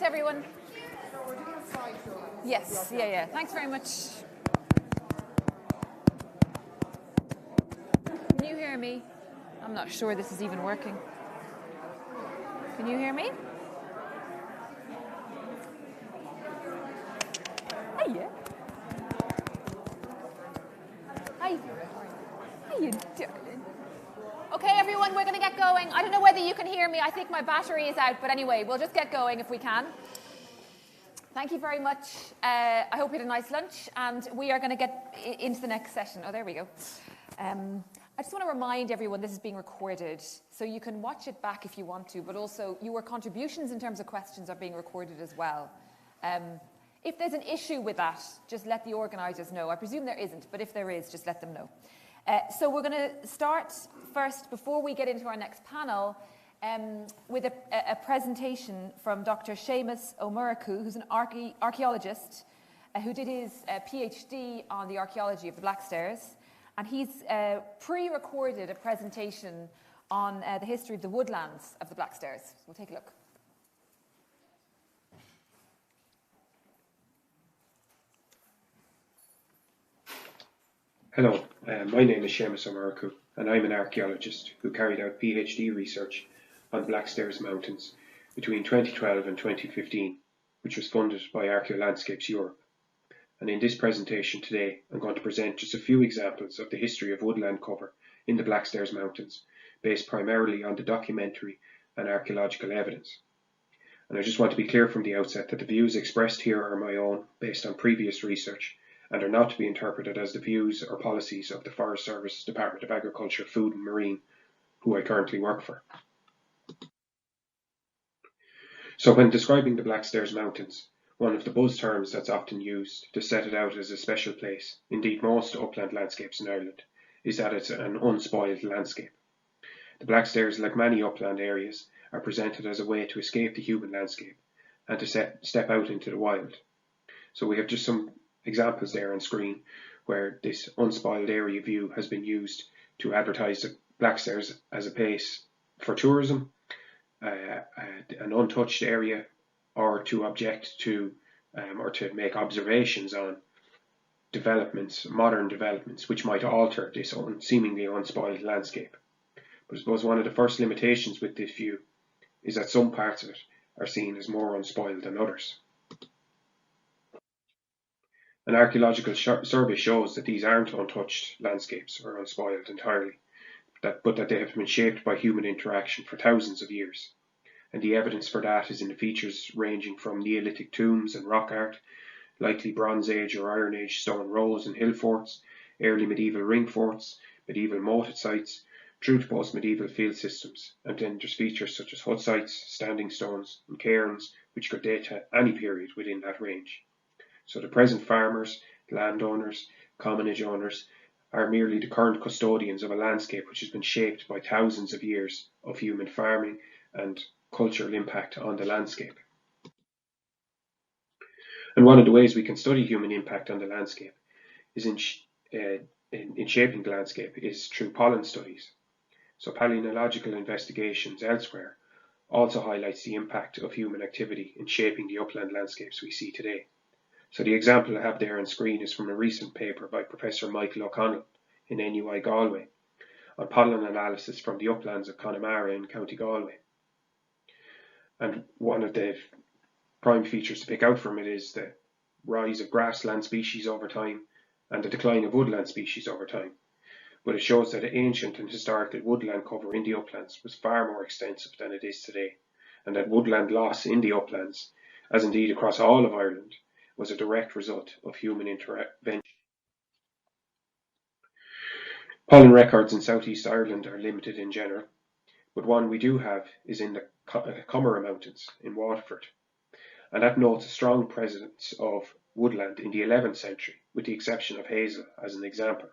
Thanks, everyone. Yes, yeah. Thanks very much. Can you hear me? I'm not sure this is even working. Can you hear me? Hiya. Hi. How you doing? Okay, everyone, we're going to get going. I don't know whether you can hear me. I think my battery is out, but anyway, we'll just get going if we can. Thank you very much. I hope you had a nice lunch, and we are going to get into the next session. Oh, there we go. I just want to remind everyone this is being recorded, so you can watch it back if you want to, but also your contributions in terms of questions are being recorded as well. If there's an issue with that, just let the organisers know. I presume there isn't, but if there is, just let them know. So we're going to start first, before we get into our next panel, with a presentation from Dr. Seamus O'Muraku, who's an archaeologist who did his PhD on the archaeology of the Blackstairs. And he's pre-recorded a presentation on the history of the woodlands of the Blackstairs. We'll take a look. Hello, my name is Seamus O'Muraku, and I'm an archaeologist who carried out PhD research on Blackstairs Mountains between 2012 and 2015, which was funded by Archaeolandscapes Europe. And in this presentation today, I'm going to present just a few examples of the history of woodland cover in the Blackstairs Mountains, based primarily on the documentary and archaeological evidence. And I just want to be clear from the outset that the views expressed here are my own, based on previous research, and are not to be interpreted as the views or policies of the Forest Service, Department of Agriculture, Food and Marine, who I currently work for. So when describing the Blackstairs Mountains, one of the buzz terms that's often used to set it out as a special place, indeed most upland landscapes in Ireland, is that it's an unspoiled landscape. The Blackstairs, like many upland areas, are presented as a way to escape the human landscape and to step out into the wild. So we have just some examples there on screen where this unspoiled area view has been used to advertise the Blackstairs as a place for tourism, an untouched area, or to object to or to make observations on developments, modern developments, which might alter this seemingly unspoiled landscape. But I suppose one of the first limitations with this view is that some parts of it are seen as more unspoiled than others. An archaeological survey shows that these aren't untouched landscapes or unspoiled entirely, but that they have been shaped by human interaction for thousands of years. And the evidence for that is in the features ranging from Neolithic tombs and rock art, likely Bronze Age or Iron Age stone rows and hill forts, early medieval ring forts, medieval moated sites, through to post-medieval field systems. And then there's features such as hut sites, standing stones and cairns, which could date to any period within that range. So the present farmers, landowners, commonage owners are merely the current custodians of a landscape which has been shaped by thousands of years of human farming and cultural impact on the landscape. And one of the ways we can study human impact on the landscape is in shaping the landscape is through pollen studies. So palynological investigations elsewhere also highlights the impact of human activity in shaping the upland landscapes we see today. So the example I have there on screen is from a recent paper by Professor Michael O'Connell in NUI Galway on pollen analysis from the uplands of Connemara in County Galway. And one of the prime features to pick out from it is the rise of grassland species over time and the decline of woodland species over time. But it shows that ancient and historical woodland cover in the uplands was far more extensive than it is today, and that woodland loss in the uplands, as indeed across all of Ireland, was a direct result of human intervention. Pollen records in southeast Ireland are limited in general, but one we do have is in the Comeragh Mountains in Waterford, and that notes a strong presence of woodland in the 11th century, with the exception of hazel as an example.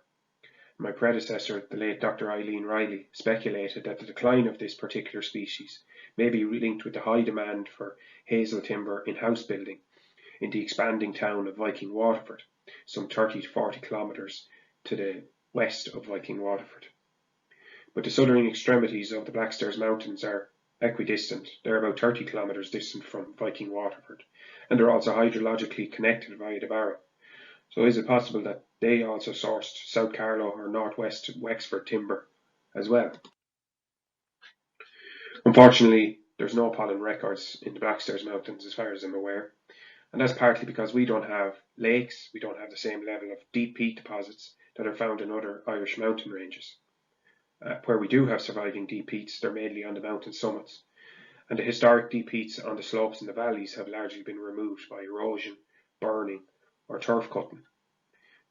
My predecessor, the late Dr. Eileen Riley, speculated that the decline of this particular species may be linked with the high demand for hazel timber in house building in the expanding town of Viking Waterford, some 30 to 40 kilometres to the west of Viking Waterford. But the southern extremities of the Blackstairs Mountains are equidistant. They're about 30 kilometres distant from Viking Waterford, and they're also hydrologically connected via the Barrow. So is it possible that they also sourced South Carlow or Northwest Wexford timber as well? Unfortunately, there's no pollen records in the Blackstairs Mountains as far as I'm aware, and that's partly because we don't have lakes, we don't have the same level of deep peat deposits that are found in other Irish mountain ranges. Where we do have surviving deep peats, they're mainly on the mountain summits, and the historic deep peats on the slopes and the valleys have largely been removed by erosion, burning, or turf cutting.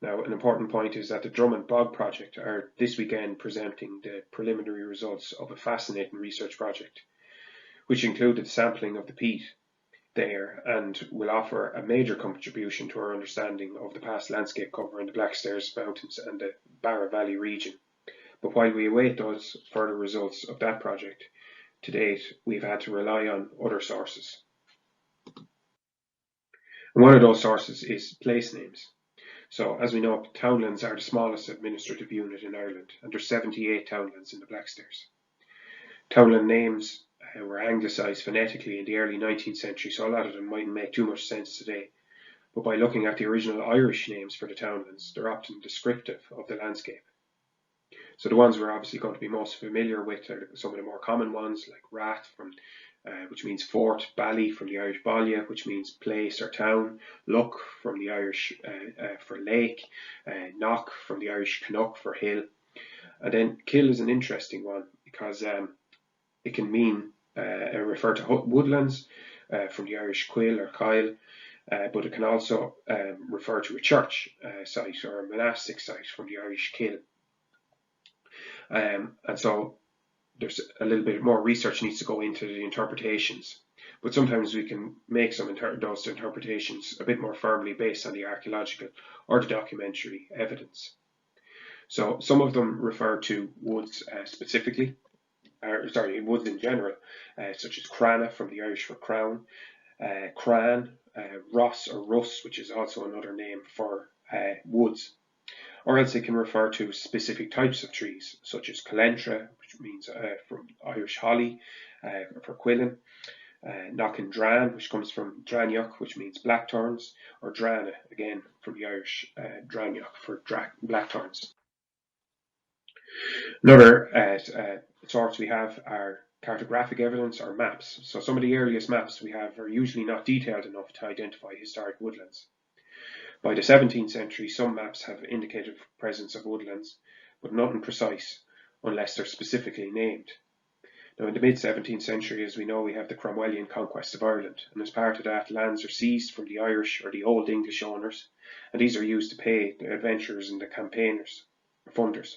Now, an important point is that the Drummond Bog project are this weekend presenting the preliminary results of a fascinating research project, which included sampling of the peat there and will offer a major contribution to our understanding of the past landscape cover in the Blackstairs Mountains and the Barra Valley region. But while we await those further results of that project, to date we've had to rely on other sources. And one of those sources is place names. So as we know, townlands are the smallest administrative unit in Ireland, and there's 78 townlands in the Blackstairs. Townland names were anglicised phonetically in the early 19th century, so a lot of them mightn't make too much sense today. But by looking at the original Irish names for the townlands, they're often descriptive of the landscape. So the ones we're obviously going to be most familiar with are some of the more common ones, like Rath, which means fort, Bally from the Irish Balia, which means place or town, Loch from the Irish for lake, Knock from the Irish Canuck for hill. And then Kill is an interesting one because it can mean refer to woodlands from the Irish Quill or Kyle, but it can also refer to a church site or a monastic site from the Irish Kill. And so there's a little bit more research needs to go into the interpretations, but sometimes we can make those interpretations a bit more firmly based on the archaeological or the documentary evidence. So some of them refer to woods specifically, woods in general, such as Crana from the Irish for crown, Cran, Ross or Russ, which is also another name for woods. Or else it can refer to specific types of trees, such as Calentra, which means from Irish holly, for quillen, Knockandran, which comes from Draniach, which means blackthorns, or Drana, again from the Irish Draniach for blackthorns. Another source we have are cartographic evidence or maps. So some of the earliest maps we have are usually not detailed enough to identify historic woodlands. By the 17th century, some maps have indicated the presence of woodlands, but nothing precise unless they're specifically named. Now, in the mid-17th century, as we know, we have the Cromwellian conquest of Ireland, and as part of that, lands are seized from the Irish or the Old English owners, and these are used to pay the adventurers and the campaigners, funders.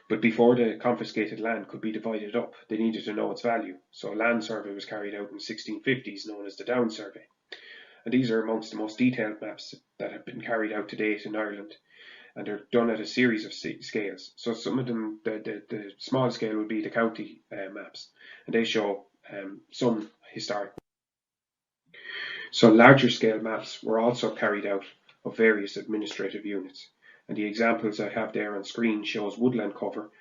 But before the confiscated land could be divided up, they needed to know its value, so a land survey was carried out in the 1650s known as the Down Survey. And these are amongst the most detailed maps that have been carried out to date in Ireland, and they're done at a series of scales. So some of them, the small scale would be the county maps, and they show some historic. So larger scale maps were also carried out of various administrative units, and the examples I have there on screen shows woodland cover,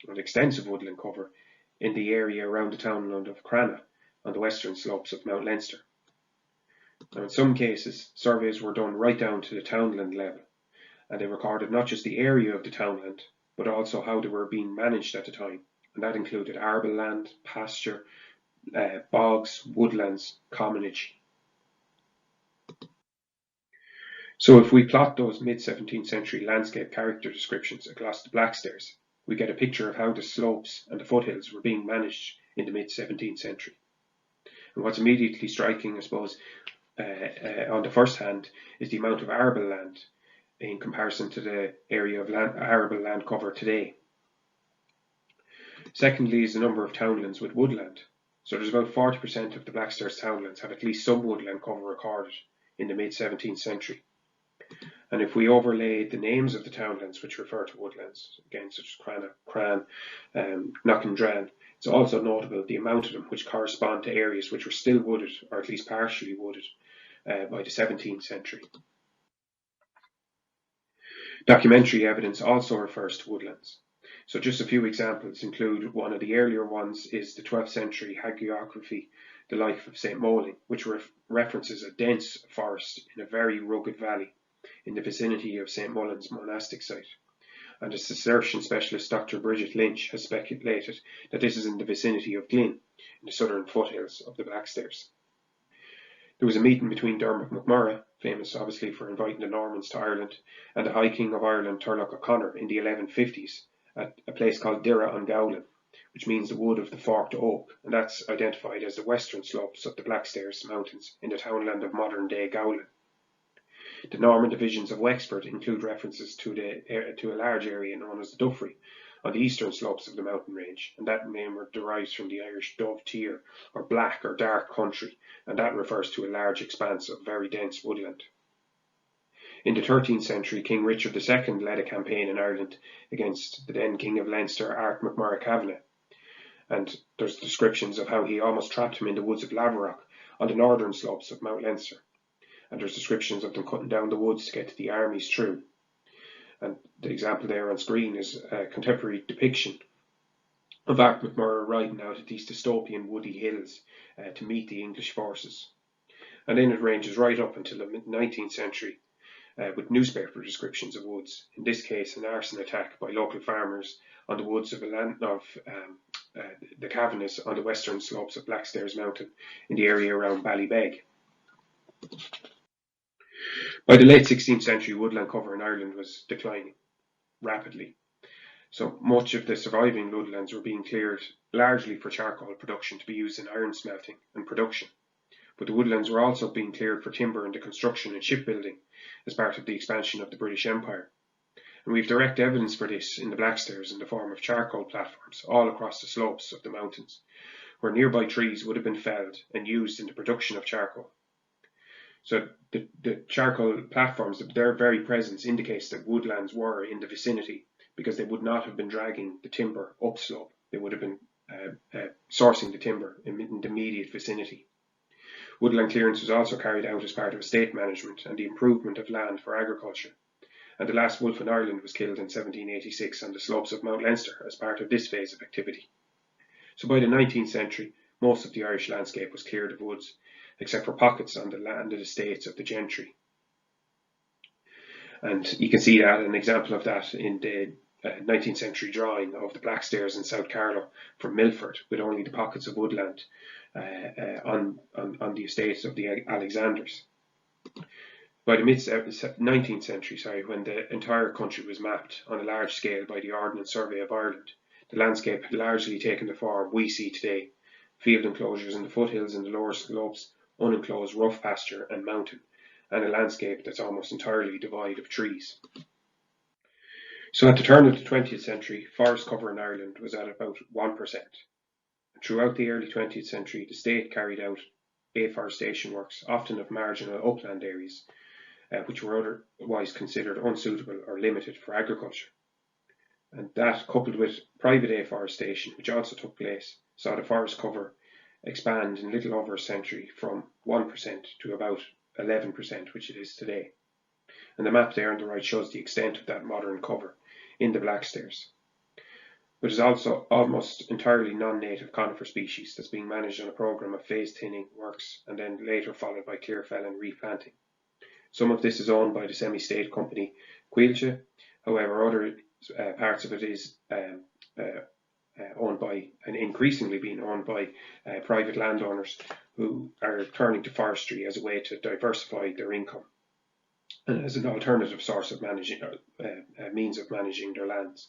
or extensive woodland cover, in the area around the townland of Crana on the western slopes of Mount Leinster. Now, in some cases, surveys were done right down to the townland level, and they recorded not just the area of the townland, but also how they were being managed at the time, and that included arable land, pasture, bogs, woodlands, commonage. So if we plot those mid-17th century landscape character descriptions across the Blackstairs, we get a picture of how the slopes and the foothills were being managed in the mid-17th century. And what's immediately striking, I suppose, on the first hand, is the amount of arable land in comparison to the area of arable land cover today. Secondly is the number of townlands with woodland. So there's about 40% of the Blackstairs townlands have at least some woodland cover recorded in the mid-17th century. And if we overlay the names of the townlands which refer to woodlands, again such as Crana, Cran, Knockandran, it's also notable the amount of them which correspond to areas which were still wooded, or at least partially wooded, by the 17th century. Documentary evidence also refers to woodlands. So just a few examples include one of the earlier ones is the 12th century hagiography, The Life of St. Moling, which references a dense forest in a very rugged valley in the vicinity of St. Mullins monastic site. And the Cistercian specialist Dr. Bridget Lynch has speculated that this is in the vicinity of Glynn, in the southern foothills of the Blackstairs. There was a meeting between Dermot MacMurrough, famous obviously for inviting the Normans to Ireland, and the High King of Ireland Turlough O'Connor in the 1150s at a place called Dirra an Gowlan, which means the wood of the forked oak, and that's identified as the western slopes of the Blackstairs Mountains in the townland of modern-day Gowlan. The Norman divisions of Wexford include references to a large area known as the Duffrey on the eastern slopes of the mountain range, and that name derives from the Irish dove tear, or black or dark country, and that refers to a large expanse of very dense woodland. In the 13th century, King Richard II led a campaign in Ireland against the then King of Leinster, Art MacMurrough Kavanagh, and there's descriptions of how he almost trapped him in the woods of Laverock on the northern slopes of Mount Leinster, and there's descriptions of them cutting down the woods to get the armies through. And the example there on screen is a contemporary depiction of Art MacMurrough riding out at these dystopian woody hills to meet the English forces. And then it ranges right up until the mid-19th century, with newspaper descriptions of woods, in this case an arson attack by local farmers on the woods of the Cavanaghs on the western slopes of Blackstairs Mountain in the area around Ballybeg. By the late 16th century, woodland cover in Ireland was declining rapidly. So much of the surviving woodlands were being cleared largely for charcoal production to be used in iron smelting and production. But the woodlands were also being cleared for timber and the construction and shipbuilding as part of the expansion of the British Empire. And we have direct evidence for this in the Blackstairs in the form of charcoal platforms all across the slopes of the mountains, where nearby trees would have been felled and used in the production of charcoal. So the charcoal platforms, their very presence indicates that woodlands were in the vicinity, because they would not have been dragging the timber upslope. They would have been sourcing the timber in the immediate vicinity. Woodland clearance was also carried out as part of estate management and the improvement of land for agriculture. And the last wolf in Ireland was killed in 1786 on the slopes of Mount Leinster as part of this phase of activity. So by the 19th century, most of the Irish landscape was cleared of woods, except for pockets on the landed estates of the gentry. And you can see that, an example of that in the 19th century drawing of the Blackstairs in South Carlow from Milford, with only the pockets of woodland on the estates of the Alexanders. By the mid-19th century, when the entire country was mapped on a large scale by the Ordnance Survey of Ireland, the landscape had largely taken the form we see today: field enclosures in the foothills and the lower slopes, unenclosed rough pasture and mountain, and a landscape that's almost entirely devoid of trees. So at the turn of the 20th century, forest cover in Ireland was at about 1%. Throughout the early 20th century, the state carried out afforestation works, often of marginal upland areas, which were otherwise considered unsuitable or limited for agriculture. And that, coupled with private afforestation, which also took place, saw the forest cover expand in little over a century from 1% to about 11%, which it is today. And the map there on the right shows the extent of that modern cover in the Blackstairs. But it's also almost entirely non-native conifer species that's being managed on a programme of phased thinning works and then later followed by clearfell and replanting. Some of this is owned by the semi-state company Cuilche. However, other parts of it is owned by, and increasingly being owned by, private landowners who are turning to forestry as a way to diversify their income and as an alternative source of managing, means of managing their lands.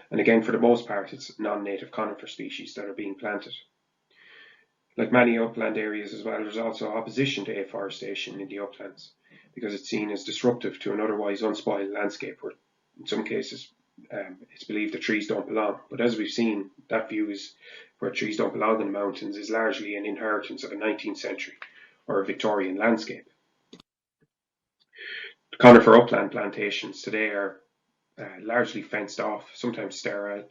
And again, for the most part, it's non-native conifer species that are being planted. Like many upland areas as well, there's also opposition to afforestation in the uplands, because it's seen as disruptive to an otherwise unspoiled landscape where, in some cases, it's believed that trees don't belong. But as we've seen, that view is where trees don't belong in the mountains is largely an inheritance of a 19th century or a Victorian landscape. The conifer upland plantations today are largely fenced off, sometimes sterile,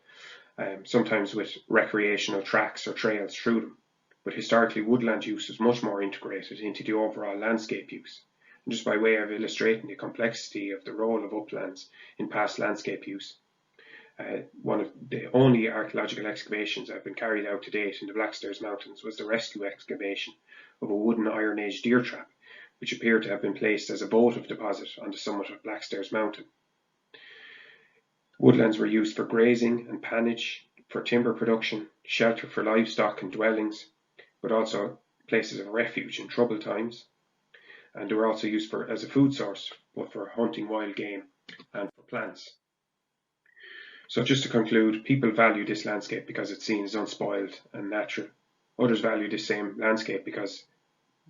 sometimes with recreational tracks or trails through them. But historically, woodland use was much more integrated into the overall landscape use. And just by way of illustrating the complexity of the role of uplands in past landscape use, One of the only archaeological excavations that have been carried out to date in the Blackstairs Mountains was the rescue excavation of a wooden Iron Age deer trap, which appeared to have been placed as a votive deposit on the summit of Blackstairs Mountain. Woodlands were used for grazing and pannage, for timber production, shelter for livestock and dwellings, but also places of refuge in troubled times. And they were also used as a food source, both for hunting wild game and for plants. So just to conclude, people value this landscape because it's seen as unspoiled and natural. Others value this same landscape because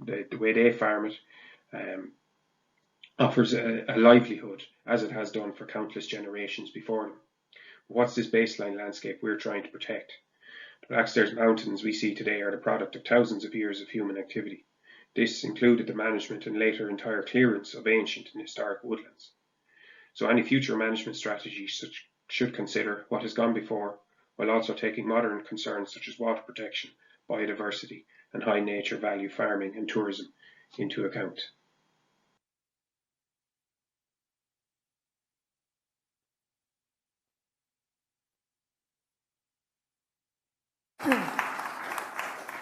the way they farm it offers a livelihood, as it has done for countless generations before them. But what's this baseline landscape we're trying to protect? The Blackstairs Mountains we see today are the product of thousands of years of human activity. This included the management and later entire clearance of ancient and historic woodlands. So any future management strategy should consider what has gone before, while also taking modern concerns such as water protection, biodiversity, and high nature value farming and tourism into account.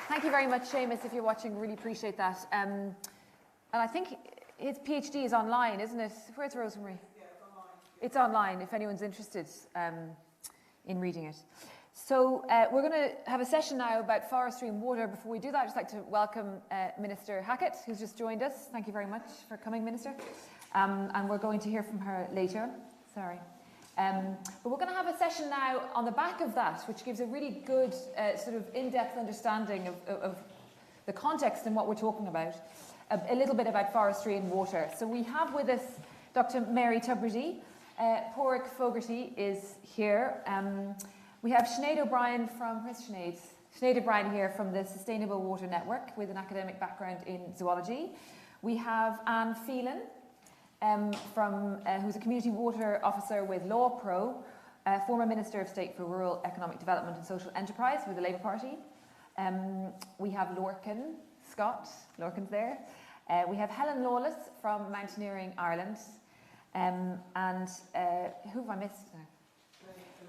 Thank you very much, Seamus, if you're watching. Really appreciate that. And I think his PhD is online, isn't it? Where's Rosemary? Yeah, it's online. It's online if anyone's interested in reading it. So we're going to have a session now about forestry and water. Before we do that, I'd just like to welcome Minister Hackett, who's just joined us. Thank you very much for coming, Minister. And we're going to hear from her later. Sorry. But we're going to have a session now on the back of that, which gives a really good sort of in-depth understanding of the context and what we're talking about. A little bit about forestry and water. So we have with us Dr. Mary Tubridy. Porrick Fogarty is here. We have Sinead O'Brien from, where's Sinead? Sinead O'Brien here from the Sustainable Water Network with an academic background in zoology. We have Anne Phelan, who's a community water officer with Law Pro, former Minister of State for Rural Economic Development and Social Enterprise with the Labour Party. We have Lorcan Scott, Lorcan's there. We have Helen Lawless from Mountaineering Ireland. And who have I missed now?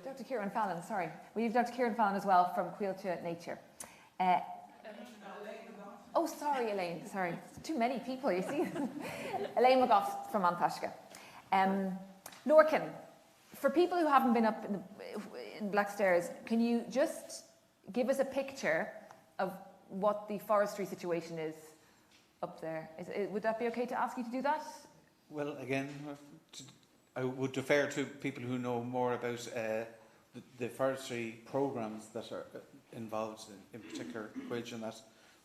Dr. Kieran Fallon, sorry. We have Dr. Kieran Fallon as well from Quilcha Nature. Oh, sorry, Elaine. Sorry. Too many people, you see. Elaine McGough from Antashka. Lorcan, for people who haven't been up in Blackstairs, can you just give us a picture of what the forestry situation is up there? Would that be okay to ask you to do that? Well, again, I would defer to people who know more about the forestry programs that are involved in particular Quilch and that.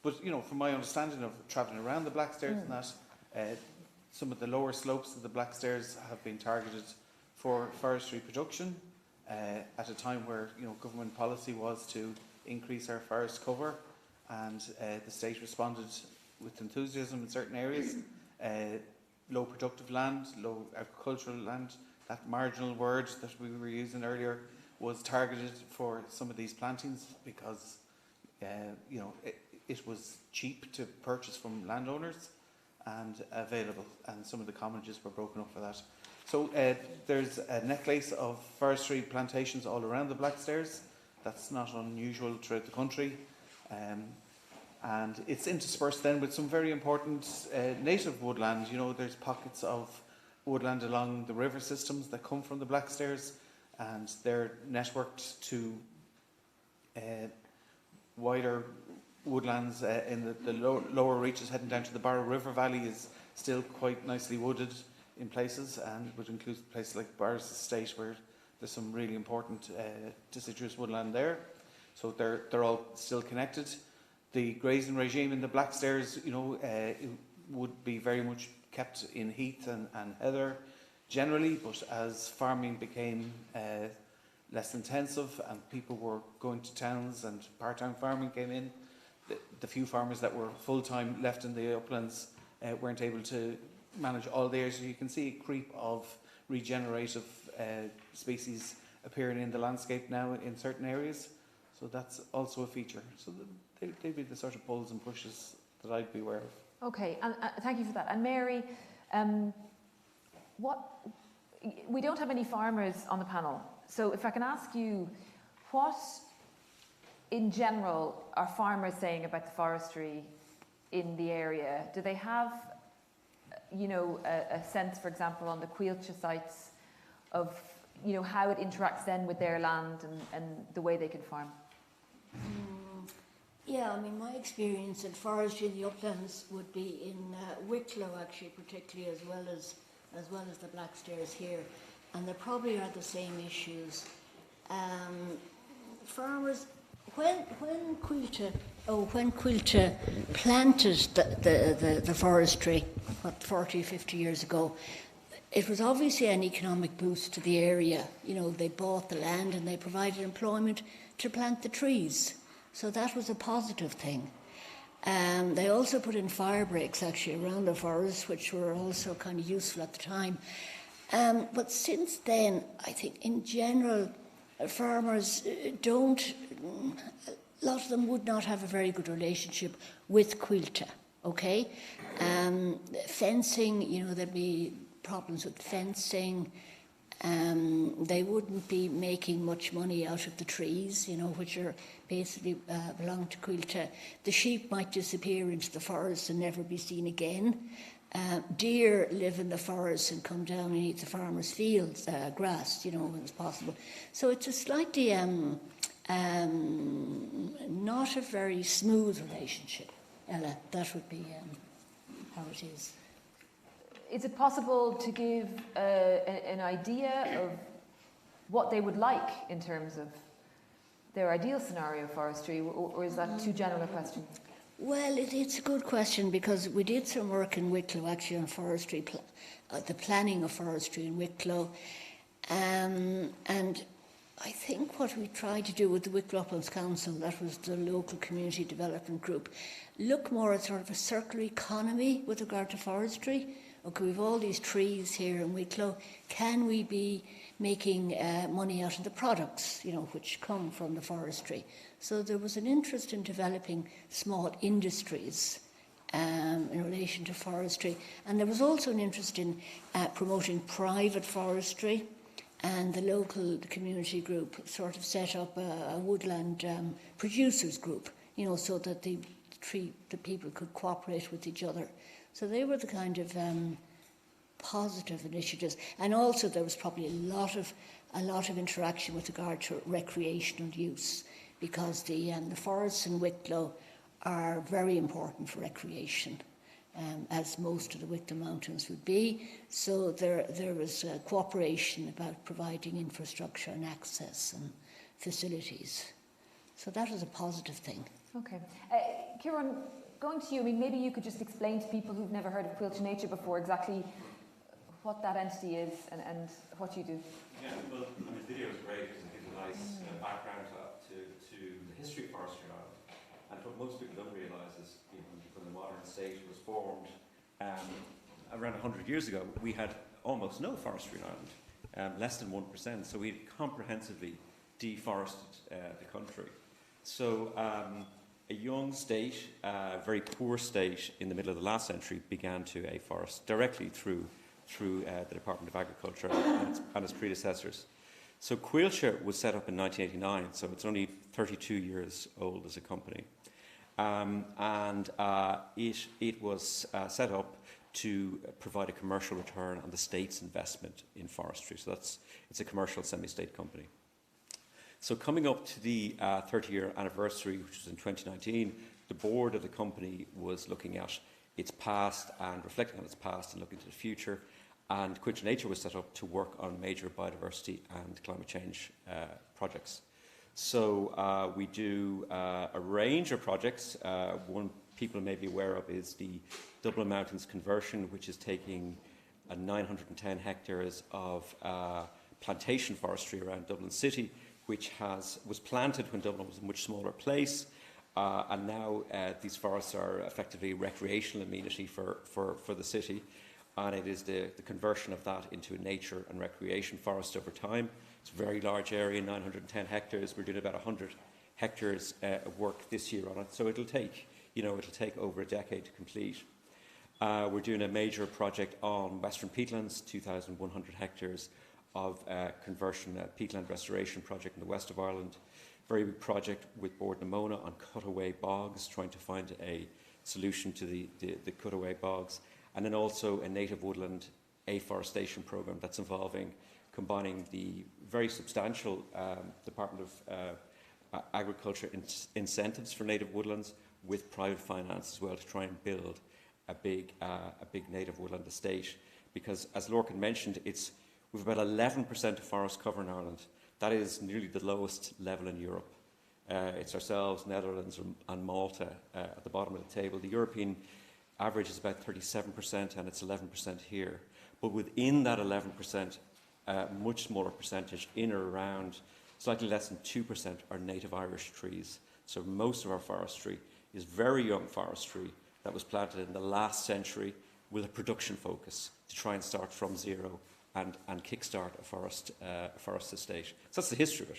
But, you know, from my understanding of travelling around the Blackstairs and that, some of the lower slopes of the Blackstairs have been targeted for forestry production at a time where, you know, government policy was to increase our forest cover, and the state responded with enthusiasm in certain areas. Low productive land, low agricultural land, that marginal word that we were using earlier was targeted for some of these plantings because, you know, it was cheap to purchase from landowners and available, and some of the commonages were broken up for that. So there's a necklace of forestry plantations all around the Blackstairs. That's not unusual throughout the country. And it's interspersed then with some very important native woodland. You know, there's pockets of woodland along the river systems that come from the Blackstairs, and they're networked to wider woodlands in the lower reaches heading down to the Barrow River Valley is still quite nicely wooded in places, and would include places like Barrow's Estate where there's some really important deciduous woodland there. So they're all still connected. The grazing regime in the Blackstairs, you know, it would be very much kept in heath and heather generally, but as farming became less intensive and people were going to towns and part-time farming came in, the few farmers that were full-time left in the uplands weren't able to manage all there. So you can see a creep of regenerative species appearing in the landscape now in certain areas. So that's also a feature. So they'd be the sort of pulls and pushes that I'd be aware of. Okay, and thank you for that. And Mary, we don't have any farmers on the panel, So if I can ask you, what in general are farmers saying about the forestry in the area? Do they have, you know, a sense, for example, on the Cuilcha sites of, you know, how it interacts then with their land and the way they can farm? Yeah, I mean, my experience in forestry in the uplands would be in Wicklow, actually, particularly, as well as the Blackstairs here, and there probably are the same issues. Farmers, when Cuilcha planted the forestry, what, 40, 50 years ago, it was obviously an economic boost to the area. You know, they bought the land and they provided employment to plant the trees. So that was a positive thing. They also put in fire breaks actually around the forest, which were also kind of useful at the time. But since then, I think in general, farmers don't, a lot of them would not have a very good relationship with Cuilcha, okay? Fencing, you know, there'd be problems with fencing. They wouldn't be making much money out of the trees, you know, which are basically belong to Cuilcha. The sheep might disappear into the forest and never be seen again. Deer live in the forest and come down and eat the farmers' fields, grass, you know, when it's possible. So it's a slightly not a very smooth relationship, Ella. That would be how it is. Is it possible to give an idea of what they would like in terms of their ideal scenario of forestry, or is that too general a question? Well, it's a good question, because we did some work in Wicklow actually on forestry, the planning of forestry in Wicklow, and I think what we tried to do with the Wicklow Uplands Council, that was the local community development group, look more at sort of a circular economy with regard to forestry. Okay, we've all these trees here in Wicklow. Can we be making money out of the products, you know, which come from the forestry? So there was an interest in developing small industries in relation to forestry. And there was also an interest in promoting private forestry. And the local community group sort of set up a woodland producers group, you know, so that the people could cooperate with each other. So they were the kind of positive initiatives, and also there was probably a lot of interaction with regard to recreational use, because the forests in Wicklow are very important for recreation, as most of the Wicklow Mountains would be. So there was cooperation about providing infrastructure and access and facilities. So that was a positive thing. Okay, Kieran, going to you, I mean, maybe you could just explain to people who've never heard of Cuilcha Nature before exactly what that entity is and what you do. Yeah, well, I mean, the video is great because it gives a nice background to the history of forestry in Ireland. And what most people don't realise is, you know, when the modern state was formed around 100 years ago, we had almost no forestry in Ireland, less than 1%. So we had comprehensively deforested the country. So a young state, a very poor state in the middle of the last century, began to afforest directly through the Department of Agriculture and its predecessors. So Cuilcha was set up in 1989, so it's only 32 years old as a company. It was set up to provide a commercial return on the state's investment in forestry. So it's a commercial semi-state company. So coming up to the 30-year anniversary, which was in 2019, the board of the company was looking at its past and reflecting on its past and looking to the future. And Cuilcha Nature was set up to work on major biodiversity and climate change projects. So we do a range of projects. One people may be aware of is the Dublin Mountains conversion, which is taking 910 hectares of plantation forestry around Dublin City, which was planted when Dublin was a much smaller place. And now these forests are effectively a recreational amenity for the city. And it is the conversion of that into a nature and recreation forest over time. It's a very large area, 910 hectares. We're doing about 100 hectares of work this year on it. So it'll take over a decade to complete. We're doing a major project on Western peatlands, 2,100 hectares of conversion, peatland restoration project in the west of Ireland. Very big project with Bord na Móna on cutaway bogs, trying to find a solution to the cutaway bogs. And then also a native woodland afforestation program that's involving combining the very substantial Department of Agriculture incentives for native woodlands with private finance as well to try and build a big native woodland estate. Because as Lorcan mentioned, we've about 11% of forest cover in Ireland. That is nearly the lowest level in Europe. It's ourselves, Netherlands and Malta at the bottom of the table. The European average is about 37% and it's 11% here. But within that 11%, much smaller percentage, in or around slightly less than 2%, are native Irish trees. So most of our forestry is very young forestry that was planted in the last century with a production focus to try and start from zero and kickstart a forest estate. So that's the history of it.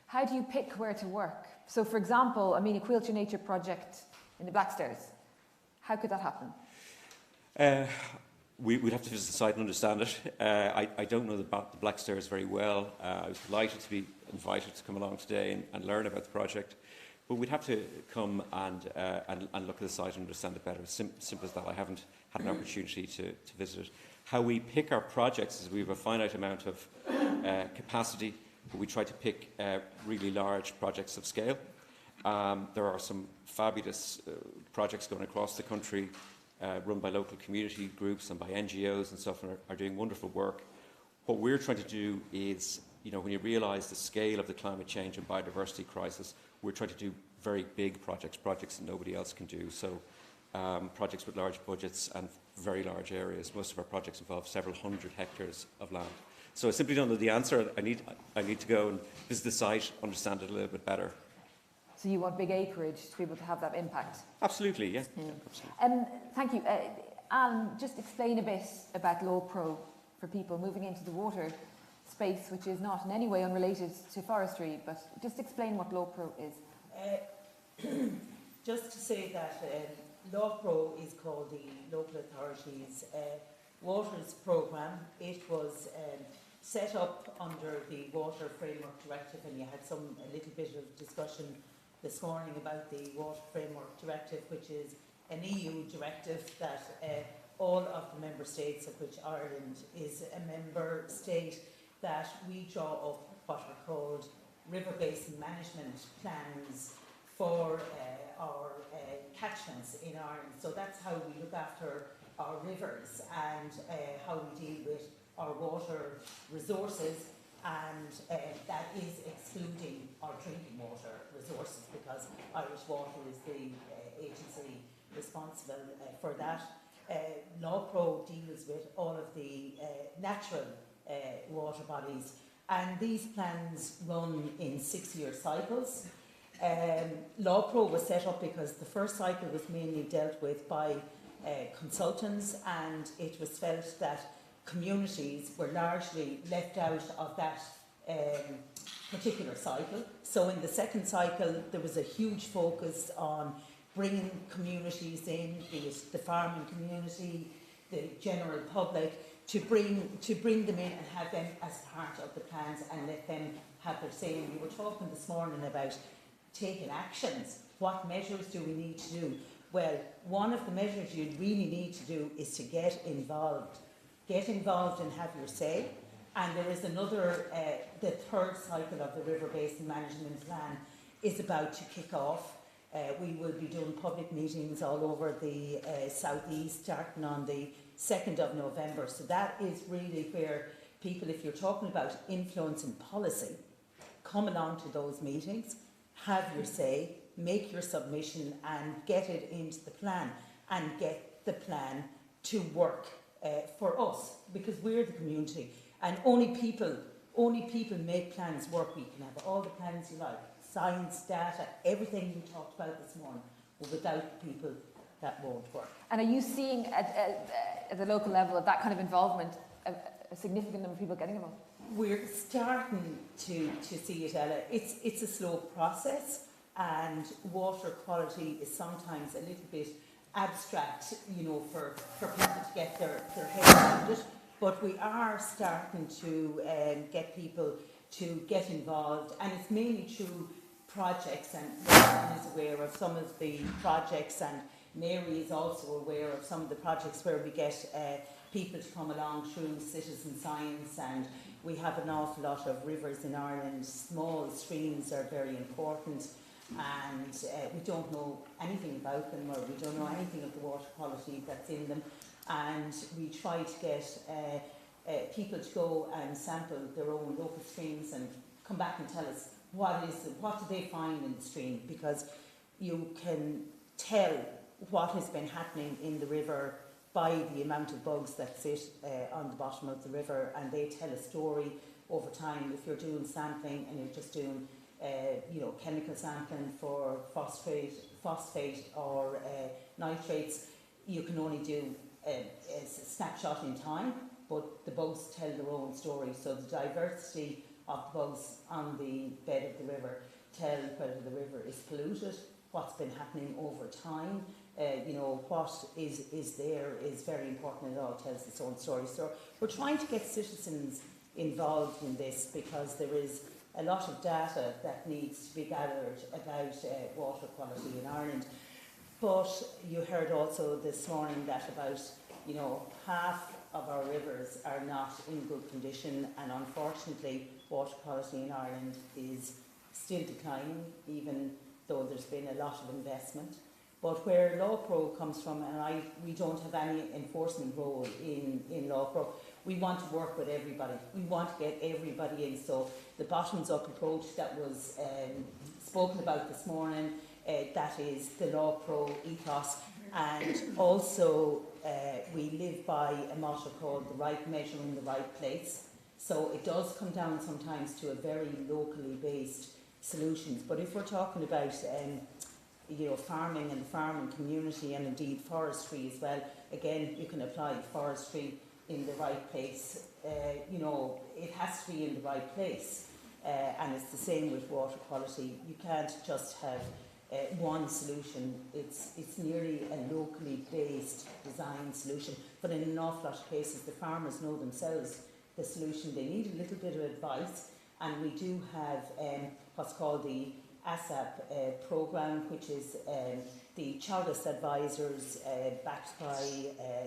How do you pick where to work? So, for example, a Quilcha Nature project in the Blackstairs. How could that happen? We'd have to visit the site and understand it. I don't know the Blackstairs very well. I was delighted to be invited to come along today and learn about the project. But we'd have to come and look at the site and understand it better. Simple as that. I haven't had an opportunity to visit it. How we pick our projects is we have a finite amount of capacity, but we try to pick really large projects of scale. There are some fabulous projects going across the country run by local community groups and by NGOs and stuff, and are doing wonderful work. What we're trying to do is, when you realise the scale of the climate change and biodiversity crisis, we're trying to do very big projects that nobody else can do. So projects with large budgets and very large areas. Most of our projects involve several hundred hectares of land. So I simply don't know the answer. I need to go and visit the site, understand it a little bit better. So you want big acreage to be able to have that impact? Absolutely, yeah. Absolutely. Thank you. Alan, just explain a bit about LawPro for people moving into the water space, which is not in any way unrelated to forestry, but just explain what LawPro is. Just to say that LawPro is called the Local Authorities Waters Programme. It was set up under the Water Framework Directive, and you had a little bit of discussion this morning about the Water Framework Directive, which is an EU directive that all of the member states, of which Ireland is a member state, that we draw up what are called river basin management plans for our catchments in Ireland. So that's how we look after our rivers and how we deal with our water resources, and that is excluding our drinking water resources, because Irish Water is the agency responsible for that. LawPro deals with all of the natural water bodies, and these plans run in 6-year cycles. LawPro was set up because the first cycle was mainly dealt with by consultants, and it was felt that communities were largely left out of that particular cycle. So in the second cycle there was a huge focus on bringing communities in, be it the farming community, the general public, to bring them in and have them as part of the plans and let them have their say. And we were talking this morning about taking actions. What measures do we need to do? Well, one of the measures you really need to do is to get involved. Get involved and have your say. And there is another, the third cycle of the River Basin Management Plan is about to kick off. We will be doing public meetings all over the southeast, starting on the 2nd of November. So that is really where people, if you're talking about influencing policy, come along to those meetings, have your say, make your submission and get it into the plan, and get the plan to work for us, because we're the community, and only people make plans work. We can have all the plans you like, science, data, everything we talked about this morning, but without people, that won't work. And are you seeing at the local level of that kind of involvement a significant number of people getting involved? We're starting to see it, Ella. It's a slow process, and water quality is sometimes a little bit abstract, for people to get their head around it. But we are starting to get people to get involved, and it's mainly through projects, and Ryan is aware of some of the projects, and Mary is also aware of some of the projects where we get people to come along through citizen science, and we have an awful lot of rivers in Ireland. Small streams are very important, and we don't know anything about them, or we don't know anything of the water quality that's in them, and we try to get people to go and sample their own local streams and come back and tell us what do they find in the stream, because you can tell what has been happening in the river by the amount of bugs that sit on the bottom of the river, and they tell a story over time. If you're doing sampling and you're just doing chemical sampling for phosphate or nitrates, you can only do a snapshot in time, but the bugs tell their own story. So the diversity of the bugs on the bed of the river tell whether the river is polluted, what's been happening over time. What is there is very important. It all tells its own story. So we're trying to get citizens involved in this, because there is a lot of data that needs to be gathered about water quality in Ireland. But you heard also this morning that about half of our rivers are not in good condition, and unfortunately water quality in Ireland is still declining, even though there's been a lot of investment. But where LawPro comes from, and we don't have any enforcement role in LawPro, we want to work with everybody. We want to get everybody in. So the bottoms-up approach that was spoken about this morning, that is the LawPro ethos. And also we live by a motto called the right measure in the right place. So it does come down sometimes to a very locally based solutions. But if we're talking about farming and the farming community, and indeed forestry as well, again, you can apply forestry in the right place. It has to be in the right place. And it's the same with water quality. You can't just have one solution. It's nearly a locally based design solution. But in an awful lot of cases, the farmers know themselves the solution. They need a little bit of advice. And we do have what's called the ASAP programme, which is the Chartist advisors backed by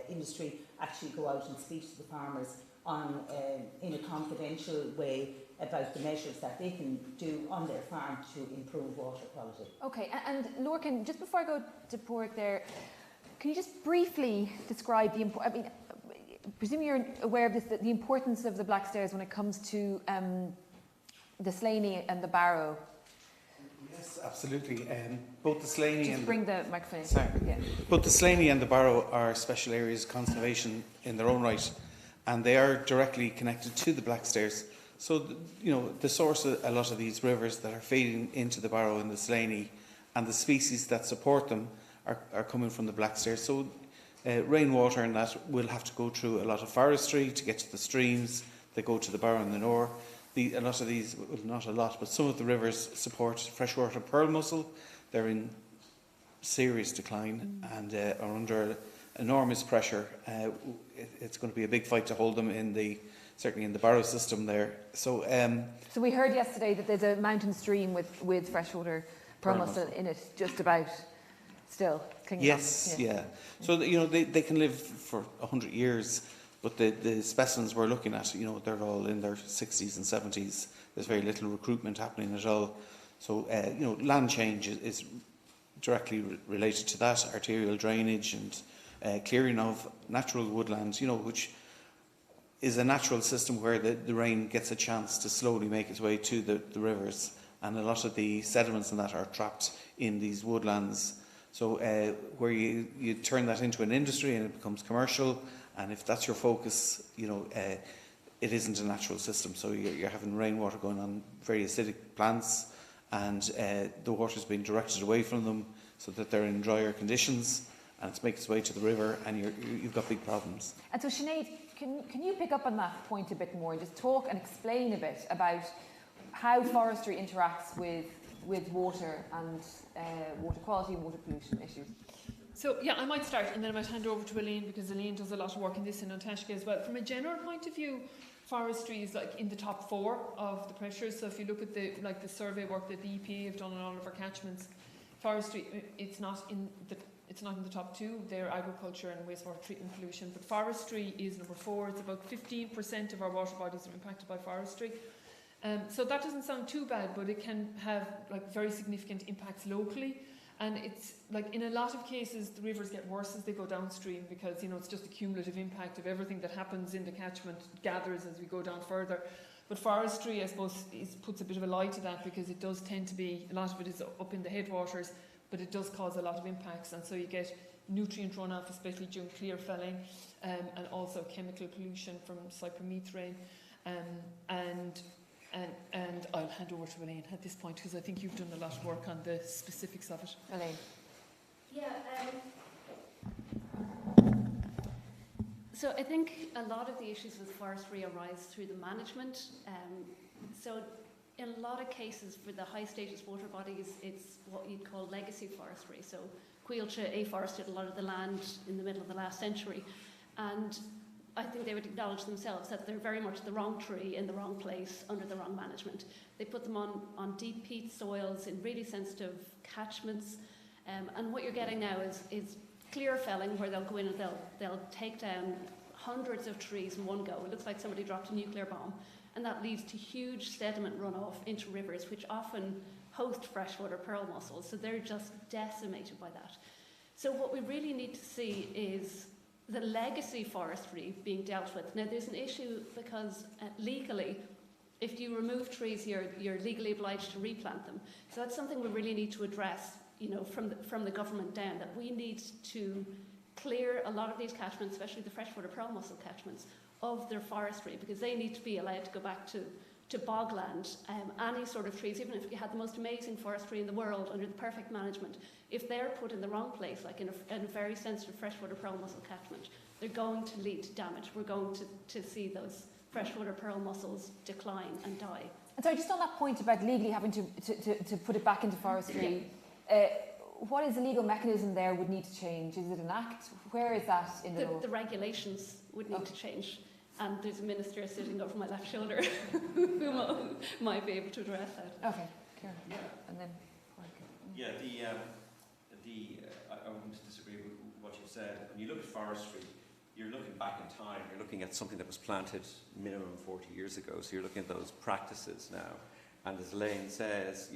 industry actually go out and speak to the farmers on in a confidential way about the measures that they can do on their farm to improve water quality. Okay, and Lorcan, just before I go to Pork there, can you just briefly describe the I presume you're aware of this, the importance of the Blackstairs when it comes to the Slaney and the Barrow? Yes, absolutely. Both the Slaney just and bring the microphone in. Sorry. Yeah. Both the Slaney and the Barrow are special areas of conservation in their own right, and they are directly connected to the Blackstairs. So, the source of a lot of these rivers that are feeding into the Barrow and the Slaney, and the species that support them are coming from the Blackstairs. So, rainwater and that will have to go through a lot of forestry to get to the streams that go to the Barrow and the Nore. A lot of these, well, not a lot, but some of the rivers support freshwater pearl mussel. They're in serious decline and are under enormous pressure. It's going to be a big fight to hold them certainly in the Barrow system there. So we heard yesterday that there's a mountain stream with freshwater pearl mussel in it, just about still. Yes, yeah. So they can live for 100 years. But the specimens we're looking at, they're all in their 60s and 70s. There's very little recruitment happening at all. So, land change is directly related to that, arterial drainage and clearing of natural woodlands, which is a natural system where the rain gets a chance to slowly make its way to the rivers. And a lot of the sediments and that are trapped in these woodlands. So where you turn that into an industry and it becomes commercial, and if that's your focus, it isn't a natural system. So you're having rainwater going on very acidic plants, and the water's being directed away from them so that they're in drier conditions, and it's making its way to the river, and you've got big problems. And so, Sinead, can you pick up on that point a bit more and just talk and explain a bit about how forestry interacts with water and water quality and water pollution issues? So yeah, I might start and then I might hand over to Elaine, because Elaine does a lot of work in this, and Natasha as well. From a general point of view, forestry is like in the top 4 of the pressures. So if you look at the survey work that the EPA have done on all of our catchments, forestry, it's not in the top 2. They're agriculture and wastewater treatment pollution, but forestry is number 4. It's about 15% of our water bodies are impacted by forestry. So that doesn't sound too bad, but it can have like very significant impacts locally. And it's like in a lot of cases the rivers get worse as they go downstream, because it's just a cumulative impact of everything that happens in the catchment gathers as we go down further. But forestry, I suppose, puts a bit of a lie to that, because it does tend to be, a lot of it is up in the headwaters, but it does cause a lot of impacts, and so you get nutrient runoff, especially during clear felling, and also chemical pollution from cypermethane, and I'll hand over to Elaine at this point, because I think you've done a lot of work on the specifics of it. Elaine. Yeah. So I think a lot of the issues with forestry arise through the management. So in a lot of cases for the high status water bodies, it's what you'd call legacy forestry. So Cuilcha afforested a lot of the land in the middle of the last century, and I think they would acknowledge themselves that they're very much the wrong tree in the wrong place under the wrong management. They put them on deep peat soils in really sensitive catchments, and what you're getting now is clear felling, where they'll go in and they'll take down hundreds of trees in one go. It looks like somebody dropped a nuclear bomb, and that leads to huge sediment runoff into rivers, which often host freshwater pearl mussels, so they're just decimated by that. So what we really need to see is the legacy forestry being dealt with. Now there's an issue because legally, if you remove trees, you're legally obliged to replant them. So that's something we really need to address, from the government down, that we need to clear a lot of these catchments, especially the freshwater pearl mussel catchments, of their forestry, because they need to be allowed to go back to bogland. Any sort of trees, even if you had the most amazing forestry in the world under the perfect management, if they're put in the wrong place, like in a very sensitive freshwater pearl mussel catchment, they're going to lead to damage. We're going to see those freshwater pearl mussels decline and die. And sorry, just on that point about legally having to put it back into forestry, what is the legal mechanism there would need to change? Is it an act? Where is that in the law? The regulations would need to change. And there's a minister sitting over my left shoulder who might be able to address that. Okay, Kieran. Yeah. And then. Yeah, I wouldn't disagree with what you said. When you look at forestry, you're looking back in time. You're looking at something that was planted minimum 40 years ago. So you're looking at those practices now. And as Elaine says,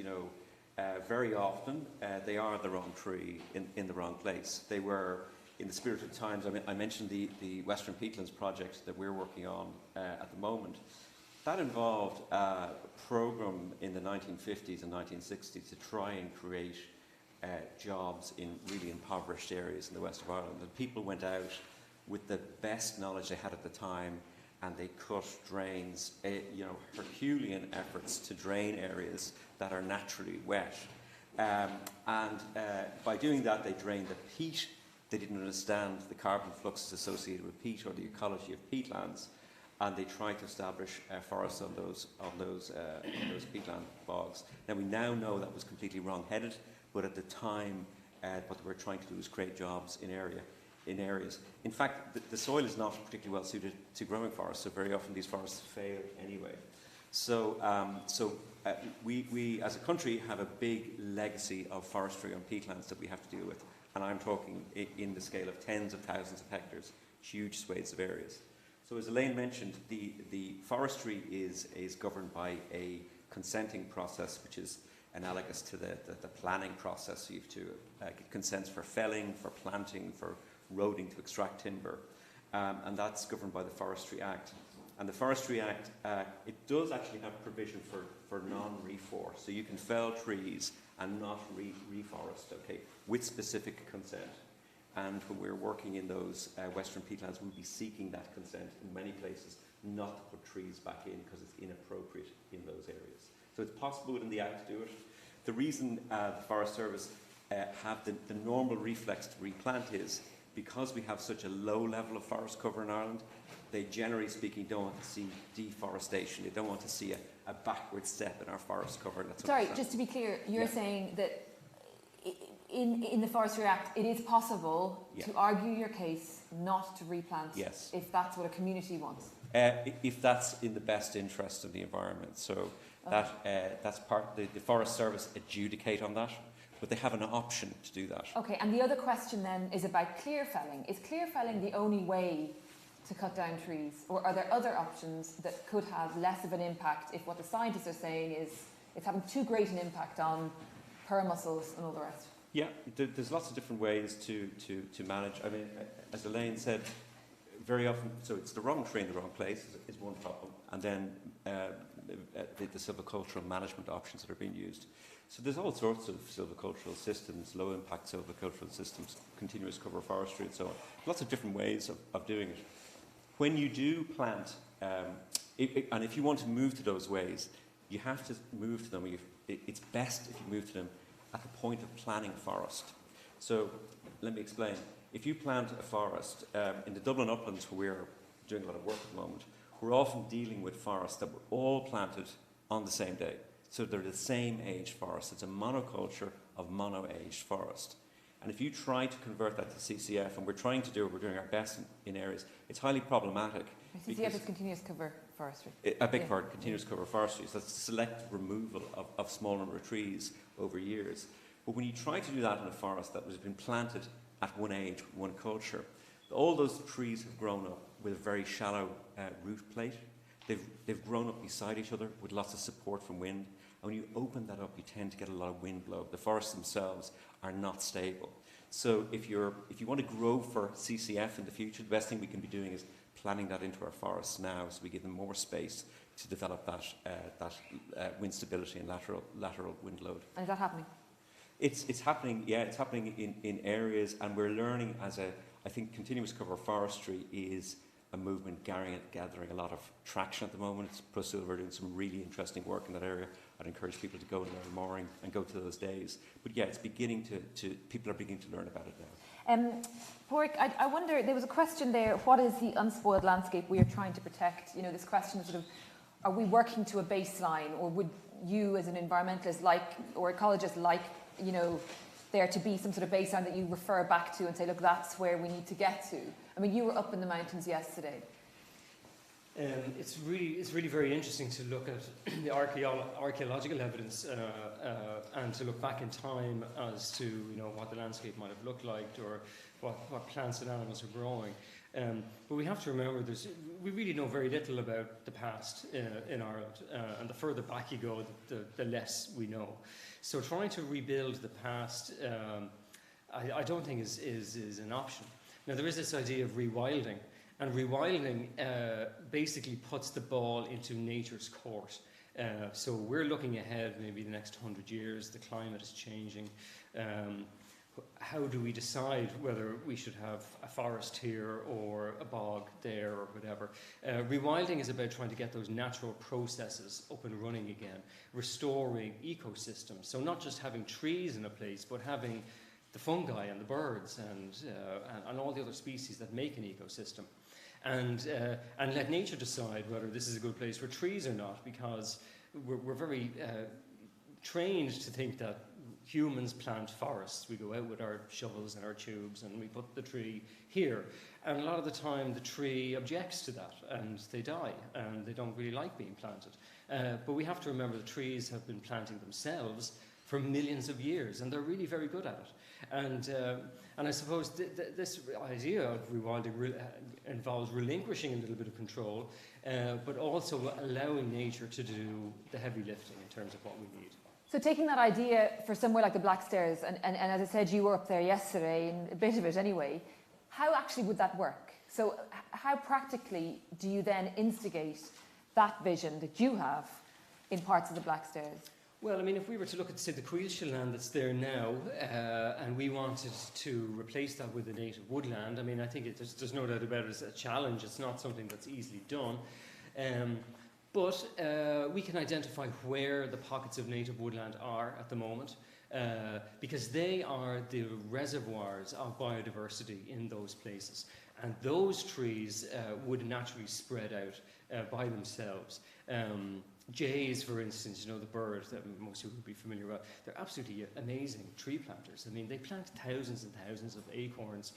very often they are the wrong tree in the wrong place. They were. In the spirit of times, I mentioned the Western Peatlands project that we're working on at the moment. That involved a programme in the 1950s and 1960s to try and create jobs in really impoverished areas in the west of Ireland. And people went out with the best knowledge they had at the time, and they cut drains, Herculean efforts to drain areas that are naturally wet. By doing that, they drained the peat. They didn't understand the carbon fluxes associated with peat or the ecology of peatlands, and they tried to establish forests on those peatland bogs. Now we know that was completely wrong-headed, but at the time, what they were trying to do was create jobs in areas. In fact, the soil is not particularly well suited to growing forests, so very often these forests fail anyway. So we as a country have a big legacy of forestry on peatlands that we have to deal with. And I'm talking in the scale of tens of thousands of hectares, huge swathes of areas. So as Elaine mentioned, the forestry is governed by a consenting process, which is analogous to the planning process. So you have to get consents for felling, for planting, for roading to extract timber. And that's governed by the Forestry Act. And the Forestry Act, it does actually have provision for non-reforest. So you can fell trees and not reforest, okay, with specific consent. And when we're working in those Western peatlands, we'll be seeking that consent in many places, not to put trees back in because it's inappropriate in those areas. So it's possible within the Act to do it. The reason the Forest Service have the normal reflex to replant is because we have such a low level of forest cover in Ireland. They generally speaking don't want to see deforestation. They don't want to see a backward step in our forest cover. Sorry, just to be clear, you're saying that in the Forestry Act, it is possible to argue your case not to replant if that's what a community wants. If that's in the best interest of the environment. So that's part, the Forest Service adjudicate on that, but they have an option to do that. Okay, and the other question then is about clear felling. Is clear felling the only way to cut down trees, or are there other options that could have less of an impact if what the scientists are saying is it's having too great an impact on permussels and all the rest? Yeah, there's lots of different ways to manage. I mean, as Elaine said, very often, so it's the wrong tree in the wrong place is one problem, and then the silvicultural management options that are being used. So there's all sorts of silvicultural systems, low impact silvicultural systems, continuous cover forestry and so on. Lots of different ways of doing it. When you do plant, and if you want to move to those ways, you have to move to them. It's best if you move to them at the point of planning forest. So let me explain. If you plant a forest in the Dublin uplands, where we're doing a lot of work at the moment, we're often dealing with forests that were all planted on the same day. So they're the same age forest. It's a monoculture of mono-aged forest. And if you try to convert that to CCF, and we're trying to do it, we're doing our best in areas, it's highly problematic. CCF is continuous cover forestry. A big part, continuous cover forestry. So that's select removal of small number of trees over years. But when you try to do that in a forest that has been planted at one age, one culture, all those trees have grown up with a very shallow root plate. They've grown up beside each other with lots of support from wind. And when you open that up, you tend to get a lot of wind blow. The forests themselves are not stable. So if you want to grow for CCF in the future, the best thing we can be doing is planning that into our forests now, so we give them more space to develop that wind stability and lateral wind load. And is that happening? It's happening. Yeah, it's happening in areas, and we're learning I think continuous cover forestry is a movement gathering a lot of traction at the moment. We're doing some really interesting work in that area. I'd encourage people to go and learn more and go to those days. But yeah, it's beginning people are beginning to learn about it now. Porrick, I wonder, there was a question there, what is the unspoiled landscape we are trying to protect? You know, this question of sort of, are we working to a baseline, or would you as an environmentalist or ecologist you know, there to be some sort of baseline that you refer back to and say, look, that's where we need to get to? I mean, you were up in the mountains yesterday. It's really very interesting to look at the archaeological evidence and to look back in time as to what the landscape might have looked like, or what plants and animals are growing. But we have to remember we really know very little about the past in Ireland, and the further back you go, the less we know. So trying to rebuild the past, I don't think is an option. Now, there is this idea of rewilding, and rewilding basically puts the ball into nature's court. So we're looking ahead, maybe the next 100 years, the climate is changing. How do we decide whether we should have a forest here or a bog there or whatever? Rewilding is about trying to get those natural processes up and running again, restoring ecosystems. So not just having trees in a place, but having the fungi and the birds and all the other species that make an ecosystem. And let nature decide whether this is a good place for trees or not, because we're very trained to think that humans plant forests. We go out with our shovels and our tubes and we put the tree here. And a lot of the time the tree objects to that and they die and they don't really like being planted. But we have to remember the trees have been planting themselves for millions of years, and they're really very good at it. And I suppose this idea of rewilding involves relinquishing a little bit of control, but also allowing nature to do the heavy lifting in terms of what we need. So taking that idea for somewhere like the Blackstairs, and as I said, you were up there yesterday, and a bit of it anyway, how actually would that work? So how practically do you then instigate that vision that you have in parts of the Blackstairs? Well, I mean, if we were to look at, say, the Quailshire land that's there now, and we wanted to replace that with a native woodland, I mean, I think there's no doubt about it, it's a challenge. It's not something that's easily done. But we can identify where the pockets of native woodland are at the moment, because they are the reservoirs of biodiversity in those places. And those trees would naturally spread out by themselves. Jays, for instance, the bird that most people would be familiar with, they're absolutely amazing tree planters. I mean, they plant thousands and thousands of acorns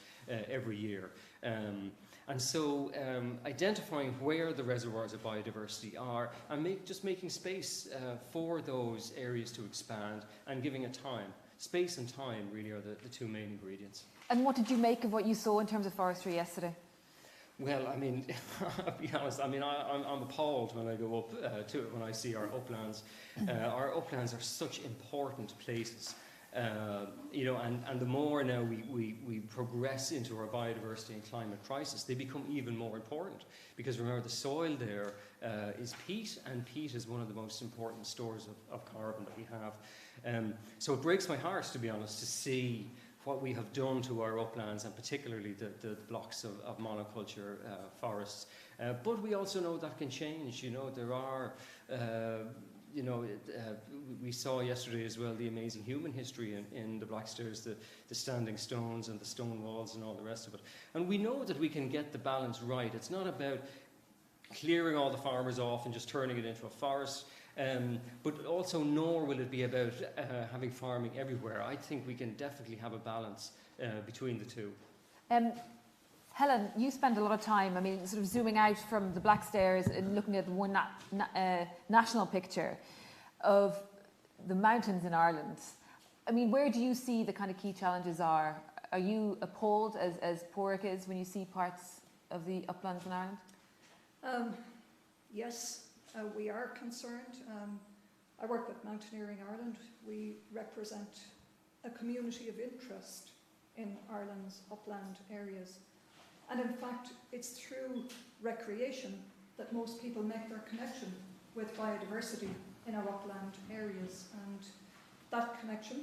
every year. And so identifying where the reservoirs of biodiversity are and just making space for those areas to expand and giving it time. Space and time really are the two main ingredients. And what did you make of what you saw in terms of forestry yesterday? Well, I mean, I'll be honest, I mean, I'm appalled when I go up to it, when I see our uplands. Our uplands are such important places. And the more now we progress into our biodiversity and climate crisis, they become even more important. Because remember, the soil there is peat, and peat is one of the most important stores of carbon that we have. So it breaks my heart, to be honest, to see what we have done to our uplands, and particularly the blocks of monoculture forests. But we also know that can change. There are... we saw yesterday as well the amazing human history in the Blackstairs, the standing stones and the stone walls and all the rest of it. And we know that we can get the balance right. It's not about clearing all the farmers off and just turning it into a forest, but also nor will it be about having farming everywhere. I think we can definitely have a balance between the two. Helen, you spend a lot of time, I mean, sort of zooming out from the Blackstairs and looking at the one national picture of the mountains in Ireland. I mean, where do you see the kind of key challenges are? Are you appalled, as Porrick is, when you see parts of the uplands in Ireland? Yes, we are concerned. I work with Mountaineering Ireland. We represent a community of interest in Ireland's upland areas. And in fact, it's through recreation that most people make their connection with biodiversity in our upland areas. And that connection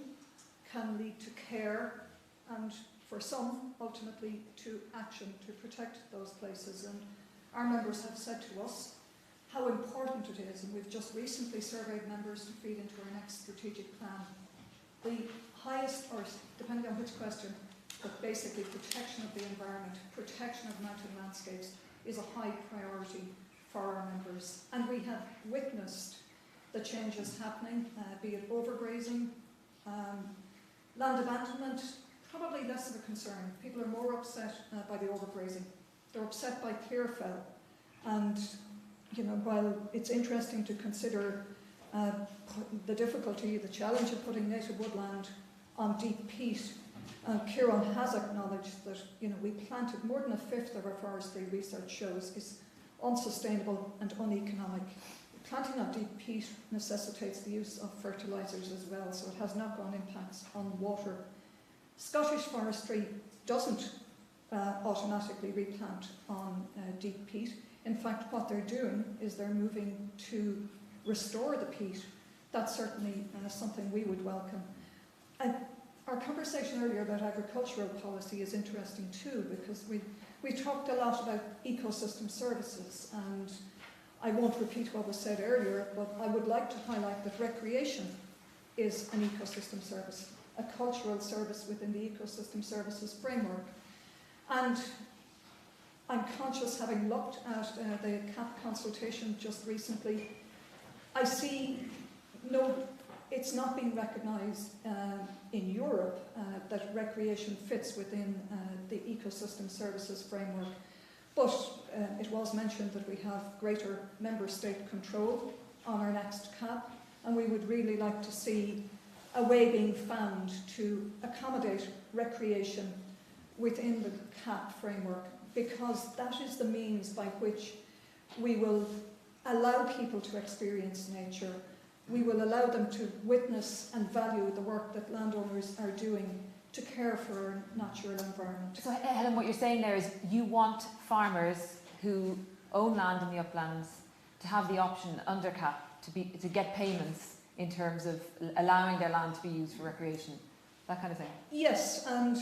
can lead to care and, for some, ultimately to action to protect those places. And our members have said to us how important it is, and we've just recently surveyed members to feed into our next strategic plan. The highest, or depending on which question, but basically protection of the environment, protection of mountain landscapes is a high priority for our members. And we have witnessed the changes happening, be it overgrazing, land abandonment, probably less of a concern. People are more upset by the overgrazing. They're upset by clearfell. And while it's interesting to consider the difficulty, the challenge of putting native woodland on deep peat, Kieran has acknowledged that we planted more than a fifth of our forestry research shows is unsustainable and uneconomic. Planting on deep peat necessitates the use of fertilisers as well, so it has knock-on impacts on water. Scottish forestry doesn't automatically replant on deep peat. In fact, what they're doing is they're moving to restore the peat. That's certainly something we would welcome. Our conversation earlier about agricultural policy is interesting too, because we talked a lot about ecosystem services, and I won't repeat what was said earlier, but I would like to highlight that recreation is an ecosystem service, a cultural service within the ecosystem services framework. And I'm conscious, having looked at the CAP consultation just recently, I see it's not being recognised in Europe that recreation fits within the ecosystem services framework. But it was mentioned that we have greater member state control on our next CAP, and we would really like to see a way being found to accommodate recreation within the CAP framework, because that is the means by which we will allow people to experience nature. We will allow them to witness and value the work that landowners are doing to care for our natural environment. So Helen, what you're saying there is you want farmers who own land in the uplands to have the option under CAP to get payments in terms of allowing their land to be used for recreation, that kind of thing? Yes, and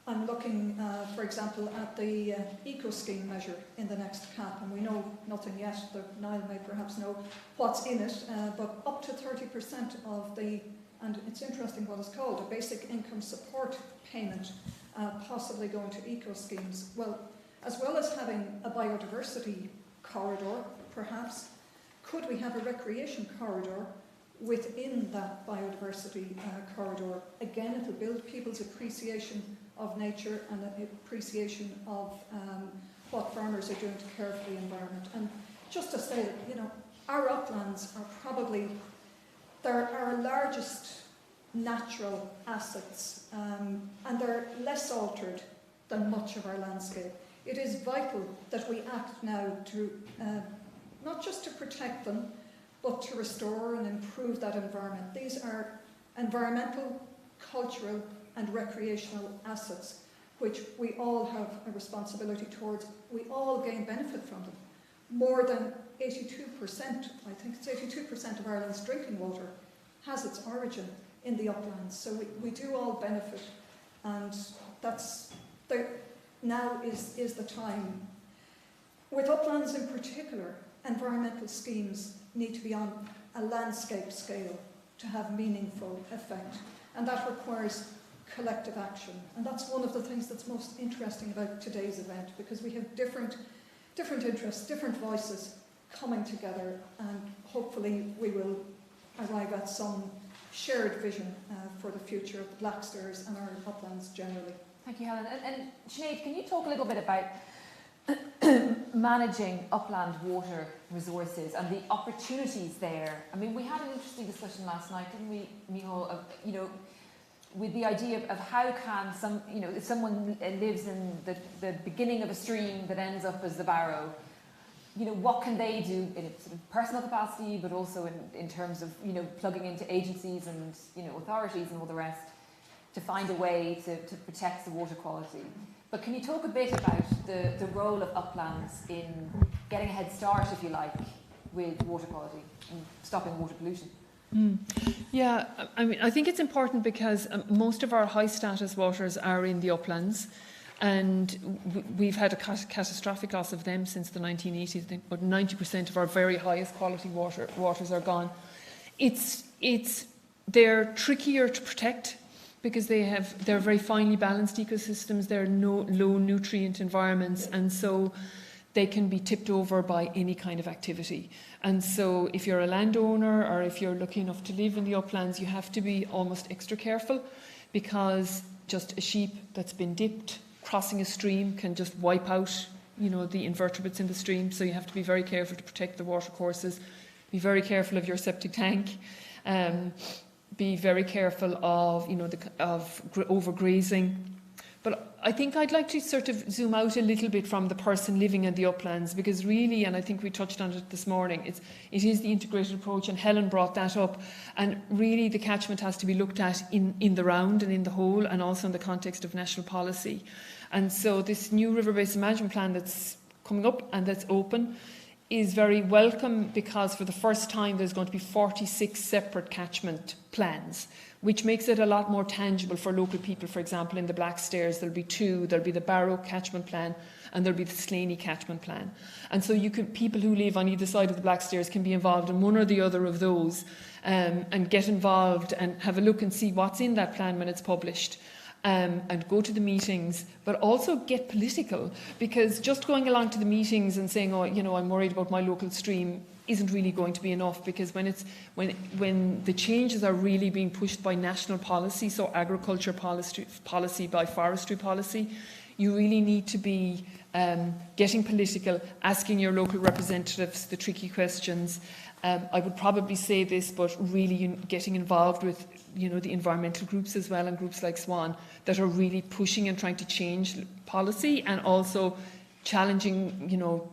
I'm looking, for example, at the eco-scheme measure in the next CAP, and we know nothing yet. Niall may perhaps know what's in it, but up to 30% of the, and it's interesting what it's called, a basic income support payment, possibly going to eco-schemes. Well as having a biodiversity corridor, perhaps, Could we have a recreation corridor within that biodiversity corridor? Again, it'll build people's appreciation of nature and an appreciation of what farmers are doing to care for the environment. And just to say that, you know, our uplands are probably they're our largest natural assets, and they're less altered than much of our landscape. It is vital that we act now to not just to protect them, but to restore and improve that environment. These are environmental, cultural and recreational assets which we all have a responsibility towards. We all gain benefit from them. More than 82%, I think it's 82% of Ireland's drinking water has its origin in the uplands. So we do all benefit, and now is the time. With uplands in particular, environmental schemes need to be on a landscape scale to have meaningful effect, and that requires collective action. And that's one of the things that's most interesting about today's event, because we have different interests, different voices coming together, and hopefully we will arrive at some shared vision for the future of the Blackstairs and our uplands generally. Thank you, Helen. And Sinead, can you talk a little bit about managing upland water resources and the opportunities there? I mean, we had an interesting discussion last night, didn't we, Micheál, of, you know, with the idea of how can if someone lives in the beginning of a stream that ends up as the Barrow, you know, what can they do in a sort of personal capacity, but also in terms of, you know, plugging into agencies and, you know, authorities and all the rest to find a way to protect the water quality. But can you talk a bit about the role of uplands in getting a head start, if you like, with water quality and stopping water pollution? Yeah, I mean, I think it's important because most of our high status waters are in the uplands, and we've had a catastrophic loss of them since the 1980s. I think about 90% of our very highest quality waters are gone. They're trickier to protect because they're very finely balanced ecosystems. They're low nutrient environments, and so they can be tipped over by any kind of activity. And so if you're a landowner or if you're lucky enough to live in the uplands, you have to be almost extra careful, because just a sheep that's been dipped crossing a stream can just wipe out, you know, the invertebrates in the stream. So you have to be very careful to protect the water courses, be very careful of your septic tank, be very careful of, you know, of overgrazing. But I think I'd like to sort of zoom out a little bit from the person living in the uplands, because really, and I think we touched on it this morning, it is the integrated approach, and Helen brought that up. And really the catchment has to be looked at in the round and in the whole, and also in the context of national policy. And so this new river basin management plan that's coming up and that's open is very welcome, because for the first time there's going to be 46 separate catchment plans, which makes it a lot more tangible for local people. For example, in the Blackstairs there'll be two. There'll be the Barrow catchment plan and there'll be the Slaney catchment plan. And so people who live on either side of the Blackstairs can be involved in one or the other of those, and get involved and have a look and see what's in that plan when it's published. And go to the meetings, but also get political, because just going along to the meetings and saying, oh, you know, I'm worried about my local stream isn't really going to be enough, because when the changes are really being pushed by national policy, so agriculture policy by forestry policy, you really need to be getting political, asking your local representatives the tricky questions. I would probably say this, but really getting involved with, you know, the environmental groups as well, and groups like SWAN that are really pushing and trying to change policy, and also challenging, you know,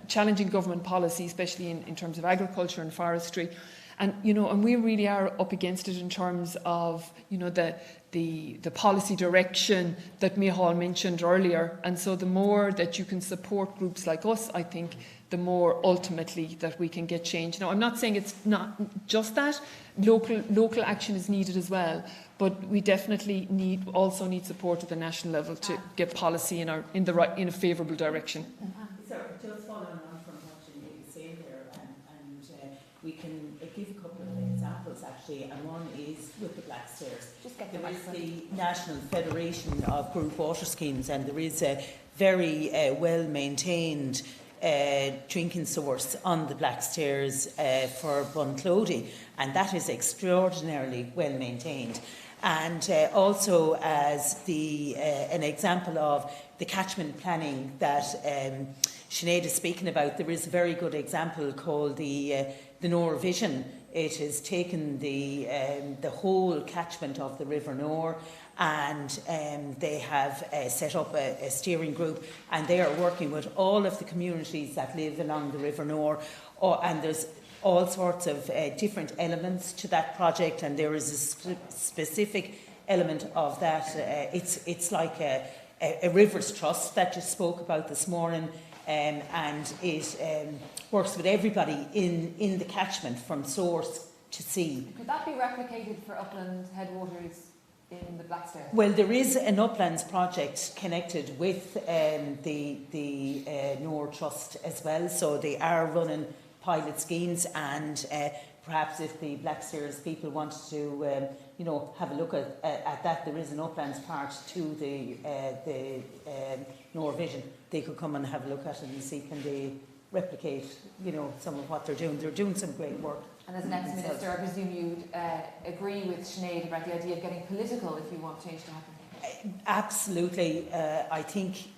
challenging government policy, especially in terms of agriculture and forestry. And, you know, and we really are up against it in terms of, you know, the policy direction that Micheál mentioned earlier. And so the more that you can support groups like us, I think, the more ultimately that we can get change. Now, I'm not saying it's not just that. Local action is needed as well, but we definitely also need support at the national level to get policy in a favourable direction. So just following on from what Sinead was saying there, and we can give a couple of examples actually, and one is with the Blackstairs. There is the National Federation of Group Water Schemes, and there is a very well maintained drinking source on the Blackstairs for Bunclody, and that is extraordinarily well maintained. And also as an example of the catchment planning that Sinead is speaking about, there is a very good example called the Nore Vision. It has taken the whole catchment of the River Nore, and they have set up a steering group, and they are working with all of the communities that live along the River Nore, and there's all sorts of different elements to that project, and there is a specific element of that. It's like a Rivers Trust that you spoke about this morning, and it works with everybody in the catchment from source to sea. Could that be replicated for upland headwaters in the Blackstairs? Well, there is an uplands project connected with the Nore Trust as well, so they are running pilot schemes, and perhaps if the Blackstairs people want to have a look at that, there is an uplands part to the Nore Vision. They could come and have a look at it and see can they replicate some of what they're doing. They're doing some great work. And as an ex-minister, I presume you'd agree with Sinead about the idea of getting political if you want change to happen? Absolutely. I think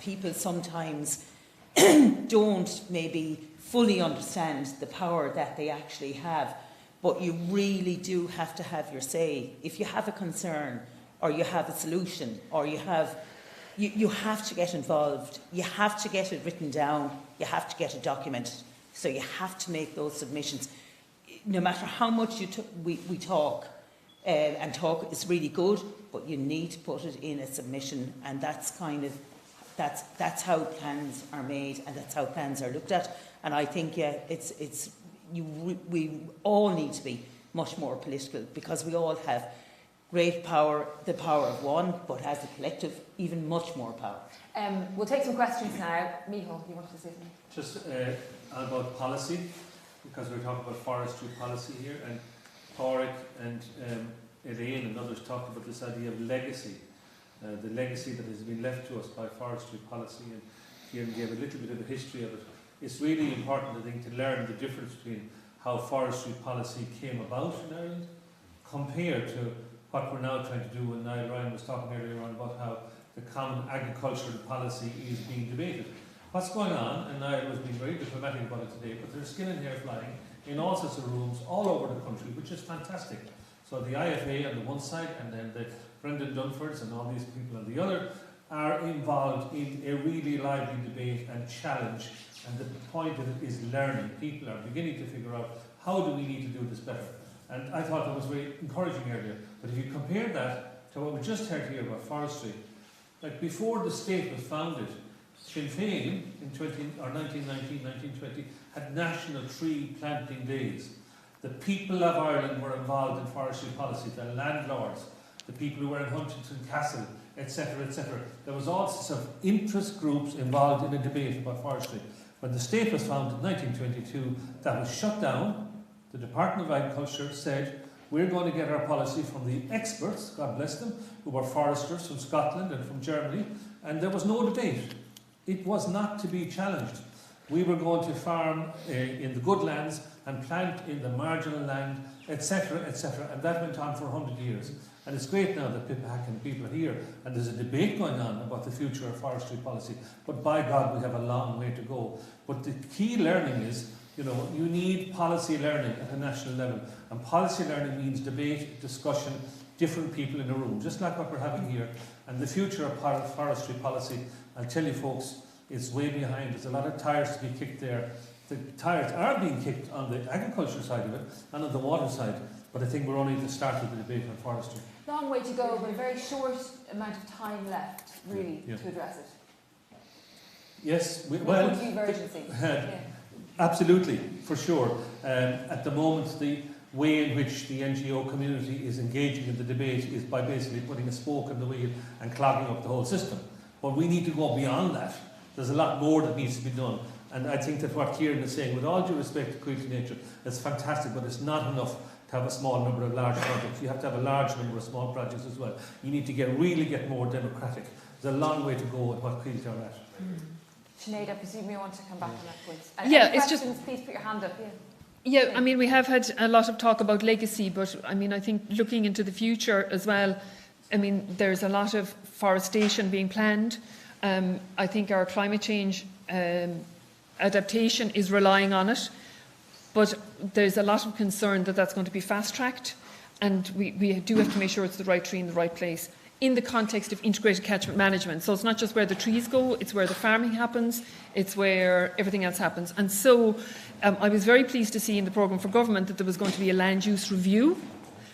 people sometimes don't maybe fully understand the power that they actually have, but you really do have to have your say. If you have a concern, or you have a solution, or you have to get involved. You have to get it written down. You have to get it documented. So you have to make those submissions. No matter how much we talk, and talk is really good, but you need to put it in a submission, and that's how plans are made, and that's how plans are looked at. And I think we all need to be much more political, because we all have great power, the power of one, but as a collective, even much more power. We'll take some questions now. Micheál, you wanted to say something? Just about policy, because we're talking about forestry policy here, and Pádraig and Elaine and others talked about this idea of legacy, the legacy that has been left to us by forestry policy, and Kieran gave a little bit of the history of it. It's really important, I think, to learn the difference between how forestry policy came about in Ireland compared to what we're now trying to do. And Niall Ryan was talking earlier on about how the common agricultural policy is being debated. What's going on, and Niall was being very diplomatic about it today, but there's skin and hair flying in all sorts of rooms all over the country, which is fantastic. So the IFA on the one side, and then the Brendan Dunfords and all these people on the other are involved in a really lively debate and challenge. And the point of it is learning. People are beginning to figure out, how do we need to do this better? And I thought that was very encouraging earlier. But if you compare that to what we just heard here about forestry, like before the state was founded, Sinn Féin in 1919, 1920 had national tree planting days. The people of Ireland were involved in forestry policy, the landlords, the people who were in Huntington Castle, etc., etc. There was all sorts of interest groups involved in a debate about forestry. When the state was founded in 1922, that was shut down. The Department of Agriculture said, we're going to get our policy from the experts, God bless them, who were foresters from Scotland and from Germany, and there was no debate. It was not to be challenged. We were going to farm in the good lands and plant in the marginal land, etc., etc., and that went on for 100 years. And it's great now that people are here, and there's a debate going on about the future of forestry policy. But by God, we have a long way to go. But the key learning is, you need policy learning at a national level. And policy learning means debate, discussion, different people in a room, just like what we're having here. And the future of forestry policy, I'll tell you folks, is way behind. There's a lot of tires to be kicked there. The tires are being kicked on the agriculture side of it and on the water side. But I think we're only at the start of the debate on forestry. Long way to go, but a very short amount of time left, really, to address it. Yes, absolutely, for sure. At the moment, the way in which the NGO community is engaging in the debate is by basically putting a spoke in the wheel and clogging up the whole system. But we need to go beyond that. There's a lot more that needs to be done. And I think that what Kieran is saying, with all due respect to Quilty Nature, is fantastic, but it's not enough to have a small number of large projects. You have to have a large number of small projects as well. You need to really get more democratic. There's a long way to go with what Quilty are at. Sinead, I presume you want to come back on that point. And Yeah, any it's questions, please put your hand up. Yeah. Yeah, I mean, we have had a lot of talk about legacy, but I mean, I think looking into the future as well, I mean, there's a lot of forestation being planned. I think our climate change adaptation is relying on it, but there's a lot of concern that that's going to be fast-tracked, and we do have to make sure it's the right tree in the right place in the context of integrated catchment management. So it's not just where the trees go, it's where the farming happens, it's where everything else happens. And so I was very pleased to see in the programme for government that there was going to be a land use review,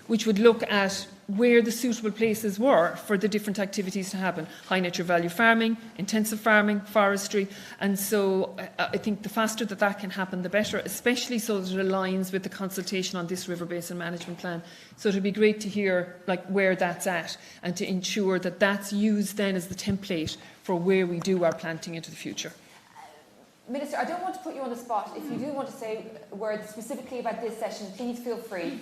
which would look at where the suitable places were for the different activities to happen. High nature value farming, intensive farming, forestry. And so I think the faster that that can happen, the better, especially so that it aligns with the consultation on this river basin management plan. So it would be great to hear like where that's at and to ensure that that's used then as the template for where we do our planting into the future. Minister, I don't want to put you on the spot. If you do want to say a word specifically about this session, please feel free,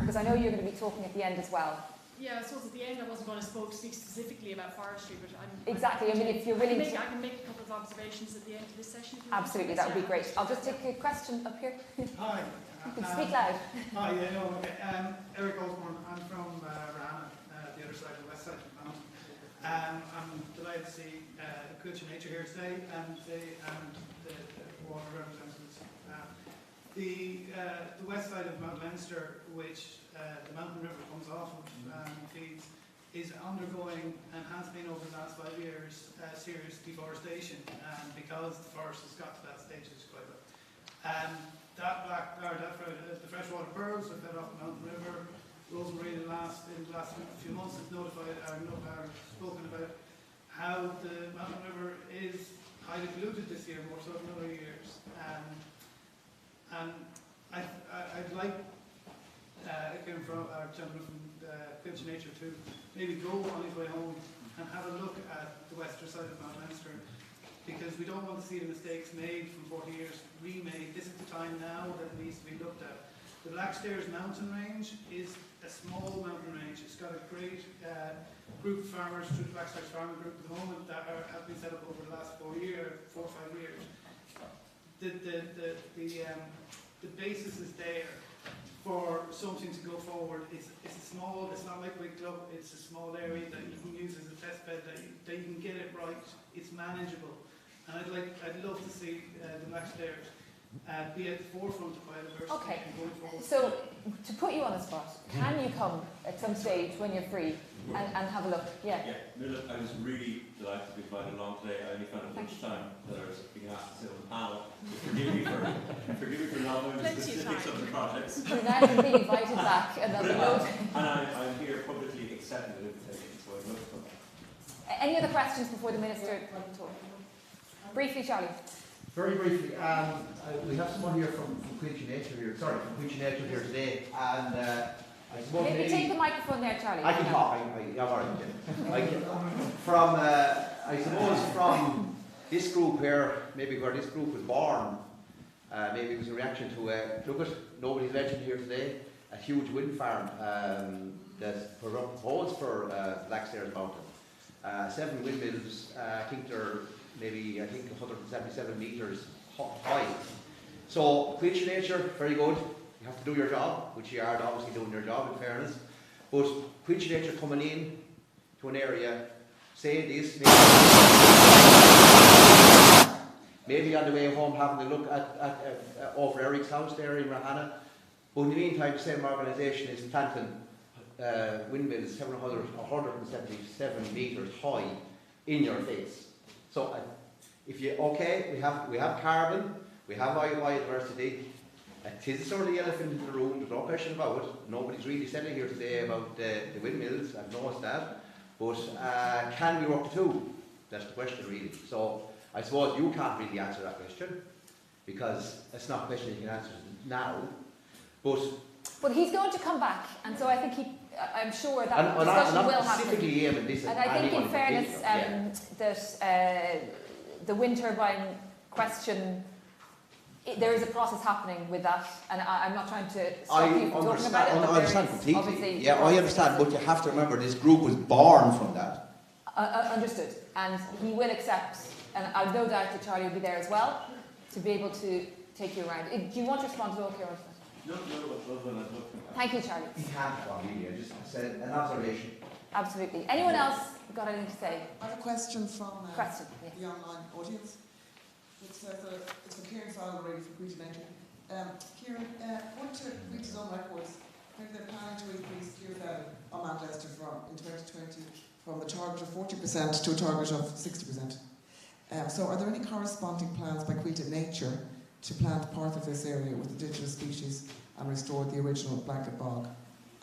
because I know you're going to be talking at the end as well. Yeah, I suppose at the end I wasn't going to speak specifically about forestry, but Exactly, I mean, if you're willing to... I can make a couple of observations at the end of this session. Absolutely, that would be great. I'll just take a question up here. Hi. You can speak loud. Hi, yeah, no, okay. Eric Osborne, I'm from Rahana, the other side, the west side of the mountain. I'm delighted to see Culture Nature here today and the water representatives. The west side of Mount Leinster, which the mountain river comes off of and feeds, is undergoing and has been over the last 5 years serious deforestation because the forest has got to that stage of described. The freshwater pearls have fed off the mountain river. Rosemary in the last few months has notified spoken about how the mountain river is highly polluted this year, more so than other years. And I'd like again from our gentleman from Culture Nature to maybe go on his way home and have a look at the western side of Mount Leinster, because we don't want to see the mistakes made from 40 years remade. This is the time now that it needs to be looked at. The Blackstairs mountain range is a small mountain range. It's got a great group of farmers through the Blackstairs Farming Group at the moment that have been set up over the last 4 or 5 years. The basis is there for something to go forward. It's small, it's not like Wicklow, it's a small area that you can use as a test bed, that you can get it right, it's manageable. And I'd love to see the Blackstairs be at the forefront of biodiversity. Okay, going forward. so to put you on the spot, can you come at some stage when you're free and have a look? Yeah. Yeah, no, look, I was really delighted to be invited along today. I only found it lunchtime that I was being asked to sit on the panel. Forgive me for not knowing the specifics of the projects. You're now going to be invited back, and there'll be loads. And I'm here publicly accepting the invitation, so I will come. Any other questions before the Minister talks? Briefly, Charlie. Very briefly, we have someone here from Culture Nature here. Sorry, from Culture Nature here today, and I suppose maybe take the microphone there, Charlie. I can talk. I'm all right. From I suppose from this group here, maybe where this group was born, maybe it was a reaction to look at nobody's mentioned here today, a huge wind farm that's proposed for Blackstairs Mountain. 7 windmills. I think they're maybe 177 metres high. So Culture Nature, very good. You have to do your job, which you are obviously doing your job in fairness. But Culture Nature coming in to an area, say this, maybe on the way home having a look at over Eric's house there in Rahana. But in the meantime, the same organisation is planting windmills 177 metres high in your face. So if you we have carbon, we have biodiversity. It is sort of the elephant in the room. There's no question about it. Nobody's really said it here today about the windmills. I've noticed that. But can we work the two? That's the question really. So I suppose you can't really answer that question because it's not a question you can answer now. But he's going to come back, and so I think I'm sure that discussion will happen. And I think, in fairness, that the wind turbine question, there is a process happening with that, and I'm not trying to stop you from talking about it. I understand completely. Yeah, I understand, but you have to remember this group was born from that. Understood, and he will accept And I've no doubt that Charlie will be there as well to be able to take you around. Do you want to respond to all, Kieran? No, Thank you, Charlie. He can't respond, really. I just said an observation. Absolutely. Anyone else got anything to say? I have a question from yeah. the online audience. It's for Kieran Fowler, really, for Green Nature. Kieran, according to Green's own records, they're planning to increase clear level on Mount Leinster in 2020 from a target of 40% to a target of 60%. So are there any corresponding plans by Green Nature to plant part of this area with indigenous species and restore the original blanket bog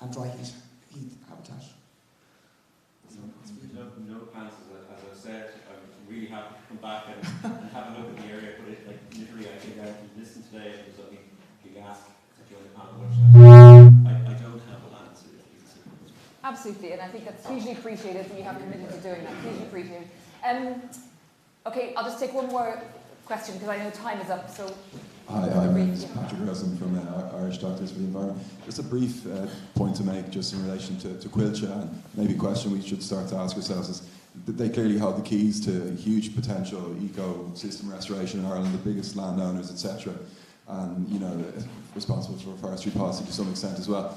and dry heath habitat? No plans, as I've said. I'm really happy to come back and have a look at the area, but literally I think I listened today and there's only big ask that you on the panel. I don't have plans. Absolutely, and I think that's hugely appreciated that you have committed to doing that. Hugely appreciated. Okay, I'll just take one more question because I know time is up. So. Hi, my name is Patrick Rosen from Irish Doctors for the Environment. Just a brief point to make just in relation to Quilcha, and maybe a question we should start to ask ourselves is that they clearly hold the keys to huge potential ecosystem restoration in Ireland, the biggest landowners, etc., and responsible for forestry policy to some extent as well.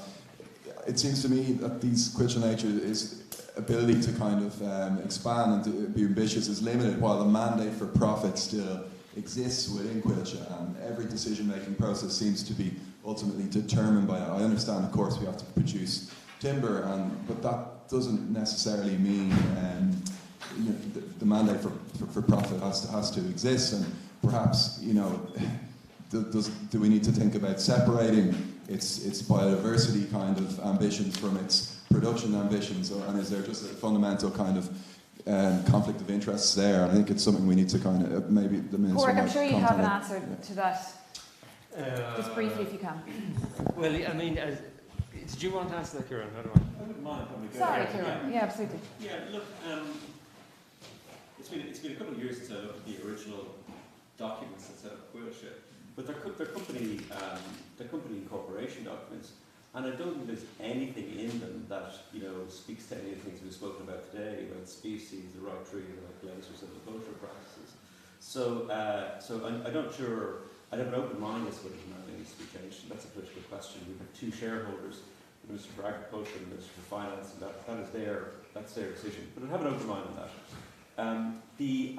It seems to me that these Quilcha Nature's ability to kind of expand and to be ambitious is limited, while the mandate for profit still exists within Quilcha, and every decision-making process seems to be ultimately determined by it. I understand, of course, we have to produce timber, but that doesn't necessarily mean the mandate for profit has to exist. And perhaps, do we need to think about separating its biodiversity kind of ambitions from its production ambitions, and is there just a fundamental kind of conflict of interests there? I think it's something we need to kind of maybe the minister. Pork, I'm sure you have an answer to that. Just briefly, if you can. Well, I mean, did you want to answer that, Kieran? How do I wouldn't mind. Sorry, Kieran. Yeah, absolutely. Yeah, look, it's been a couple of years since I looked at the original documents that set up Quilcha, but they're company incorporation documents. And I don't think there's anything in them that speaks to any of the things we've spoken about today about species, the right tree, the right place, or silvicultural practices. So I'm not sure. I have an open mind as to whether or not it needs to be changed. That's a political question. We have two shareholders, the Minister for Agriculture and the Minister for Finance, and that's their decision. But I have an open mind on that. The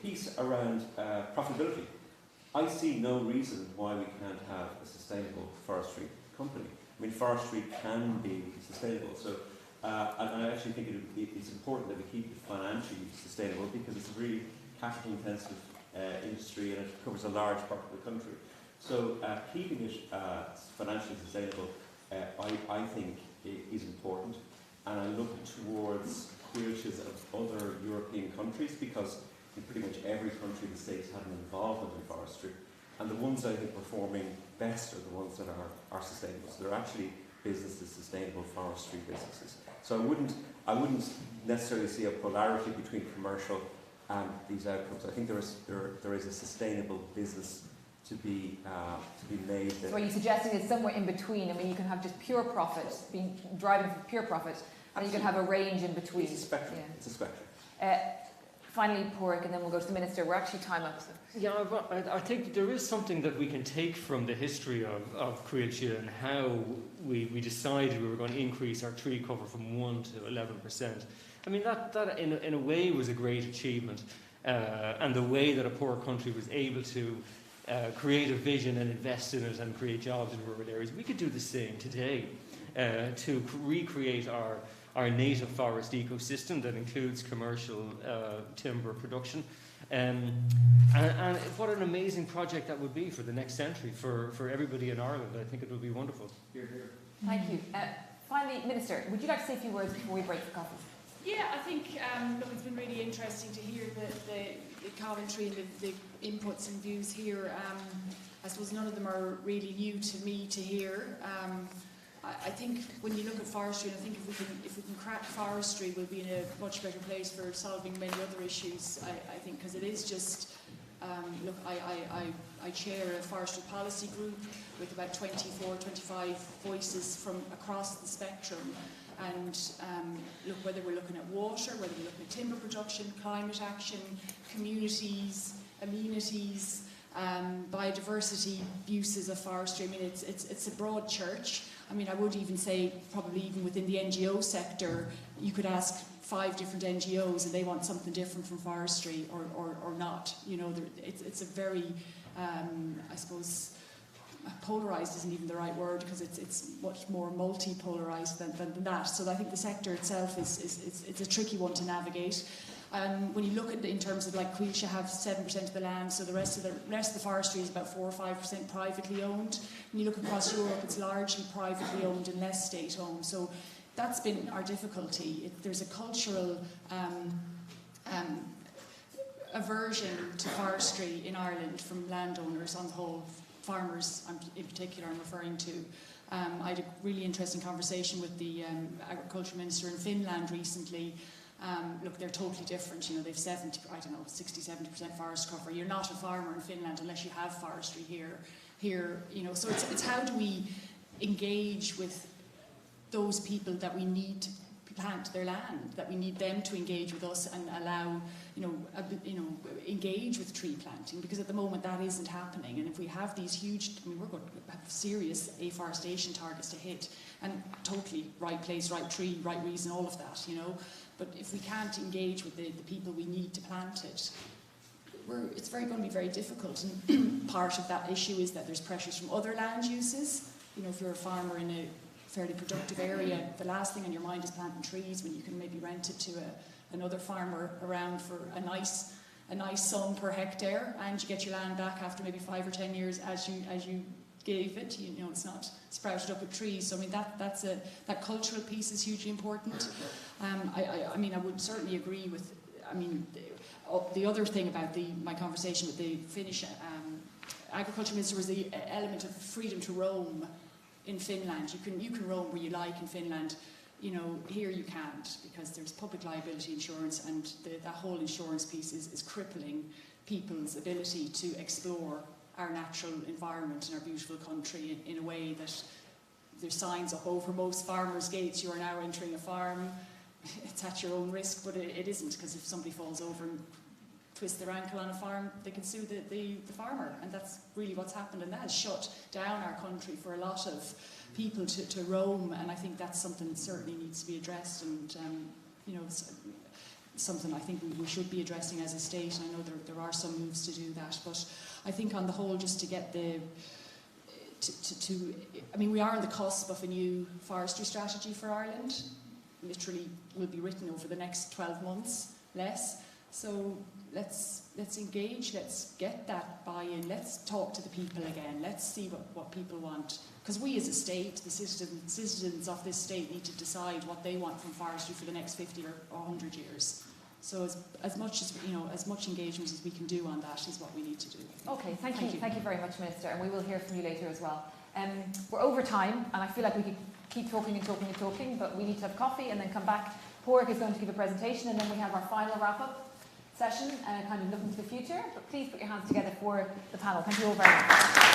piece around profitability, I see no reason why we can't have a sustainable forestry company. I mean, forestry can be sustainable. So, and I actually think it's important that we keep it financially sustainable because it's a really capital-intensive industry and it covers a large part of the country. So, keeping it financially sustainable, I think, is important. And I look towards Quilchas of other European countries because in pretty much every country the states have an involvement in forestry. And the ones I think performing best are the ones that are sustainable. So they're actually businesses, sustainable forestry businesses. So I wouldn't necessarily see a polarity between commercial and these outcomes. I think there is a sustainable business to be made. So are you suggesting it's somewhere in between? I mean, you can have just pure profit, driving for pure profit, and you can have a range in between. It's a spectrum. Yeah. It's a spectrum. Finally, Pork, and then we'll go to the Minister. We're actually time up. So. Yeah, I think there is something that we can take from the history of Quilcha and how we decided we were going to increase our tree cover from 1 to 11%. I mean, that in a way was a great achievement. And the way that a poor country was able to create a vision and invest in it and create jobs in rural areas. We could do the same today to recreate our native forest ecosystem that includes commercial timber production. And what an amazing project that would be for the next century, for everybody in Ireland. I think it would be wonderful. Hear, hear. Thank you. Finally, Minister, would you like to say a few words before we break for coffee? Yeah, I think look, it's been really interesting to hear the commentary and the inputs and views here. I suppose none of them are really new to me to hear. I think when you look at forestry, I think if we can crack forestry, we'll be in a much better place for solving many other issues. I think because it is just look, I chair a forestry policy group with about 24, 25 voices from across the spectrum. And look, whether we're looking at water, whether we're looking at timber production, climate action, communities, amenities, biodiversity, uses of forestry. I mean, it's a broad church. I mean, I would even say probably even within the NGO sector, you could ask 5 different NGOs and they want something different from forestry or not. You know, it's a very, I suppose, polarised isn't even the right word, because it's much more multi-polarised than that. So I think the sector itself it's a tricky one to navigate. When you look at in terms of like Quilcha have 7% of the land, so the rest of the forestry is about 4 or 5% privately owned. When you look across Europe, it's largely privately owned and less state owned. So that's been our difficulty. There's a cultural aversion to forestry in Ireland from landowners on the whole. Farmers in particular I'm referring to. I had a really interesting conversation with the agriculture minister in Finland recently. Look, they're totally different. You know, they've 60-70% forest cover. You're not a farmer in Finland unless you have forestry here. You know, so it's how do we engage with those people that we need to plant their land, that we need them to engage with us and allow, engage with tree planting, because at the moment that isn't happening. And if we have these huge, we're going to have serious afforestation targets to hit, and totally right place, right tree, right reason, all of that, you know. But if we can't engage with the people we need to plant it, it's going to be very difficult. And part of that issue is that there's pressures from other land uses. You know, if you're a farmer in a fairly productive area, the last thing on your mind is planting trees when you can maybe rent it to another farmer around for a nice sum per hectare, and you get your land back after maybe 5 or 10 years as you gave it. You know, it's not sprouted up with trees. So I mean that cultural piece is hugely important. I mean, I would certainly agree with. I mean, the other thing about my conversation with the Finnish agriculture minister was the element of freedom to roam in Finland. You can roam where you like in Finland. You know, here you can't, because there's public liability insurance, and that whole insurance piece is crippling people's ability to explore our natural environment and our beautiful country in a way that there's signs up over most farmers' gates. You are now entering a farm. It's at your own risk, but it isn't, because if somebody falls over and twists their ankle on a farm, they can sue the farmer, and that's really what's happened, and that has shut down our country for a lot of people to roam, and I think that's something that certainly needs to be addressed, and something I think we should be addressing as a state. And I know there are some moves to do that, but I think on the whole, just to get I mean, we are on the cusp of a new forestry strategy for Ireland. Literally will be written over the next 12 months, less. So let's engage, let's get that buy-in, let's talk to the people again, let's see what people want. Because we as a state, the citizens of this state, need to decide what they want from forestry for the next 50 or 100 years. So as much engagement as we can do on that is what we need to do. Okay, thank you very much, Minister, and we will hear from you later as well. We're over time, and I feel like we could keep talking, but we need to have coffee and then come back. Porg is going to give a presentation, and then we have our final wrap-up session, kind of looking to the future. But please put your hands together for the panel. Thank you all very much.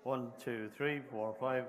1, 2, 3, 4, 5.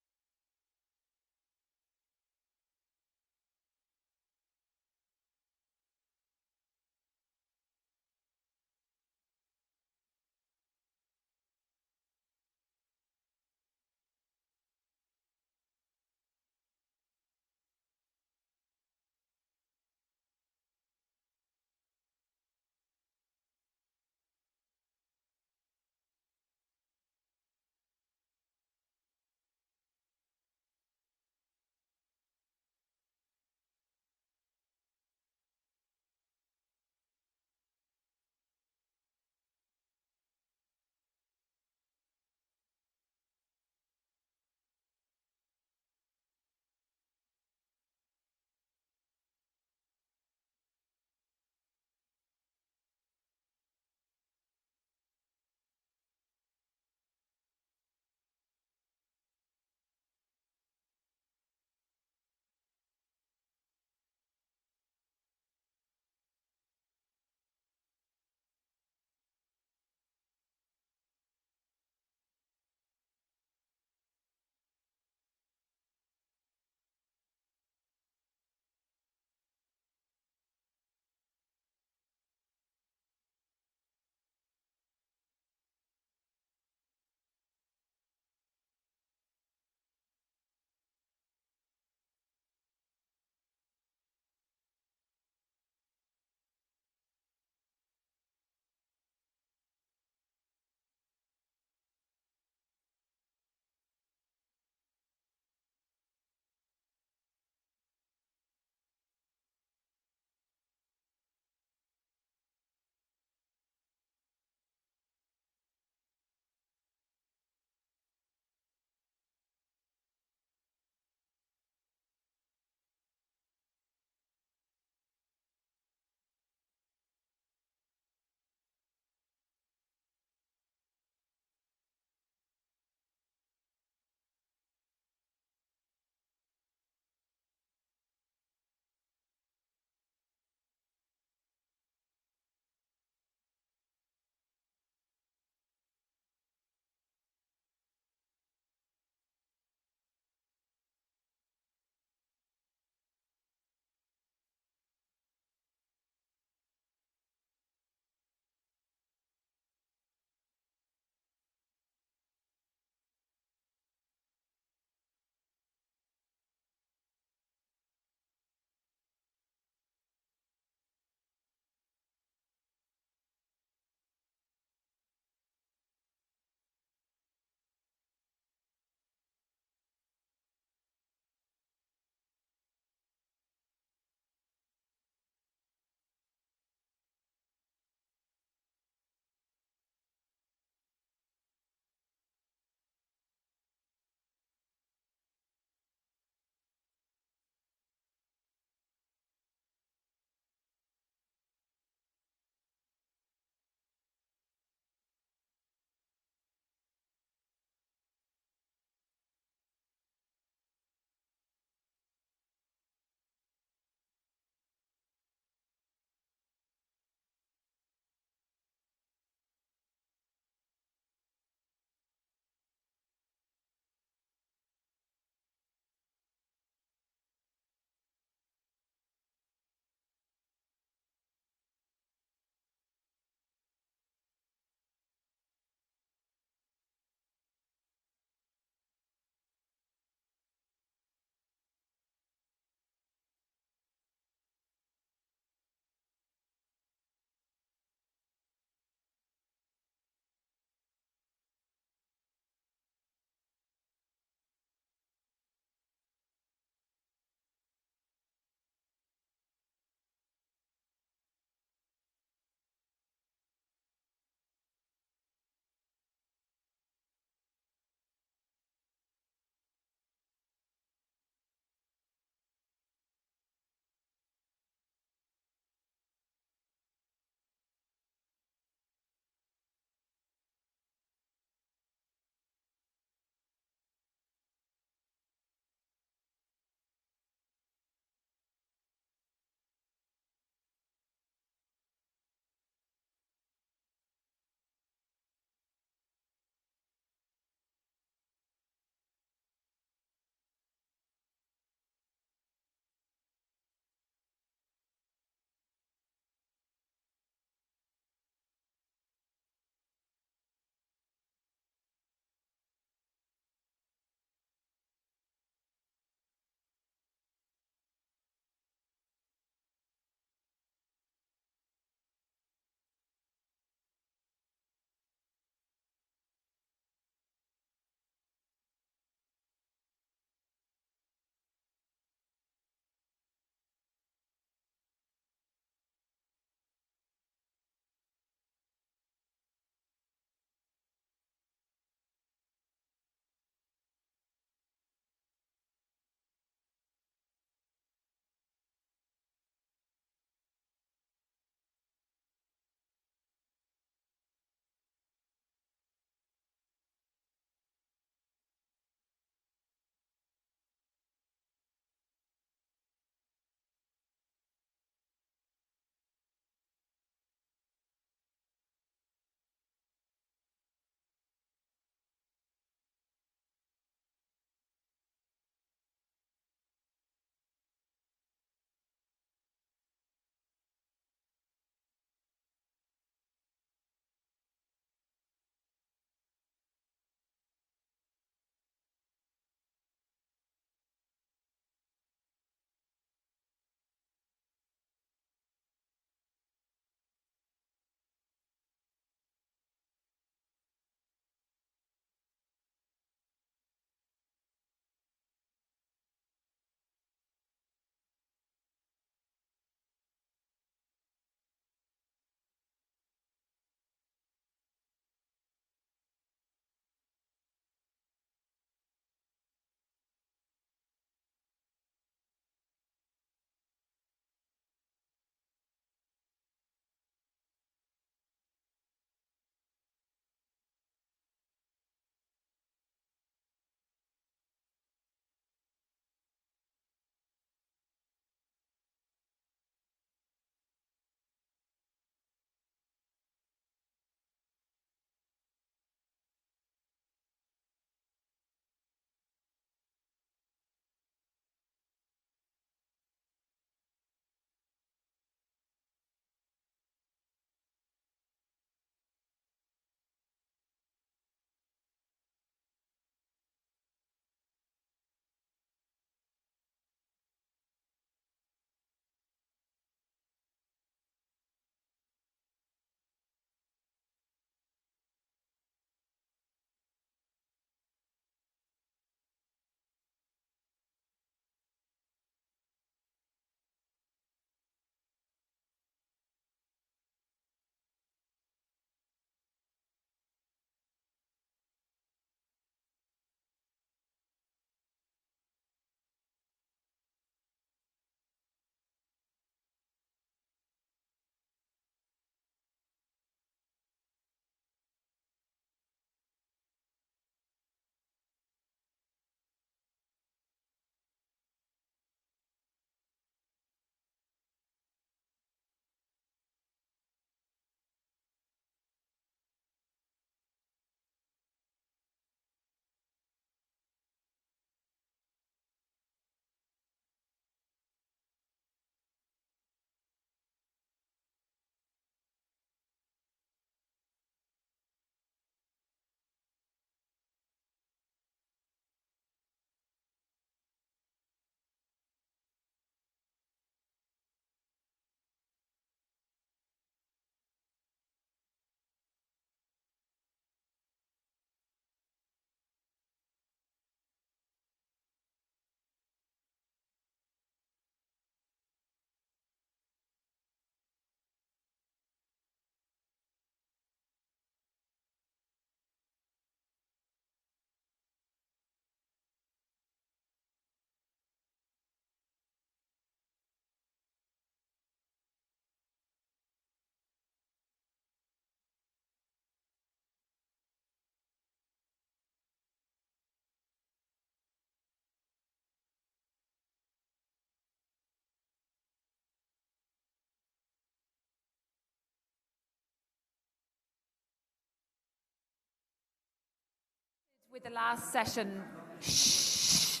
With the last session. Shh.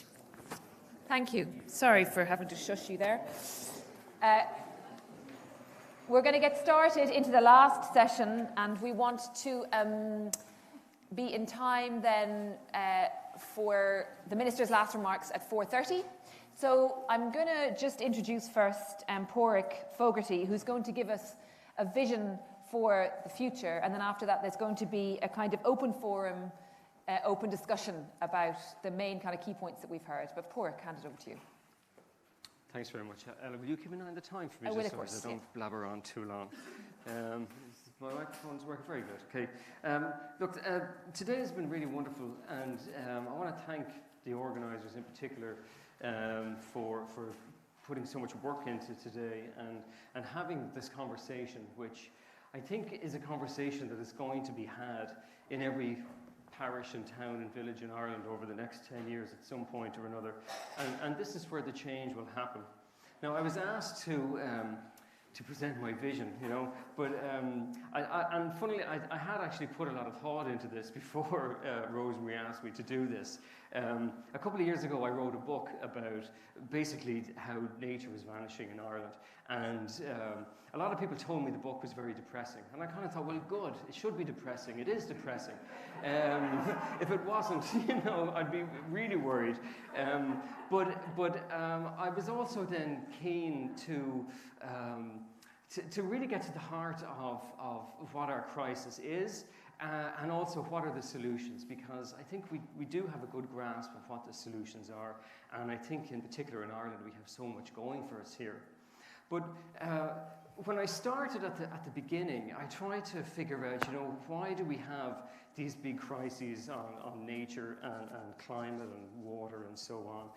Thank you. Sorry for having to shush you there. We're going to get started into the last session, and we want to be in time then for the Minister's last remarks at 4:30. So I'm going to just introduce first Pádraig Fogarty, who's going to give us a vision for the future, and then after that there's going to be a kind of open forum, open discussion about the main kind of key points that we've heard. But Pádraig, hand it over to you. Thanks very much. Ella, will you keep an eye on the time for me? I will, just of course, so I don't blabber on too long. My microphone's working very good. Okay. Look, today has been really wonderful, and I want to thank the organisers in particular for putting so much work into today and having this conversation, which I think is a conversation that is going to be had in every parish and town and village in Ireland over the next 10 years at some point or another. And this is where the change will happen. Now, I was asked to present my vision, you know, but and funnily, I had actually put a lot of thought into this before Rosemary asked me to do this. A couple of years ago, I wrote a book about basically how nature was vanishing in Ireland, and a lot of people told me the book was very depressing, and I kind of thought, well, good, it should be depressing. It is depressing. If it wasn't, you know, I'd be really worried. But I was also then keen to really get to the heart of what our crisis is, and also what are the solutions, because I think we do have a good grasp of what the solutions are, and I think in particular in Ireland we have so much going for us here. But when I started at the beginning, I tried to figure out, you know, why do we have these big crises on nature and climate and water and so on.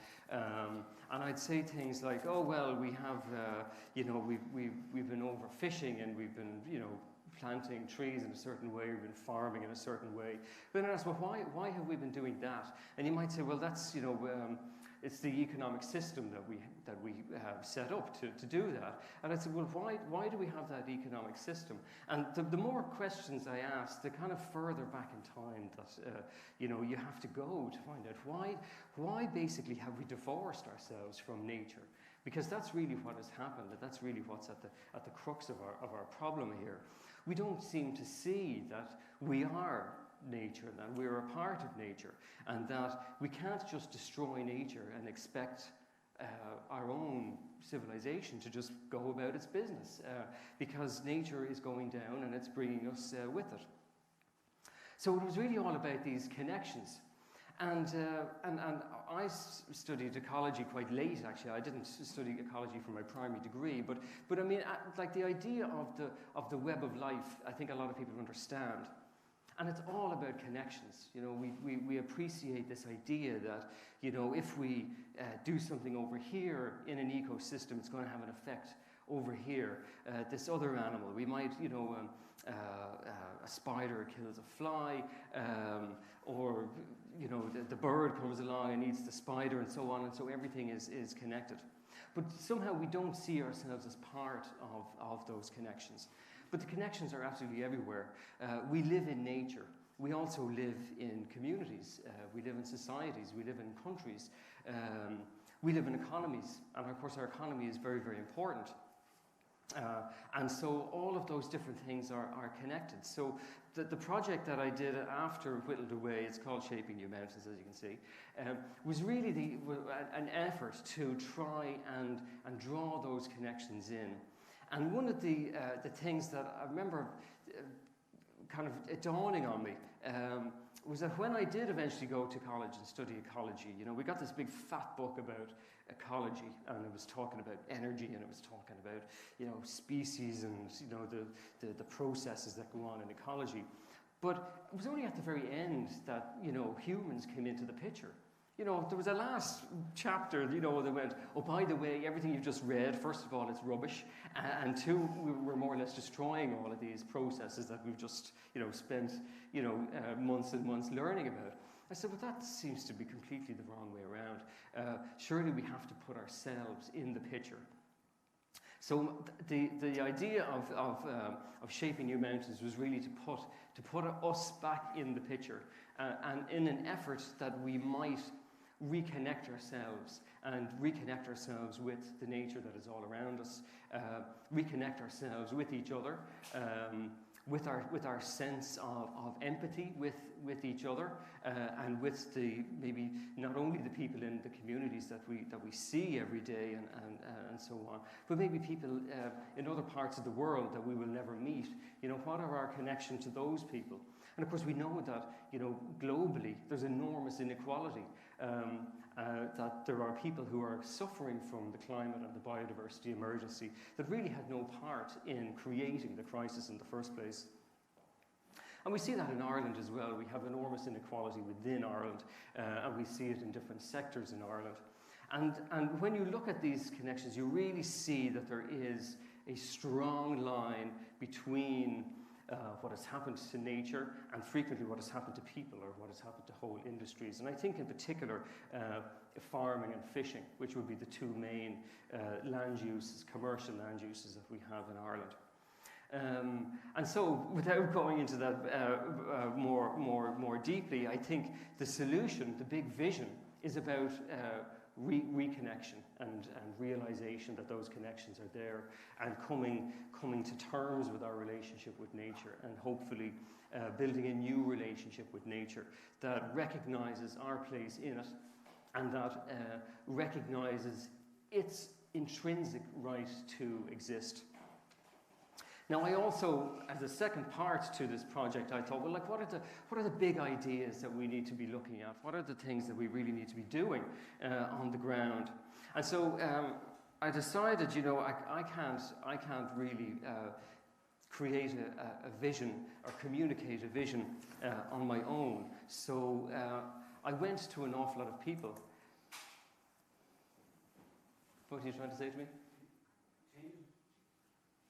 And I'd say things like, oh, well, we have, you know, we've been overfishing, and we've been, you know, planting trees in a certain way, we've been farming in a certain way. But then I asked, well, why have we been doing that? And you might say, well, that's, you know, it's the economic system that we have set up to do that. And I said, well, why do we have that economic system? And the more questions I asked, the kind of further back in time that you know, you have to go to find out why basically have we divorced ourselves from nature? Because that's really what has happened. That's really what's at the crux of our problem here. We don't seem to see that we are nature, that we're a part of nature, and that we can't just destroy nature and expect our own civilization to just go about its business, because nature is going down and it's bringing us with it. So it was really all about these connections. And I studied ecology quite late, actually. I didn't study ecology for my primary degree, but I mean, like the idea of the web of life, I think a lot of people understand. And it's all about connections. You know, we appreciate this idea that, you know, if we do something over here in an ecosystem, it's going to have an effect over here. This other animal, we might, you know, a spider kills a fly, or, you know, the bird comes along and eats the spider, and so on, and so everything is connected. But somehow we don't see ourselves as part of those connections. But the connections are absolutely everywhere. We live in nature. We also live in communities. We live in societies. We live in countries. We live in economies. And of course, our economy is very, very important. And so all of those different things are connected. So the project that I did after Whittled Away, it's called Shaping New Mountains, as you can see, was really an effort to try and draw those connections in. And one of the things that I remember kind of dawning on me was that when I did eventually go to college and study ecology, you know, we got this big fat book about ecology, and it was talking about energy, and it was talking about, you know, species and, you know, the processes that go on in ecology. But it was only at the very end that, you know, humans came into the picture. You know, there was a last chapter, you know, that went, oh, by the way, everything you've just read, first of all, it's rubbish, and two, we're more or less destroying all of these processes that we've just, you know, spent, you know, months and months learning about. I said, well, that seems to be completely the wrong way around. Surely we have to put ourselves in the picture. So the idea of Shaping New Mountains was really to put us back in the picture, and in an effort that we might reconnect ourselves with the nature that is all around us, reconnect ourselves with each other, with our sense of empathy with each other, and with maybe not only the people in the communities that we see every day and so on, but maybe people in other parts of the world that we will never meet. What are our connection to those people? And of course we know that globally there's enormous inequality, that there are people who are suffering from the climate and the biodiversity emergency that really had no part in creating the crisis in the first place. And we see that in Ireland as well. We have enormous inequality within Ireland, and we see it in different sectors in Ireland. And when you look at these connections, you really see that there is a strong line between what has happened to nature and frequently what has happened to people, or what has happened to whole industries. And I think in particular farming and fishing, which would be the two main land uses, commercial land uses that we have in Ireland. And so, without going into that more deeply, I think the solution, the big vision, is about reconnection and realization that those connections are there, and coming to terms with our relationship with nature, and hopefully building a new relationship with nature that recognizes our place in it, and that recognizes its intrinsic right to exist. Now, I also, as a second part to this project, I thought, well, like, what are the big ideas that we need to be looking at? What are the things that we really need to be doing on the ground? And so I decided, I can't really create a vision or communicate a vision on my own. So I went to an awful lot of people. What are you trying to say to me?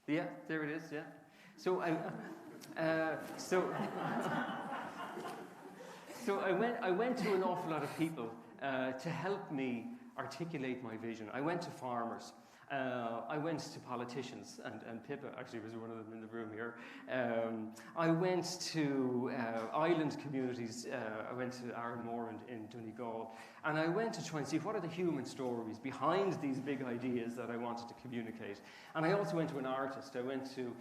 Yeah, there it is. Yeah. So I went to an awful lot of people to help me articulate my vision. I went to farmers. I went to politicians, and Pippa actually was one of them in the room here. I went to island communities. I went to Aaronmore in Donegal, and I went to try and see what are the human stories behind these big ideas that I wanted to communicate. And I also went to an artist. I went to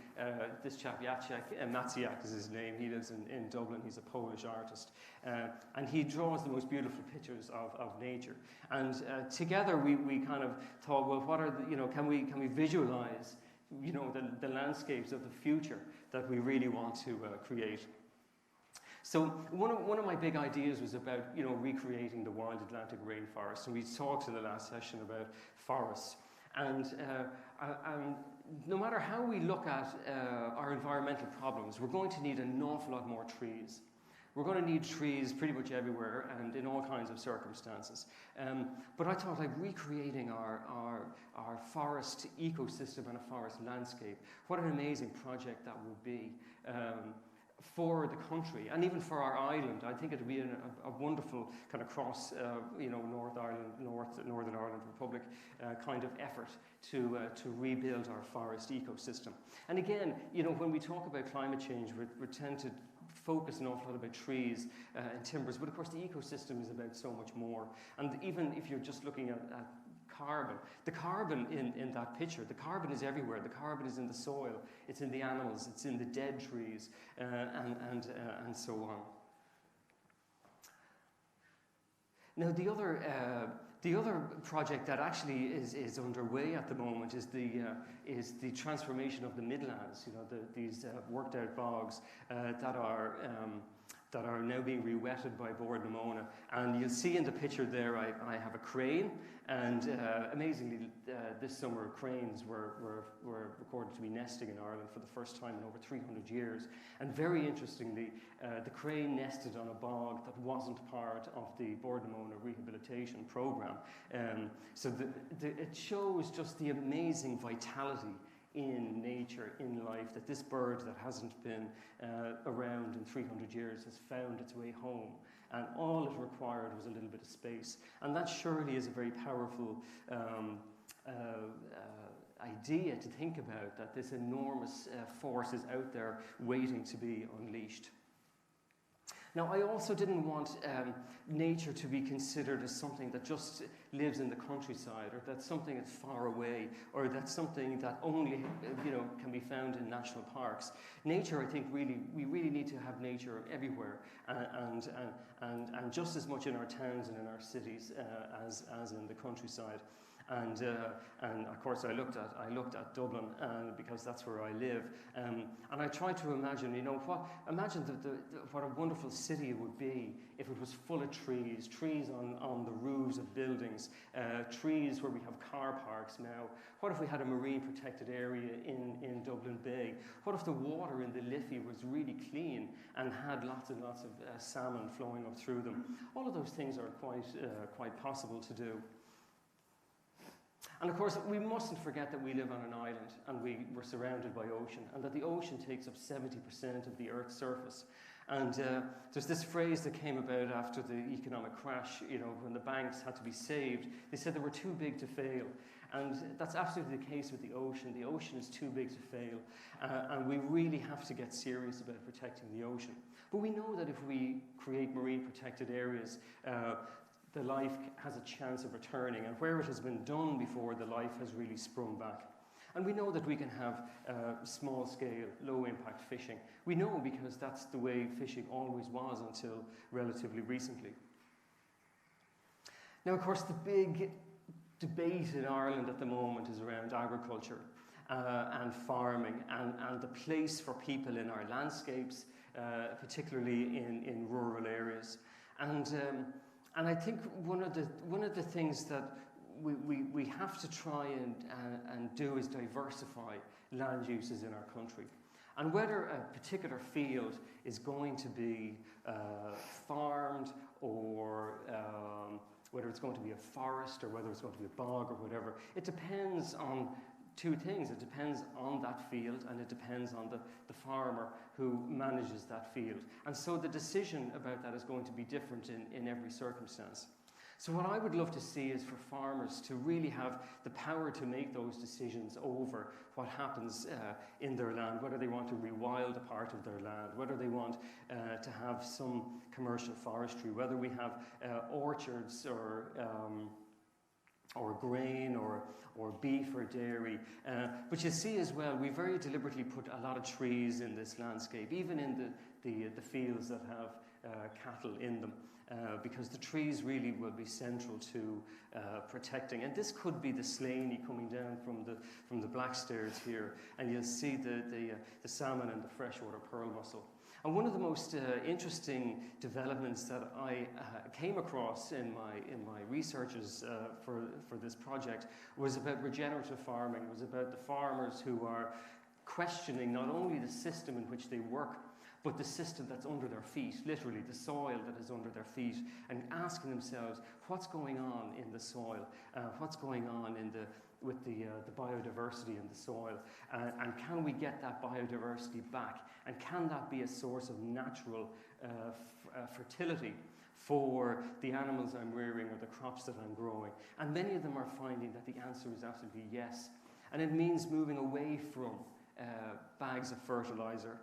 this chap, Jacek Maciak is his name. He lives in Dublin. He's a Polish artist, and he draws the most beautiful pictures of nature. And together we kind of thought, well, what are the, can we visualize, the landscapes of the future that we really want to create? So one of my big ideas was about, recreating the wild Atlantic rainforest. And we talked in the last session about forests. And no matter how we look at our environmental problems, we're going to need an awful lot more trees. We're going to need trees pretty much everywhere and in all kinds of circumstances. But I thought, like, recreating our forest ecosystem and a forest landscape, what an amazing project that would be for the country and even for our island. I think it would be a wonderful kind of cross, Northern Ireland Republic kind of effort to rebuild our forest ecosystem. And again, when we talk about climate change, we tend to focus an awful lot about trees and timbers, but of course the ecosystem is about so much more. And even if you're just looking at carbon, the carbon in that picture, the carbon is everywhere. The carbon is in the soil, it's in the animals, it's in the dead trees, and so on. Now the other project that actually is underway at the moment is the transformation of the Midlands. These worked out bogs that are now being re-wetted by Bord na Móna. And you'll see in the picture there, I have a crane, and amazingly, this summer cranes were recorded to be nesting in Ireland for the first time in over 300 years. And very interestingly, the crane nested on a bog that wasn't part of the Bord na Móna rehabilitation programme. So it shows just the amazing vitality in nature, in life, that this bird that hasn't been around in 300 years has found its way home, and all it required was a little bit of space. And that surely is a very powerful idea to think about, that this enormous force is out there waiting to be unleashed. Now, I also didn't want nature to be considered as something that just lives in the countryside, or that's something that's far away, or that's something that only can be found in national parks. Nature, I think, we really need to have nature everywhere, and just as much in our towns and in our cities as in the countryside. And of course I looked at Dublin because that's where I live, and I tried to imagine, imagine what a wonderful city it would be if it was full of trees on the roofs of buildings, trees where we have car parks now. What if we had a marine protected area in Dublin Bay? What if the water in the Liffey was really clean and had lots and lots of salmon flowing up through them? All of those things are quite possible to do. And of course, we mustn't forget that we live on an island and we're surrounded by ocean, and that the ocean takes up 70% of the Earth's surface. And there's this phrase that came about after the economic crash, when the banks had to be saved. They said they were too big to fail. And that's absolutely the case with the ocean. The ocean is too big to fail. And we really have to get serious about protecting the ocean. But we know that if we create marine protected areas, the life has a chance of returning, and where it has been done before, the life has really sprung back. And we know that we can have small-scale, low-impact fishing. We know because that's the way fishing always was until relatively recently. Now, of course, the big debate in Ireland at the moment is around agriculture and farming and the place for people in our landscapes, particularly in rural areas. And I think one of the things that we have to try and do is diversify land uses in our country. And whether a particular field is going to be farmed, or whether it's going to be a forest, or whether it's going to be a bog or whatever, it depends on two things. It depends on that field, and it depends on the farmer who manages that field. And so the decision about that is going to be different in every circumstance. So what I would love to see is for farmers to really have the power to make those decisions over what happens in their land, whether they want to rewild a part of their land, whether they want to have some commercial forestry, whether we have orchards or grain or beef or dairy. But you see as well, we very deliberately put a lot of trees in this landscape, even in the fields that have cattle in them, because the trees really will be central to protecting. And this could be the Slaney coming down from the Blackstairs here, and you'll see the salmon and the freshwater pearl mussel. And one of the most interesting developments that I came across in my researches for this project was about regenerative farming. It was about the farmers who are questioning not only the system in which they work, but the system that's under their feet, literally the soil that is under their feet, and asking themselves, what's going on in the soil? What's going on with the biodiversity in the soil? And can we get that biodiversity back? And can that be a source of natural fertility for the animals I'm rearing or the crops that I'm growing? And many of them are finding that the answer is absolutely yes. And it means moving away from bags of fertilizer,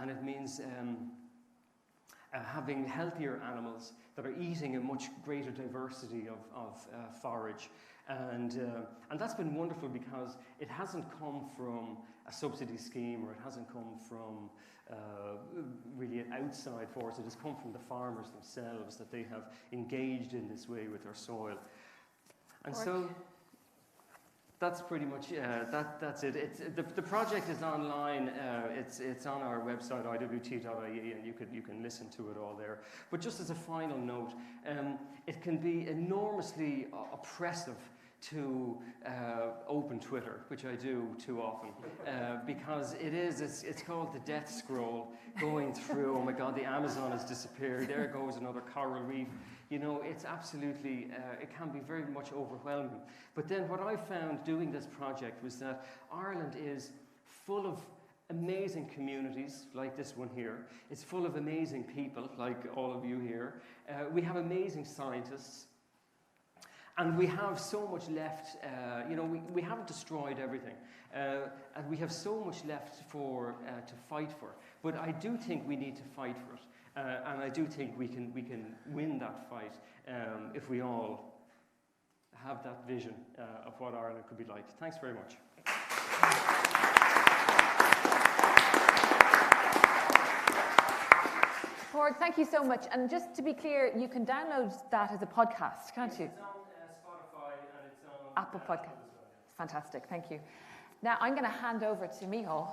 and it means having healthier animals that are eating a much greater diversity of forage. And that's been wonderful because it hasn't come from a subsidy scheme, or it hasn't come from really an outside force. It has come from the farmers themselves, that they have engaged in this way with their soil. And so that's pretty much that's it. The project is online. It's on our website iwt.ie, and you can listen to it all there. But just as a final note, it can be enormously oppressive to open Twitter, which I do too often, because it's called the death scroll, going through, oh my God, the Amazon has disappeared, there goes another coral reef. It's absolutely, it can be very much overwhelming. But then what I found doing this project was that Ireland is full of amazing communities like this one here. It's full of amazing people like all of you here. We have amazing scientists. And we have so much left, we haven't destroyed everything, and we have so much left to fight for. But I do think we need to fight for it. And I do think we can win that fight if we all have that vision of what Ireland could be like. Thanks very much. Ford, thank you so much. And just to be clear, you can download that as a podcast, can't you? It's on Spotify and it's on Apple Podcast. Fantastic, thank you. Now I'm going to hand over to Micheál,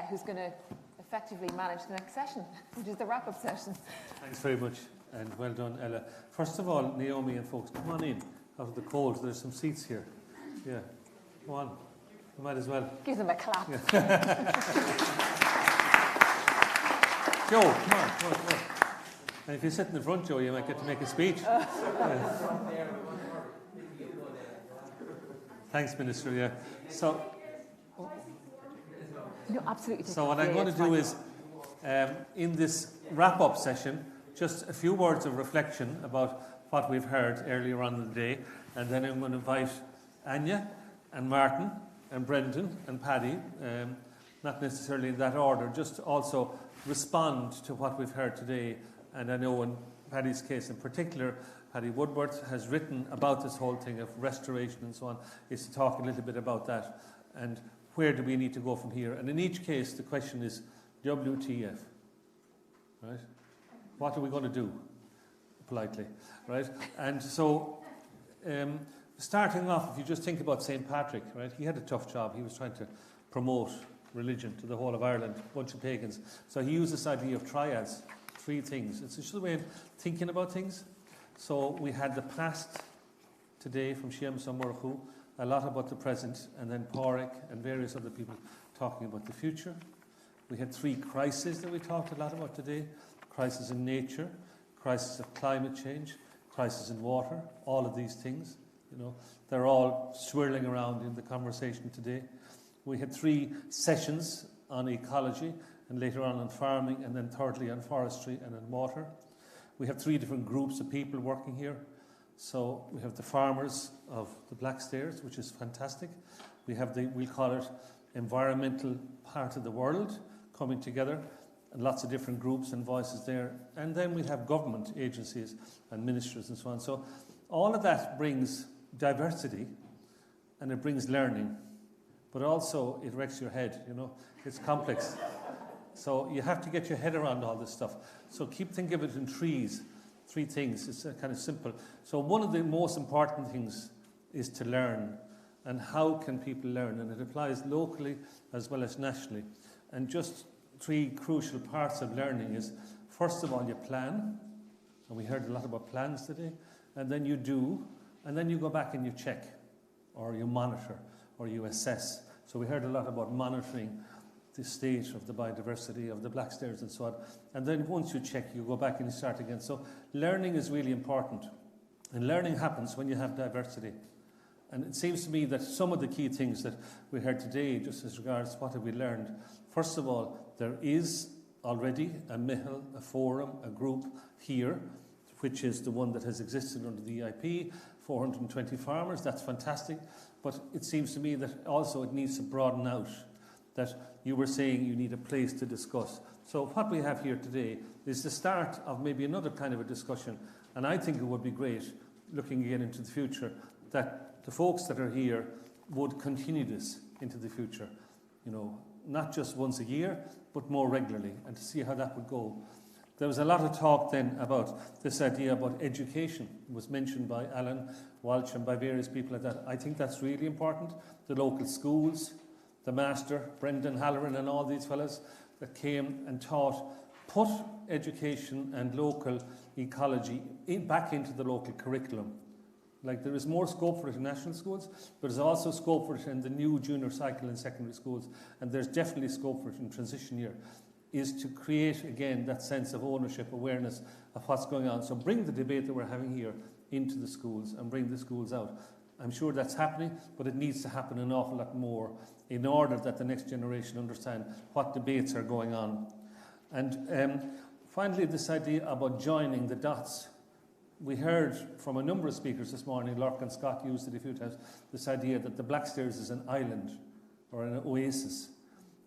who's going to effectively manage the next session, which is the wrap-up session. Thanks very much, and well done, Ella. First of all, Naomi and folks, come on in out of the cold. There's some seats here. Yeah, come on. You might as well. Give them a clap. Yeah. Joe, come on. And if you sit in the front, Joe, you might get to make a speech. Thanks, Minister. Yeah. So, no, absolutely. So what I'm going to do is, in this wrap-up session, just a few words of reflection about what we've heard earlier on in the day, and then I'm going to invite Anya and Martin and Brendan and Paddy, not necessarily in that order, just to also respond to what we've heard today. And I know in Paddy's case in particular, Paddy Woodward has written about this whole thing of restoration and so on, is to talk a little bit about that and where do we need to go from here. And in each case, the question is WTF, right? What are we going to do, politely, right? And so, starting off, if you just think about St. Patrick, right? He had a tough job. He was trying to promote religion to the whole of Ireland, a bunch of pagans. So he used this idea of triads, 3 things. It's just a way of thinking about things. So we had the past today from Shem Samurchu, a lot about the present, and then Pádraig and various other people talking about the future. We had 3 crises that we talked a lot about today. Crisis in nature, crisis of climate change, crisis in water, all of these things, they're all swirling around in the conversation today. We had 3 sessions on ecology, and later on farming, and then thirdly on forestry and on water. We have 3 different groups of people working here. So we have the farmers of the Blackstairs, which is fantastic. We have we'll call it environmental part of the world coming together, and lots of different groups and voices there. And then we have government agencies and ministers and so on. So all of that brings diversity and it brings learning, but also it wrecks your head, it's complex. So you have to get your head around all this stuff. So keep thinking of it in 3 things. It's kind of simple. So one of the most important things is to learn. And how can people learn? And it applies locally as well as nationally. And just 3 crucial parts of learning is, first of all, you plan. And we heard a lot about plans today. And then you do. And then you go back and you check. Or you monitor. Or you assess. So we heard a lot about monitoring the state of the biodiversity of the Blackstairs and so on. And then once you check, you go back and you start again. So learning is really important. And learning happens when you have diversity. And it seems to me that some of the key things that we heard today, just as regards what have we learned, first of all, there is already a Micheál, a forum, a group here, which is the one that has existed under the EIP, 420 farmers, that's fantastic. But it seems to me that also it needs to broaden out, that you were saying you need a place to discuss. So what we have here today is the start of maybe another kind of a discussion. And I think it would be great, looking again into the future, that the folks that are here would continue this into the future. Not just once a year, but more regularly, and to see how that would go. There was a lot of talk then about this idea about education. It was mentioned by Alan Walsh and by various people like that. I think that's really important. The local schools, the master, Brendan Halloran and all these fellas that came and taught, put education and local ecology back into the local curriculum. Like there is more scope for it in national schools, but there's also scope for it in the new junior cycle in secondary schools, and there's definitely scope for it in transition year, is to create again that sense of ownership, awareness of what's going on. So bring the debate that we're having here into the schools and bring the schools out. I'm sure that's happening, but it needs to happen an awful lot more in order that the next generation understand what debates are going on. And finally, this idea about joining the dots. We heard from a number of speakers this morning, Lorcan Scott used it a few times, this idea that the Blackstairs is an island or an oasis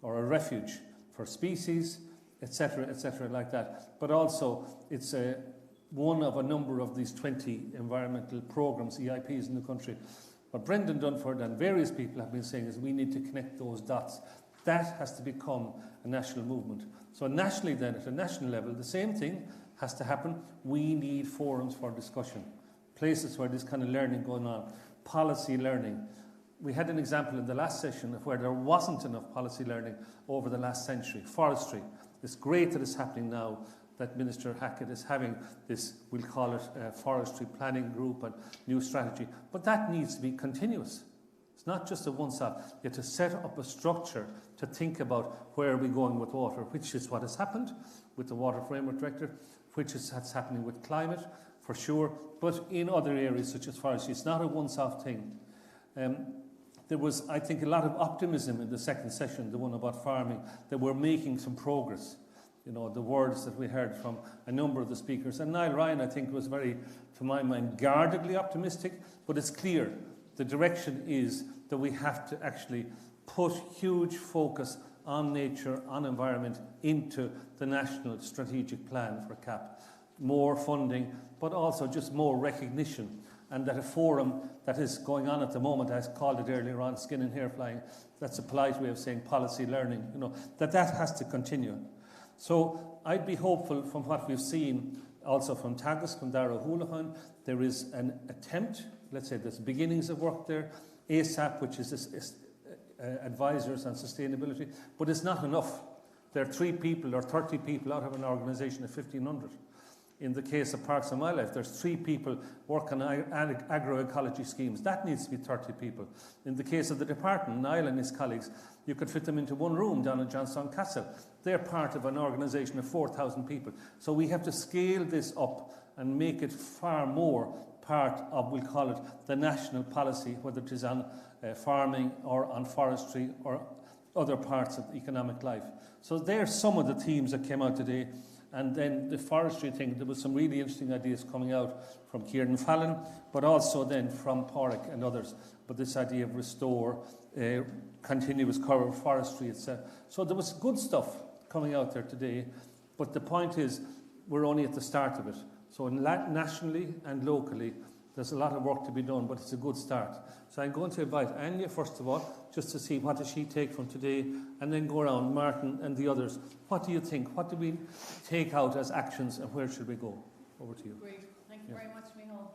or a refuge for species, etc., like that. But also, it's one of a number of these 20 environmental programs, EIPs in the country. What Brendan Dunford and various people have been saying is we need to connect those dots. That has to become a national movement. So nationally then, at a national level, the same thing has to happen. We need forums for discussion, places where this kind of learning going on, policy learning. We had an example in the last session of where there wasn't enough policy learning over the last century. Forestry. It's great that it's happening now, that Minister Hackett is having this, we'll call it forestry planning group and new strategy. But that needs to be continuous. It's not just a one-stop. You have to set up a structure to think about where are we going with water, which is what has happened with the Water Framework Directive, which is what's happening with climate, for sure, but in other areas such as forestry. It's not a one-stop thing. There was, I think, a lot of optimism in the second session, the one about farming, that we're making some progress. You know, the words that we heard from a number of the speakers. And Niall Ryan, I think, was very, to my mind, guardedly optimistic, but it's clear the direction is that we have to actually put huge focus on nature, on environment, into the National Strategic Plan for CAP. More funding, but also just more recognition. And that a forum that is going on at the moment, I called it earlier on, skin and hair flying, that's a polite way of saying policy learning, you know, that has to continue. So I'd be hopeful from what we've seen, also from Tagus, from Dara Houlihan, there is an attempt, let's say there's beginnings of work there, ASAP, which is advisors on sustainability, but it's not enough. There are 3 people or 30 people out of an organisation of 1,500. In the case of Parks and Wildlife, there's 3 people working on agroecology schemes. That needs to be 30 people. In the case of the department, Niall and his colleagues, you could fit them into one room down in Johnstone Castle. They're part of an organisation of 4,000 people. So we have to scale this up and make it far more part of, we'll call it, the national policy, whether it is on farming or on forestry or other parts of economic life. So there's some of the themes that came out today. And then the forestry thing, there was some really interesting ideas coming out from Kieran Fallon, but also then from Porrick and others. But this idea of restore, continuous cover forestry, etc. So there was good stuff coming out there today. But the point is, we're only at the start of it. So nationally and locally, there's a lot of work to be done, but it's a good start. So I'm going to invite Anya, first of all, just to see what does she take from today, and then go around, Martin and the others. What do you think? What do we take out as actions, and where should we go? Over to you. Great. Thank you very much, Micheál.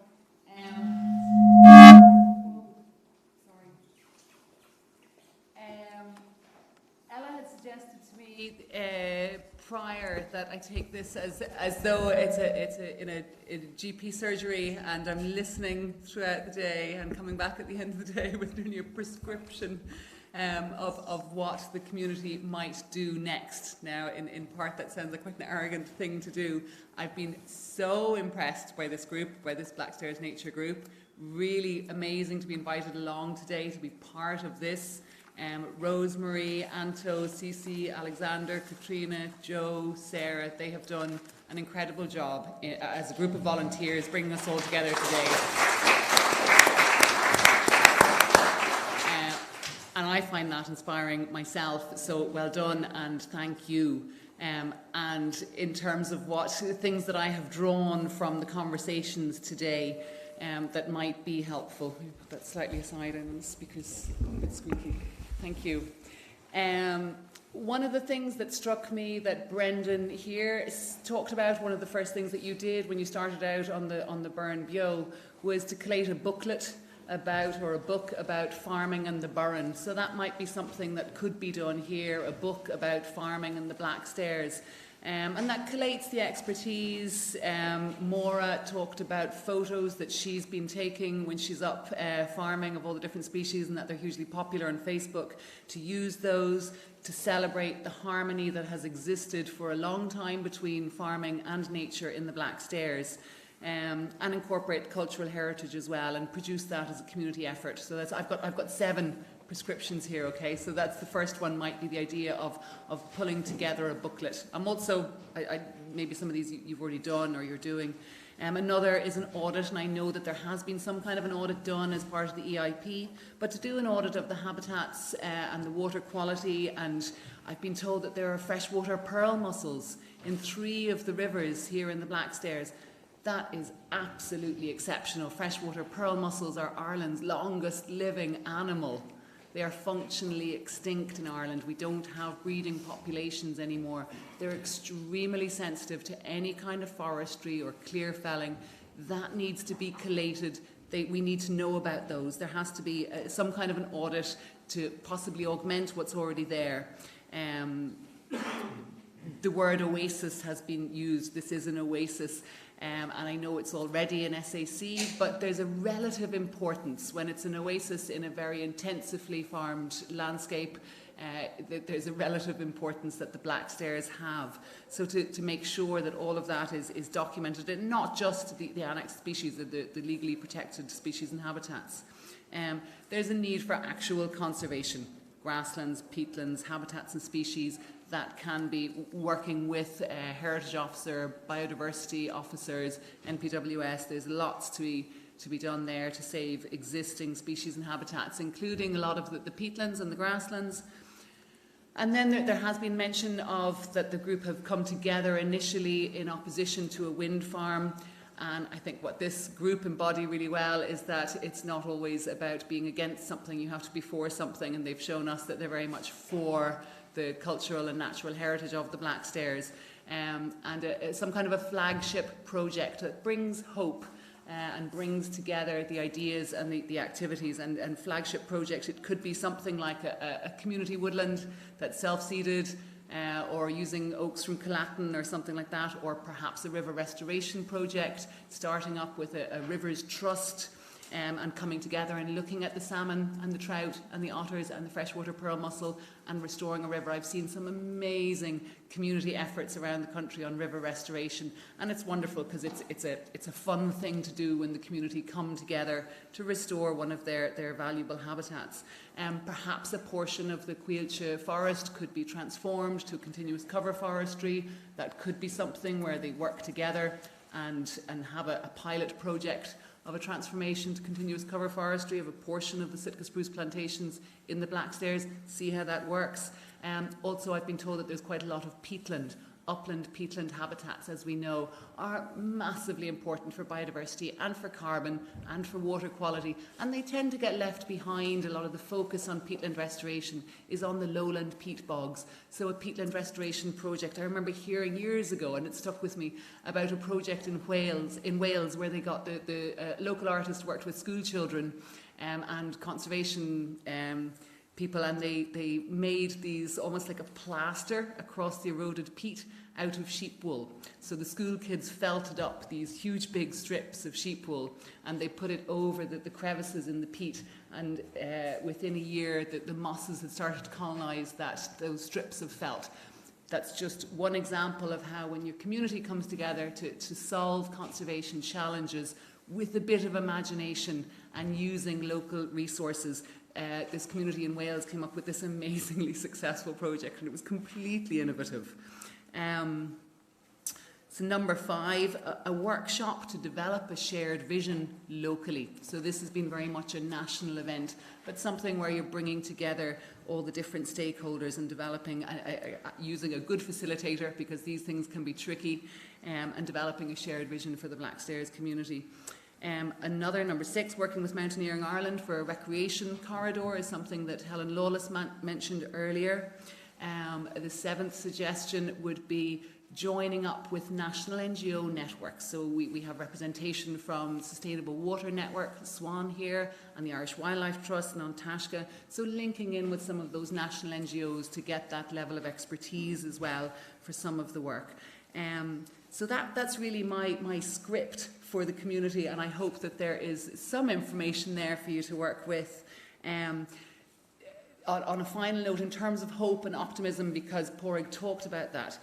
Ella had suggested to me prior that I take this as though it's in a GP surgery, and I'm listening throughout the day and coming back at the end of the day with nearly a prescription of what the community might do next. Now, in part, that sounds like quite an arrogant thing to do. I've been so impressed by this group, by this Blackstairs Nature Group. Really amazing to be invited along today to be part of this. Rosemary, Anto, Cece, Alexander, Katrina, Joe, Sarah, they have done an incredible job as a group of volunteers bringing us all together today. And I find that inspiring myself, so well done and thank you. And in terms of what things that I have drawn from the conversations today that might be helpful. Put that slightly aside, and the speaker's a bit squeaky. Thank you. One of the things that struck me that Brendan here talked about, one of the first things that you did when you started out on the Burren Bio, was to collate a booklet about, or a book about farming and the Burren. So that might be something that could be done here, a book about farming and the Blackstairs. And that collates the expertise. Maura talked about photos that she's been taking when she's up farming of all the different species, and that they're hugely popular on Facebook, to use those to celebrate the harmony that has existed for a long time between farming and nature in the Blackstairs. And incorporate cultural heritage as well, and produce that as a community effort. So that's, I've got 7 prescriptions here, okay? So that's the first one, might be the idea of pulling together a booklet. I'm also, maybe some of these you've already done or you're doing. Another is an audit, and I know that there has been some kind of an audit done as part of the EIP, but to do an audit of the habitats and the water quality, and I've been told that there are freshwater pearl mussels in 3 of the rivers here in the Blackstairs. That is absolutely exceptional. Freshwater pearl mussels are Ireland's longest living animal. They are functionally extinct in Ireland. We don't have breeding populations anymore. They're extremely sensitive to any kind of forestry or clear felling. That needs to be collated. We need to know about those. There has to be some kind of an audit to possibly augment what's already there. The word oasis has been used. This is an oasis. And I know it's already an SAC, but there's a relative importance when it's an oasis in a very intensively farmed landscape. There's a relative importance that the Blackstairs have. So to make sure that all of that is documented, and not just the annexed species, the legally protected species and habitats. There's a need for actual conservation, grasslands, peatlands, habitats and species that can be working with a heritage officer, biodiversity officers, NPWS. There's lots to be done there to save existing species and habitats, including a lot of the peatlands and the grasslands. And then there has been mention of that the group have come together initially in opposition to a wind farm. And I think what this group embody really well is that it's not always about being against something, you have to be for something, and they've shown us that they're very much for the cultural and natural heritage of the Blackstairs, and some kind of a flagship project that brings hope and brings together the ideas and the activities. And flagship project, it could be something like a community woodland that's self-seeded, or using oaks from Collaton or something like that, or perhaps a river restoration project, starting up with a rivers trust, and coming together and looking at the salmon and the trout and the otters and the freshwater pearl mussel and restoring a river. I've seen some amazing community efforts around the country on river restoration, and it's wonderful because it's a fun thing to do when the community come together to restore one of their valuable habitats. Perhaps a portion of the Cuilche forest could be transformed to continuous cover forestry. That could be something where they work together and have a pilot project of a transformation to continuous cover forestry of a portion of the Sitka spruce plantations in the Blackstairs, see how that works. Also, I've been told that there's quite a lot of peatland, upland peatland habitats, as we know, are massively important for biodiversity and for carbon and for water quality, and they tend to get left behind. A lot of the focus on peatland restoration is on the lowland peat bogs. So a peatland restoration project, I remember hearing years ago, and it stuck with me, about a project in Wales where they got the local artist worked with school children and conservation people, and they made these almost like a plaster across the eroded peat out of sheep wool. So the school kids felted up these huge big strips of sheep wool and they put it over the crevices in the peat, and within a year the mosses had started to colonise those strips of felt. That's just one example of how when your community comes together to solve conservation challenges with a bit of imagination and using local resources. This community in Wales came up with this amazingly successful project, and it was completely innovative. So number 5, a workshop to develop a shared vision locally. So this has been very much a national event, but something where you're bringing together all the different stakeholders and developing, using a good facilitator, because these things can be tricky, and developing a shared vision for the Blackstairs community. Another, number 6, working with Mountaineering Ireland for a recreation corridor is something that Helen Lawless mentioned earlier. The 7th suggestion would be joining up with national NGO networks. So we have representation from Sustainable Water Network, SWAN here, and the Irish Wildlife Trust and Antashka. So linking in with some of those national NGOs to get that level of expertise as well for some of the work. So that's really my script for the community, and I hope that there is some information there for you to work with. On a final note, in terms of hope and optimism, because Pádraig talked about that,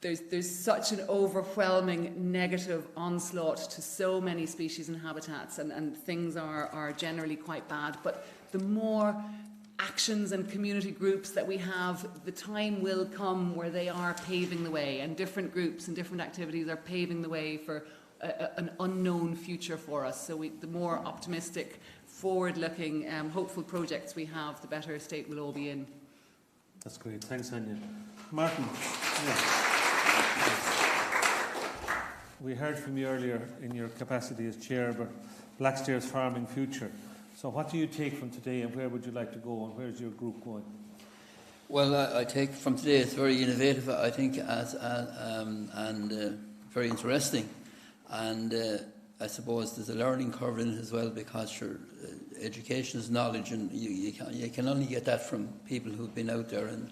there's such an overwhelming negative onslaught to so many species and habitats, and things are generally quite bad. But the more actions and community groups that we have, the time will come where they are paving the way, and different groups and different activities are paving the way for an unknown future for us. So the more optimistic, forward-looking, hopeful projects we have, the better state we'll all be in. That's great. Thanks, Anya. Martin. Yeah. We heard from you earlier in your capacity as chair about Blackstairs Farming Future. So what do you take from today, and where would you like to go, and where's your group going? Well, I take from today it's very innovative, I think, and very interesting. And I suppose there's a learning curve in it as well, because your education is knowledge, and you can only get that from people who've been out there and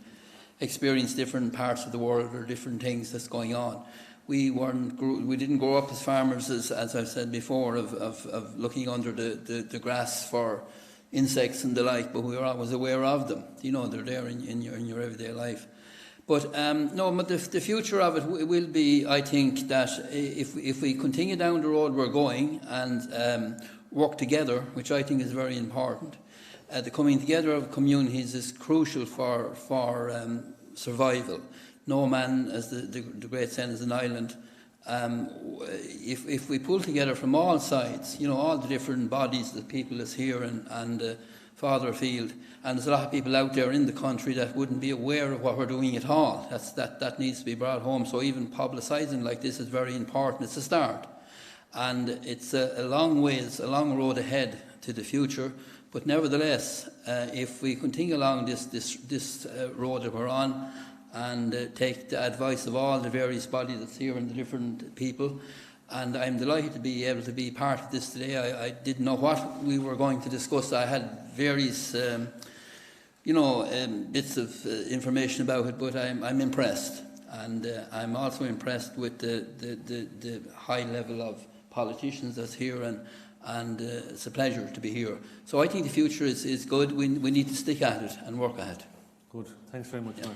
experienced different parts of the world or different things that's going on. We didn't grow up as farmers, as I've said before, of looking under the grass for insects and the like, but we were always aware of them. You know, they're there in your everyday life. But but the future of it will be, I think, that if we continue down the road we're going and work together, which I think is very important, the coming together of communities is crucial for survival. No man, as the great saying, is an island. If we pull together from all sides, you know, all the different bodies that people is here and farther afield, and there's a lot of people out there in the country that wouldn't be aware of what we're doing at all. That needs to be brought home. So even publicising like this is very important. It's a start, and it's a long ways, a long road ahead to the future. But nevertheless, if we continue along this road that we're on, and take the advice of all the various bodies that's here and the different people. And I'm delighted to be able to be part of this today. I didn't know what we were going to discuss. I had various, bits of information about it, but I'm impressed. And I'm also impressed with the high level of politicians that's here, and it's a pleasure to be here. So I think the future is good. We need to stick at it and work at it. Good. Thanks very much, Martin.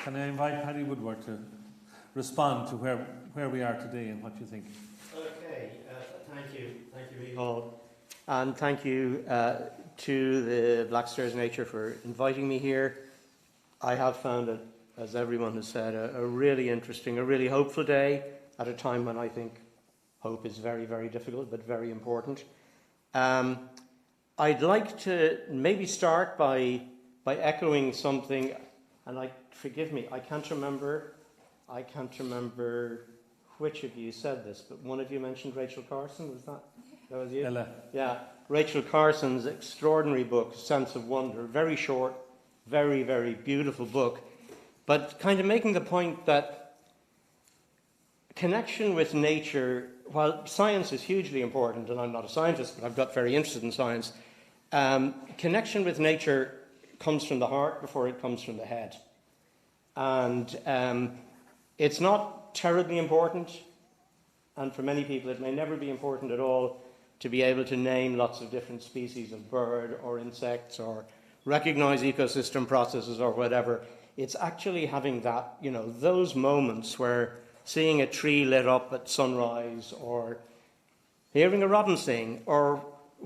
Can I invite Paddy Woodward to respond to where we are today and what you think? Okay, thank you, Micheál, and thank you to the Blackstairs Nature for inviting me here. I have found it, as everyone has said, a really interesting, a really hopeful day at a time when I think hope is very, very difficult but very important. I'd like to maybe start by echoing something, and forgive me, I can't remember which of you said this, but one of you mentioned Rachel Carson. That was you? Ella. Yeah, Rachel Carson's extraordinary book, Sense of Wonder. Very short, very, very beautiful book, but kind of making the point that connection with nature, while science is hugely important, and I'm not a scientist, but I've got very interested in science, connection with nature comes from the heart before it comes from the head. And it's not terribly important, and for many people it may never be important at all, to be able to name lots of different species of bird or insects or recognize ecosystem processes or whatever. It's actually having that, those moments where seeing a tree lit up at sunrise, or hearing a robin sing, or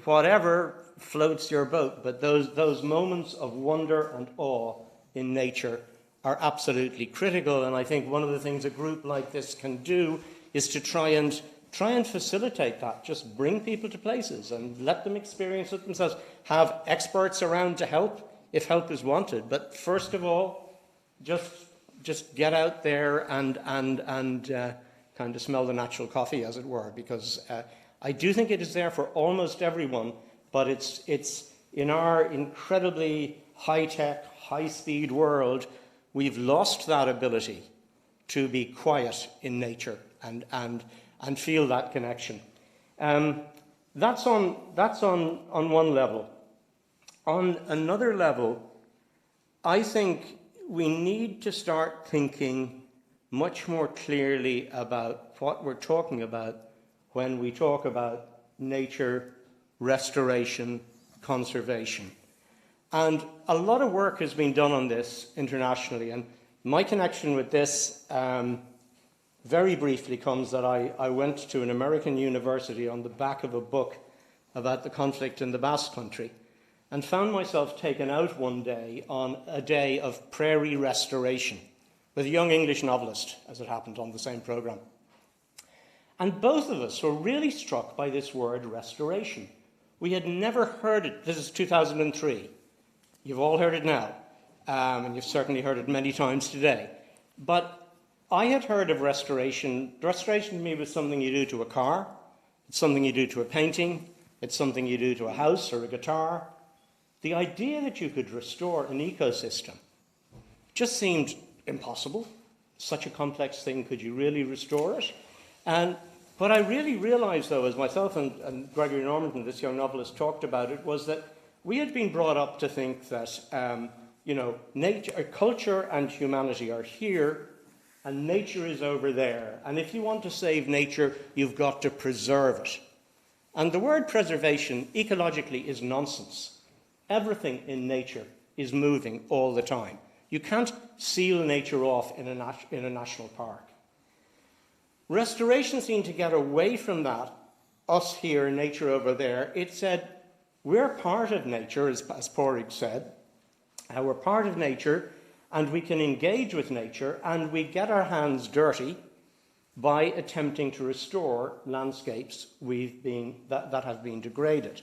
whatever floats your boat, but those moments of wonder and awe in nature are absolutely critical. And I think one of the things a group like this can do is to try and facilitate that. Just bring people to places and let them experience it themselves. Have experts around to help if help is wanted. But first of all, just get out there and kind of smell the natural coffee, as it were, because I do think it is there for almost everyone. But it's in our incredibly high-tech, high-speed world, we've lost that ability to be quiet in nature and feel that connection. That's on one level. On another level, I think we need to start thinking much more clearly about what we're talking about when we talk about nature, restoration, conservation. And a lot of work has been done on this internationally, and my connection with this very briefly comes that I went to an American university on the back of a book about the conflict in the Basque Country, and found myself taken out one day on a day of prairie restoration with a young English novelist, as it happened, on the same programme. And both of us were really struck by this word restoration. We had never heard it. This is 2003. You've all heard it now, and you've certainly heard it many times today. But I had heard of restoration. Restoration to me was something you do to a car. It's something you do to a painting. It's something you do to a house or a guitar. The idea that you could restore an ecosystem just seemed impossible. Such a complex thing, could you really restore it? And what I really realised, though, as myself and Gregory Normanton, this young novelist, talked about it, was that we had been brought up to think that, nature, culture and humanity are here, and nature is over there. And if you want to save nature, you've got to preserve it. And the word preservation, ecologically, is nonsense. Everything in nature is moving all the time. You can't seal nature off in a national park. Restoration seemed to get away from that, us here, nature over there. It said, we're part of nature, as Pádraig said. We're part of nature, and we can engage with nature, and we get our hands dirty by attempting to restore landscapes that have been degraded.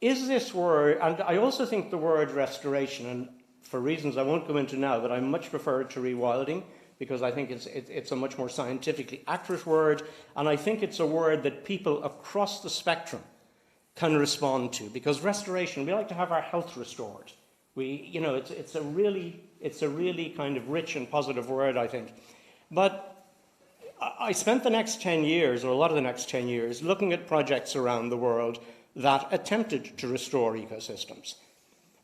Is this word, and I also think the word restoration, and for reasons I won't go into now, but I much prefer it to rewilding, because I think it's a much more scientifically accurate word, and I think it's a word that people across the spectrum can respond to, because restoration, we like to have our health restored. It's a really kind of rich and positive word, I think. But I spent the next 10 years, or a lot of the next 10 years, looking at projects around the world that attempted to restore ecosystems.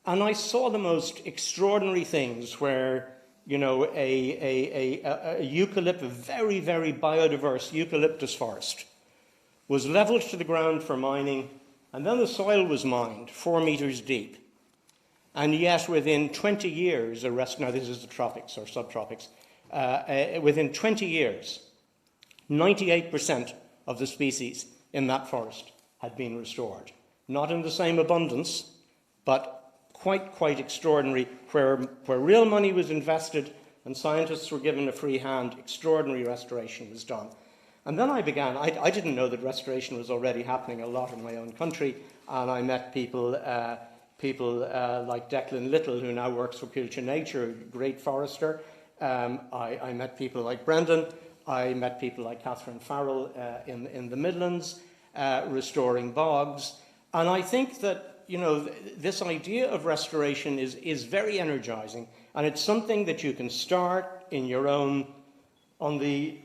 And I saw the most extraordinary things where, a very, very biodiverse eucalyptus forest was leveled to the ground for mining, and then the soil was mined 4 meters deep. And yet within 20 years, now this is the tropics or subtropics, within 20 years, 98% of the species in that forest had been restored. Not in the same abundance, but quite extraordinary, where real money was invested and scientists were given a free hand, extraordinary restoration was done. And then I didn't know that restoration was already happening a lot in my own country, and I met people like Declan Little, who now works for Culture Nature, a great forester. I met people like Brendan. I met people like Catherine Farrell in the Midlands, restoring bogs. And I think that, this idea of restoration is very energizing, and it's something that you can start in your own, on the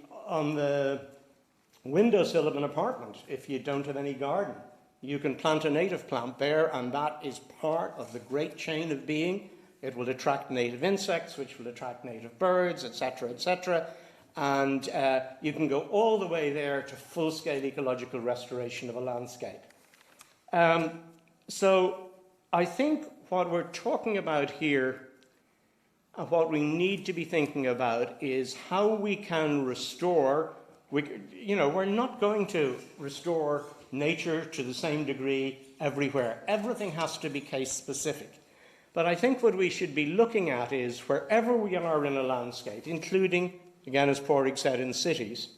windowsill of an apartment if you don't have any garden. You can plant a native plant there, and that is part of the great chain of being. It will attract native insects, which will attract native birds, etc., etc. And you can go all the way there to full-scale ecological restoration of a landscape. So I think what we're talking about here, and what we need to be thinking about, is how we can restore. We're not going to restore nature to the same degree everywhere. Everything has to be case-specific. But I think what we should be looking at is, wherever we are in a landscape, including, again, as Pádraig said, in cities,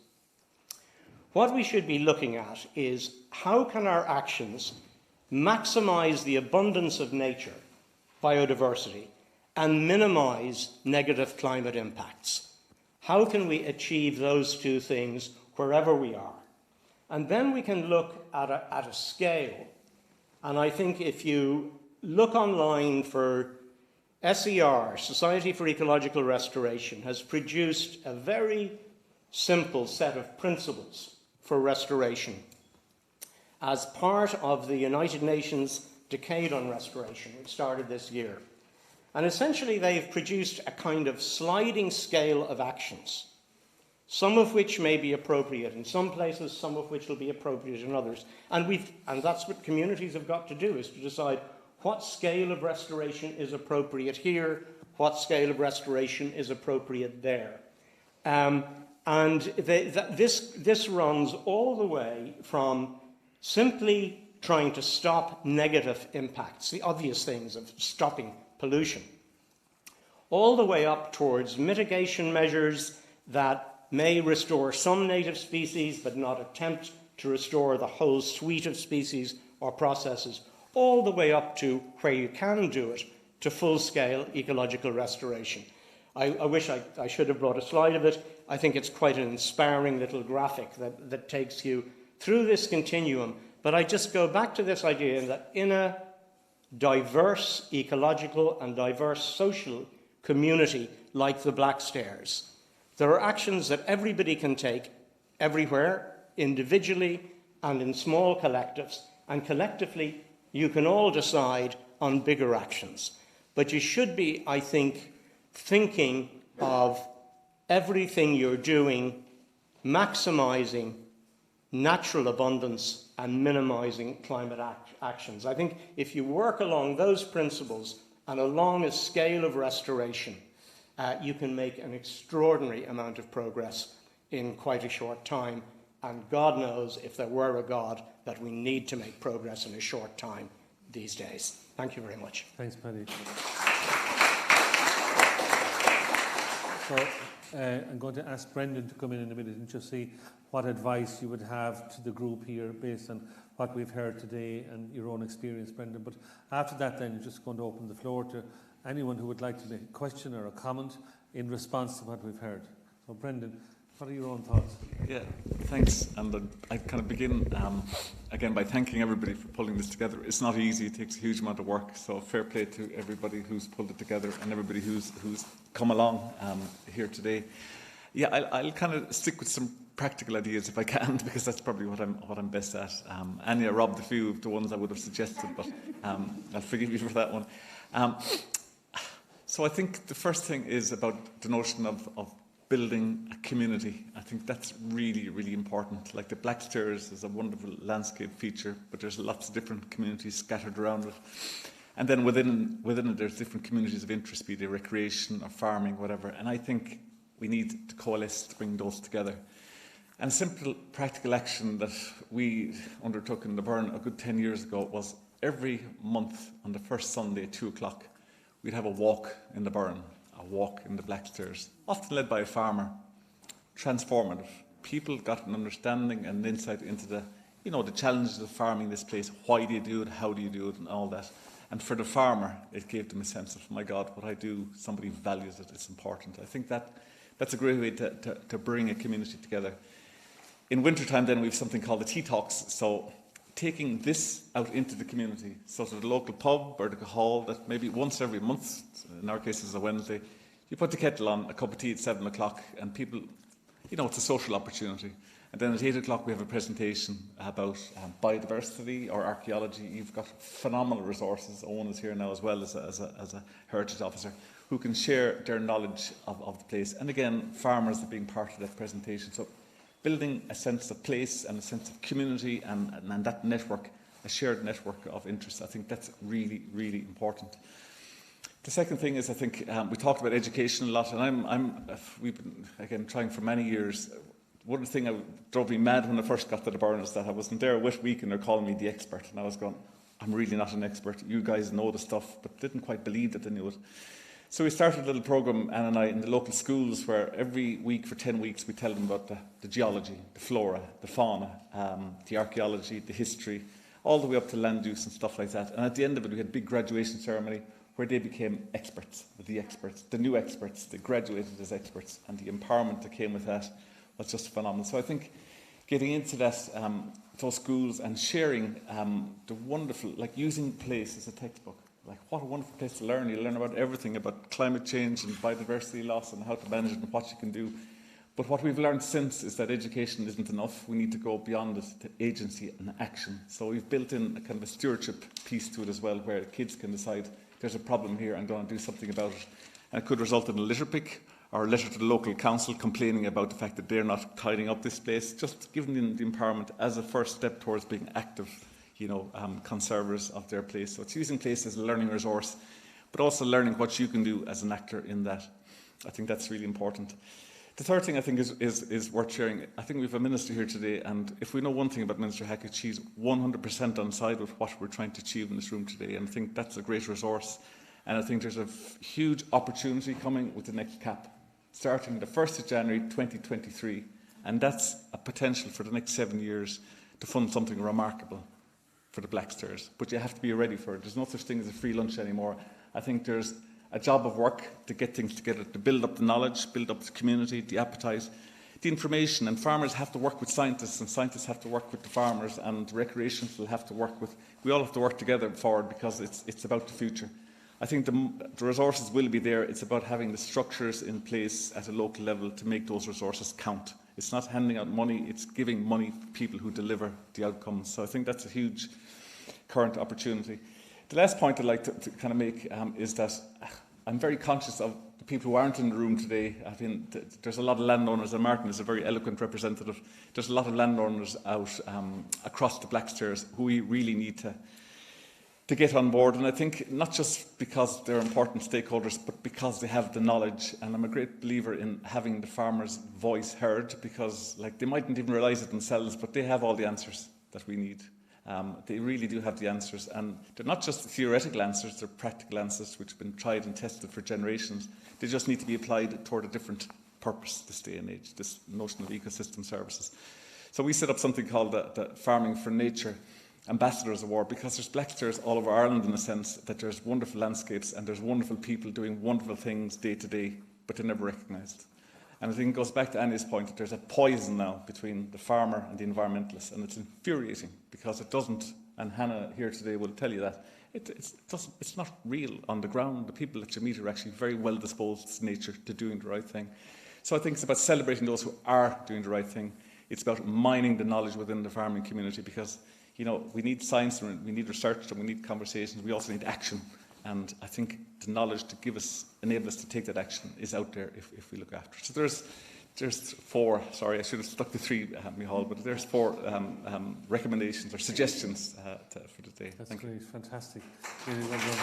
what we should be looking at is how can our actions maximize the abundance of nature, biodiversity, and minimize negative climate impacts. How can we achieve those two things wherever we are? And then we can look at a scale. And I think if you look online for SER, Society for Ecological Restoration, has produced a very simple set of principles for restoration as part of the United Nations Decade on Restoration, which started this year. And essentially they've produced a kind of sliding scale of actions, some of which may be appropriate in some places, some of which will be appropriate in others. And that's what communities have got to do, is to decide what scale of restoration is appropriate here, what scale of restoration is appropriate there. This runs all the way from simply trying to stop negative impacts, the obvious things of stopping pollution, all the way up towards mitigation measures that may restore some native species but not attempt to restore the whole suite of species or processes, all the way up to where you can do it, to full-scale ecological restoration. I wish I should have brought a slide of it. I think it's quite an inspiring little graphic that takes you through this continuum. But I just go back to this idea that in a diverse ecological and diverse social community like the Blackstairs, there are actions that everybody can take everywhere, individually and in small collectives, and collectively you can all decide on bigger actions. But you should be, I think, thinking of everything you're doing, maximising natural abundance and minimising climate actions. I think if you work along those principles and along a scale of restoration, you can make an extraordinary amount of progress in quite a short time. And God knows, if there were a God, that we need to make progress in a short time these days. Thank you very much. Thanks, Paddy. So I'm going to ask Brendan to come in a minute and just see what advice you would have to the group here based on what we've heard today and your own experience, Brendan. But after that, then, you're just going to open the floor to anyone who would like to make a question or a comment in response to what we've heard. So, Brendan, what are your own thoughts? Yeah, thanks. And I kind of begin again by thanking everybody for pulling this together. It's not easy; it takes a huge amount of work. So fair play to everybody who's pulled it together and everybody who's come along here today. Yeah, I'll kind of stick with some practical ideas if I can, because that's probably what I'm best at. Anya robbed a few of the ones I would have suggested, but I'll forgive you for that one. So I think the first thing is about the notion of building a community. I think that's really, really important. Like the Blackstairs is a wonderful landscape feature, but there's lots of different communities scattered around it. And then within it, there's different communities of interest, be they recreation or farming, whatever. And I think we need to coalesce to bring those together. And simple practical action that we undertook in the Burn a good 10 years ago was every month on the first Sunday at 2 o'clock, we'd have a walk in the Burn, a walk in the Blackstairs, often led by a farmer. Transformative. People got an understanding and insight into the challenges of farming this place. Why do you do it? How do you do it? And all that. And for the farmer, it gave them a sense of, my God, what I do, somebody values it, it's important. I think that's a great way to bring a community together. In wintertime, then, we have something called the Tea Talks. So taking this out into the community, so to the local pub or the hall, that maybe once every month, in our case it's a Wednesday, you put the kettle on, a cup of tea at 7 o'clock, and people, it's a social opportunity. And then at 8 o'clock we have a presentation about biodiversity or archaeology. You've got phenomenal resources. Owen is here now as well as a heritage officer, who can share their knowledge of the place. And again, farmers are being part of that presentation. So building a sense of place and a sense of community and that network, a shared network of interest, I think that's really, really important. The second thing is, I think we talked about education a lot, and we've been, again, trying for many years. One thing that drove me mad when I first got to the Burn is that I wasn't there with week and they're calling me the expert, and I was going, I'm really not an expert. You guys know the stuff, but didn't quite believe that they knew it. So we started a little programme, Anne and I, in the local schools, where every week for 10 weeks we tell them about the geology, the flora, the fauna, the archaeology, the history, all the way up to land use and stuff like that. And at the end of it, we had a big graduation ceremony where they became experts, the new experts. They graduated as experts, and the empowerment that came with that was just phenomenal. So I think getting into that, those schools and sharing the wonderful, like using place as a textbook. Like, what a wonderful place to learn. You learn about everything, about climate change and biodiversity loss and how to manage it and what you can do. But what we've learned since is that education isn't enough. We need to go beyond it to agency and action. So we've built in a kind of a stewardship piece to it as well, where kids can decide, there's a problem here, I'm going to do something about it. And it could result in a litter pick or a letter to the local council complaining about the fact that they're not tidying up this place. Just giving them the empowerment as a first step towards being active, conservers of their place. So it's using place as a learning resource, but also learning what you can do as an actor in that. I think that's really important. The third thing I think is worth sharing. I think we have a minister here today, and if we know one thing about Minister Hackett, she's 100% on side with what we're trying to achieve in this room today, and I think that's a great resource. And I think there's a huge opportunity coming with the next CAP, starting the 1st of January 2023, and that's a potential for the next 7 years to fund something remarkable for the Blackstairs. But you have to be ready for it. There's no such thing as a free lunch anymore. I think there's a job of work to get things together, to build up the knowledge, build up the community, the appetite, the information. And farmers have to work with scientists, and scientists have to work with the farmers, and recreations will have to work with... We all have to work together forward because it's about the future. I think the resources will be there. It's about having the structures in place at a local level to make those resources count. It's not handing out money, it's giving money to people who deliver the outcomes. So I think that's a huge current opportunity. The last point I'd like to kind of make is that I'm very conscious of the people who aren't in the room today. I mean, there's a lot of landowners, and Martin is a very eloquent representative. There's a lot of landowners out across the Blackstairs who we really need to get on board. And I think not just because they're important stakeholders, but because they have the knowledge. And I'm a great believer in having the farmers' voice heard, because they mightn't even realise it themselves, but they have all the answers that we need. They really do have the answers, and they're not just theoretical answers, they're practical answers which have been tried and tested for generations. They just need to be applied toward a different purpose this day and age, this notion of ecosystem services. So we set up something called the Farming for Nature Ambassadors Award, because there's Blackstairs all over Ireland in the sense that there's wonderful landscapes and there's wonderful people doing wonderful things day to day, but they're never recognised. And I think it goes back to Annie's point that there's a poison now between the farmer and the environmentalist, and it's infuriating because it doesn't, and Hannah here today will tell you that, it's not real on the ground. The people that you meet are actually very well disposed to nature, to doing the right thing. So I think it's about celebrating those who are doing the right thing. It's about mining the knowledge within the farming community, because we need science, and we need research, and we need conversations. We also need action. And I think the knowledge to enable us to take that action is out there if we look after it. So there's four, sorry, I should have stuck to three, Michal, but there's four recommendations or suggestions for today. That's Thank great, you. fantastic. Really well done.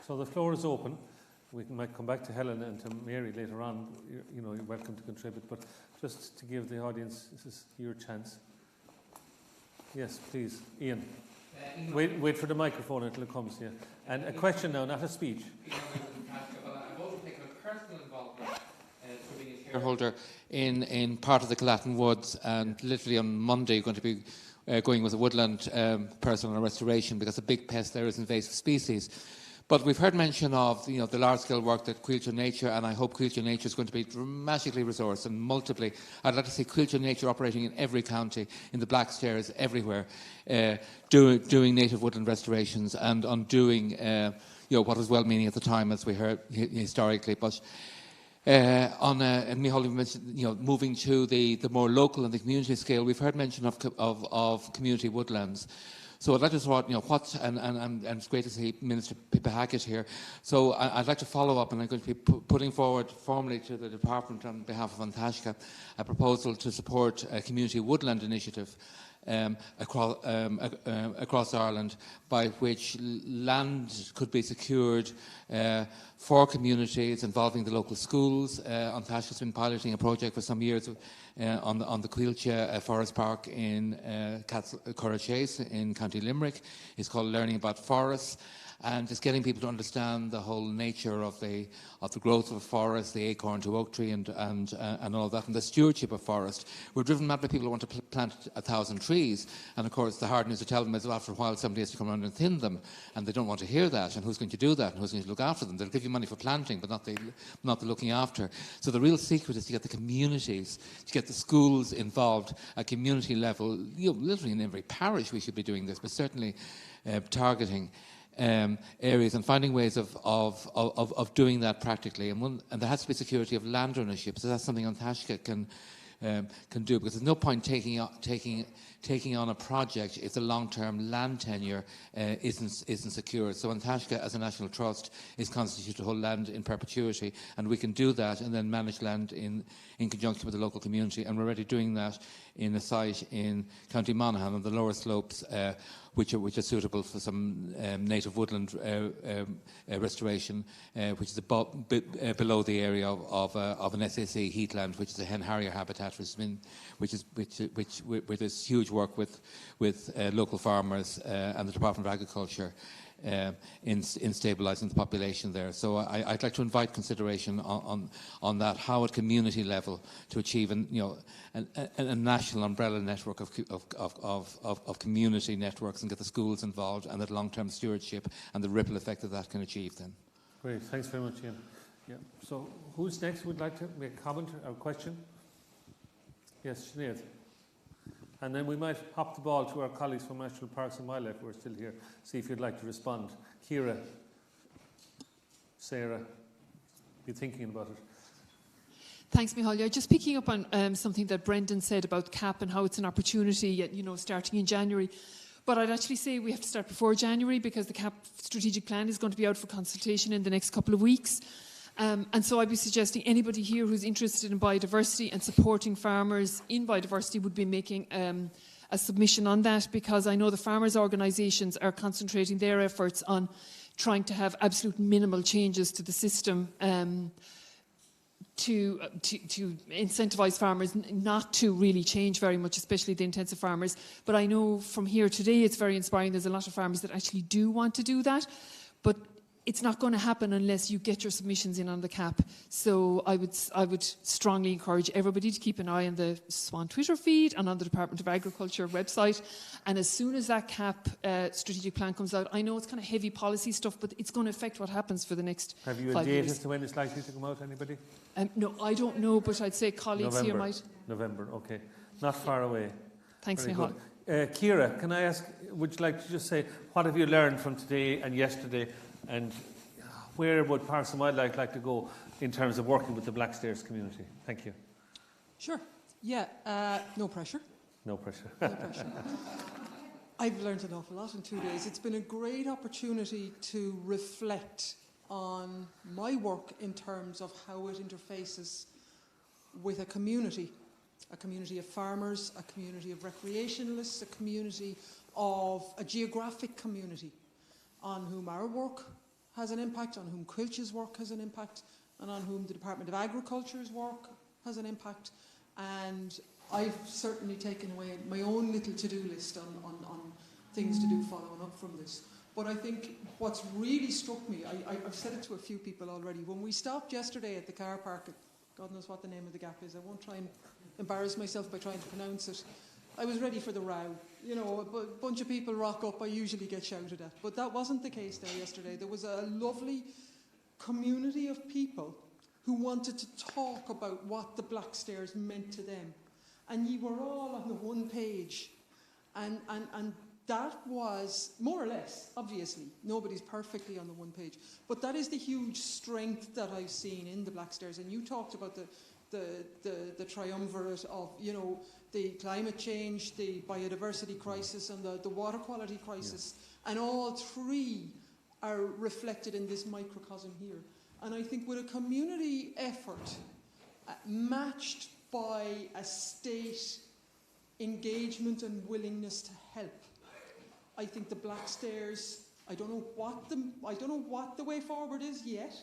So the floor is open. We might come back to Helen and to Mary later on. You're welcome to contribute, but just to give the audience, this is your chance. Yes, please, Ian. Wait for the microphone until it comes here. And a question now, not a speech. I've also taken a personal involvement for being a shareholder in part of the Gallatin Woods, and literally on Monday you're going to be going with a woodland person on restoration, because a big pest there is invasive species. But we've heard mention of the large-scale work that Quilcha Nature, and I hope Quilcha Nature is going to be dramatically resourced and multiply. I'd like to see Quilcha Nature operating in every county, in the Blackstairs, everywhere, doing native woodland restorations and undoing what was well-meaning at the time, as we heard historically. But and Michal mentioned moving to the more local and the community scale. We've heard mention of community woodlands. So I'd like to throw out, and it's great to see Minister Pippa Hackett here. So I'd like to follow up, and I'm going to be putting forward formally to the Department on behalf of Antashka a proposal to support a community woodland initiative across Ireland, by which land could be secured for communities involving the local schools. Antashka's been piloting a project for some years on the Quilcha Forest Park in Currachase in County Limerick. It's called Learning About Forests, and it's getting people to understand the whole nature of the growth of a forest, the acorn to oak tree, and all that, and the stewardship of forest. We're driven mad by people who want to plant 1,000 trees, and of course the hard news to tell them is that after a while somebody has to come around and thin them, and they don't want to hear that. And who's going to do that? And who's going to look after them? They'll give you money for planting, but not the looking after. So the real secret is to get the communities, to get the schools involved at community level. Literally in every parish we should be doing this, but certainly targeting areas and finding ways of doing that practically. And there has to be security of land ownership. So that's something Antashka can do, because there's no point taking taking on a project if the long-term land tenure isn't secured. So Antashka, as a national trust, is constituted to hold land in perpetuity, and we can do that and then manage land in conjunction with the local community. And we're already doing that in a site in County Monaghan on the lower slopes, which are suitable for some native woodland restoration, which is below the area of an SAC heathland, which is a hen harrier habitat, where there's huge work with local farmers and the Department of Agriculture in stabilising the population there. So I'd like to invite consideration on that, how at community level to achieve a national umbrella network of community networks and get the schools involved, and that long-term stewardship and the ripple effect that can achieve then. Great, thanks very much, Ian. Yeah. So who's next would like to make a comment or a question? Yes, Sinead. And then we might hop the ball to our colleagues from National Parks and Wildlife who are still here, see if you'd like to respond. Ciara, Sarah, be thinking about it. Thanks, Mihalia. Just picking up on something that Brendan said about CAP and how it's an opportunity, starting in January. But I'd actually say we have to start before January, because the CAP strategic plan is going to be out for consultation in the next couple of weeks. And so I'd be suggesting anybody here who's interested in biodiversity and supporting farmers in biodiversity would be making a submission on that, because I know the farmers' organisations are concentrating their efforts on trying to have absolute minimal changes to the system to incentivise farmers not to really change very much, especially the intensive farmers. But I know from here today it's very inspiring. There's a lot of farmers that actually do want to do that, but it's not going to happen unless you get your submissions in on the CAP. So I would strongly encourage everybody to keep an eye on the SWAN Twitter feed and on the Department of Agriculture website. And as soon as that CAP strategic plan comes out, I know it's kind of heavy policy stuff, but it's going to affect what happens for the next 5 years. Have you a date as to when it's likely to come out, anybody? No, I don't know, but I'd say colleagues November. here might. November, okay. Not far away. Thanks, Very Michal. good. Ciara, can I ask, would you like to just say, what have you learned from today and yesterday, and where would Parks and Wildlife like to go in terms of working with the Blackstairs community? Thank you. Sure. Yeah, no pressure. No pressure. No pressure. I've learned an awful lot in 2 days. It's been a great opportunity to reflect on my work in terms of how it interfaces with a community of farmers, a community of recreationalists, a geographic community on whom our work has an impact, on whom Quilch's work has an impact, and on whom the Department of Agriculture's work has an impact. And I've certainly taken away my own little to-do list on things to do following up from this. But I think what's really struck me, I've said it to a few people already, when we stopped yesterday at the car park, God knows what the name of the gap is, I won't try and embarrass myself by trying to pronounce it, I was ready for the row. A bunch of people rock up, I usually get shouted at. But that wasn't the case there yesterday. There was a lovely community of people who wanted to talk about what the Blackstairs meant to them. And you were all on the one page. And that was, more or less, obviously, nobody's perfectly on the one page, but that is the huge strength that I've seen in the Blackstairs. And you talked about the triumvirate of, the climate change, the biodiversity crisis, and the water quality crisis. Yeah. And all three are reflected in this microcosm here. And I think with a community effort matched by a state engagement and willingness to help, I think the Blackstairs, I don't know what the way forward is yet,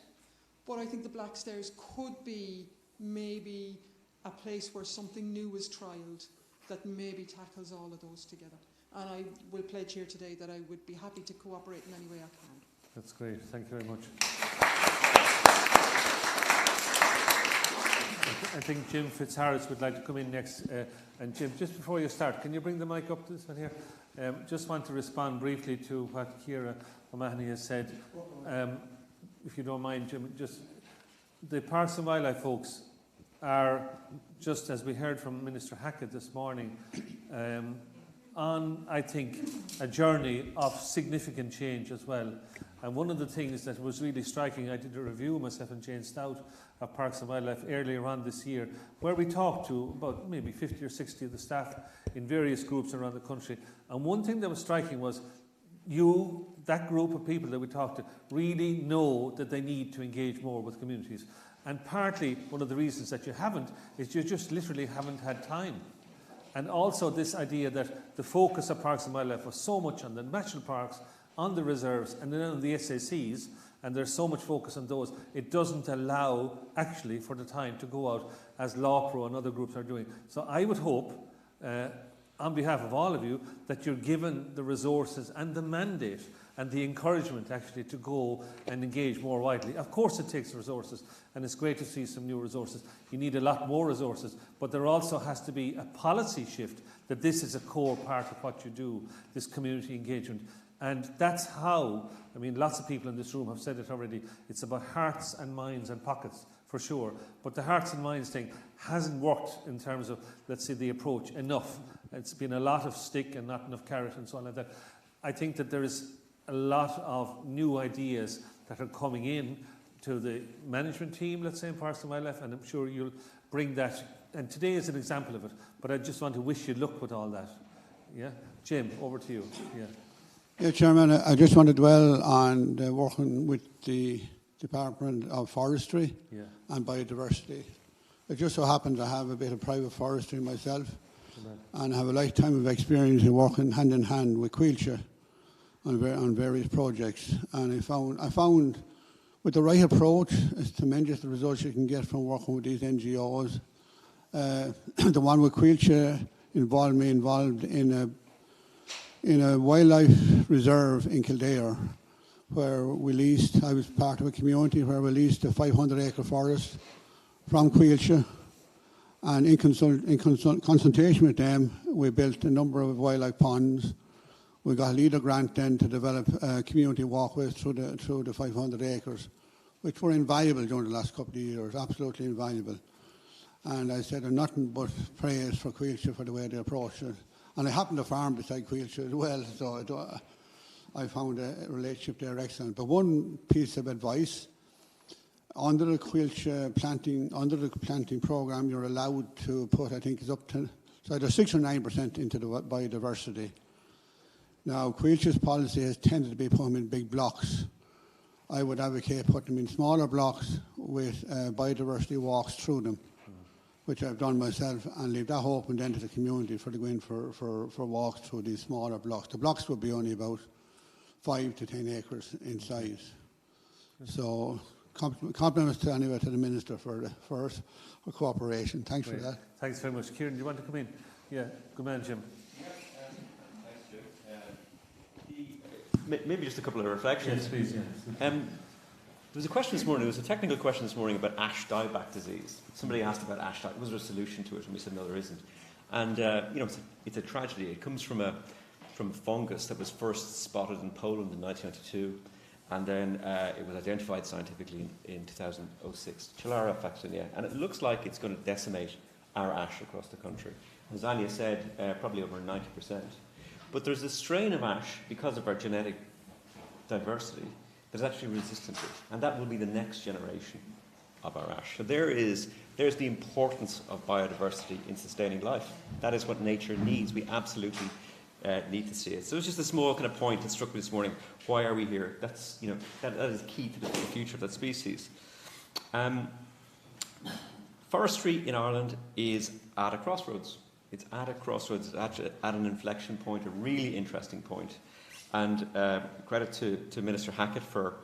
but I think the Blackstairs could be maybe a place where something new is trialled that maybe tackles all of those together. And I will pledge here today that I would be happy to cooperate in any way I can. That's great. Thank you very much. I think Jim Fitzharris would like to come in next. And Jim, just before you start, can you bring the mic up to this one here? Just want to respond briefly to what Ciara O'Mahony has said. If you don't mind, Jim, just the Parks and Wildlife folks are, just as we heard from Minister Hackett this morning, on, I think, a journey of significant change as well. And one of the things that was really striking, I did a review, myself and Jane Stout, of Parks and Wildlife earlier on this year, where we talked to about maybe 50 or 60 of the staff in various groups around the country. And one thing that was striking was that group of people that we talked to, really know that they need to engage more with communities. And partly one of the reasons that you haven't is you just literally haven't had time. And also this idea that the focus of Parks and Wildlife was so much on the national parks, on the reserves, and then on the SACs, and there's so much focus on those, it doesn't allow actually for the time to go out as LawPro and other groups are doing. So I would hope, on behalf of all of you, that you're given the resources and the mandate and the encouragement actually to go and engage more widely. Of course it takes resources, and it's great to see some new resources. You need a lot more resources, but there also has to be a policy shift that this is a core part of what you do, this community engagement. And that's how, I mean, lots of people in this room have said it already, it's about hearts and minds and pockets, for sure. But the hearts and minds thing hasn't worked in terms of, let's say, the approach enough. It's been a lot of stick and not enough carrot and so on like that. I think that there is a lot of new ideas that are coming in to the management team, let's say, in Parks and Wildlife, and I'm sure you'll bring that. And today is an example of it, but I just want to wish you luck with all that. Yeah? Jim, over to you. Yeah. Yeah, Chairman, I just want to dwell on working with the Department of Forestry and Biodiversity. It just so happens I have a bit of private forestry myself, and I have a lifetime of experience in working hand in hand with Quilcha on various projects. And I found with the right approach, it's tremendous the results you can get from working with these NGOs. The one with Quilcha involved me in a wildlife reserve in Kildare, where I was part of a community where we leased a 500-acre forest from Quilcha, and in consultation with them, we built a number of wildlife ponds. We got a leader grant then to develop community walkways through the 500 acres, which were invaluable during the last couple of years, absolutely invaluable. And I said nothing but praise for Quilcha for the way they approached it. And I happen to farm beside Quilcha as well, so I found a relationship there excellent. But one piece of advice, under the Quilcha planting program, you're allowed to put, I think it's up to, so either 6 or 9% into the biodiversity. Now, Quilcha's policy has tended to be put them in big blocks. I would advocate putting them in smaller blocks with biodiversity walks through them, which I've done myself, and leave that open then to the community for to go in for walks through these smaller blocks. The blocks would be only about 5 to 10 acres in size. So compliments to the Minister for cooperation. Thanks for that. Thanks very much. Kieran, do you want to come in? Yeah, good man, Jim. Maybe just a couple of reflections. Yes, please. Yeah. There was a question this morning, there was a technical question this morning about ash dieback disease. Somebody asked about ash dieback. Was there a solution to it? And we said, no, there isn't. And, it's a tragedy. It comes from a fungus that was first spotted in Poland in 1992. And then it was identified scientifically in 2006. Chilara faccinia. And it looks like it's going to decimate our ash across the country. As Anya said, probably over 90%. But there's a strain of ash, because of our genetic diversity, that's actually resistant to it. And that will be the next generation of our ash. So there's the importance of biodiversity in sustaining life. That is what nature needs. We absolutely need to see it. So it's just a small kind of point that struck me this morning. Why are we here? That's, that is key to the future of that species. Forestry in Ireland is at a crossroads. It's at a crossroads, at an inflection point, a really interesting point. And credit to Minister Hackett for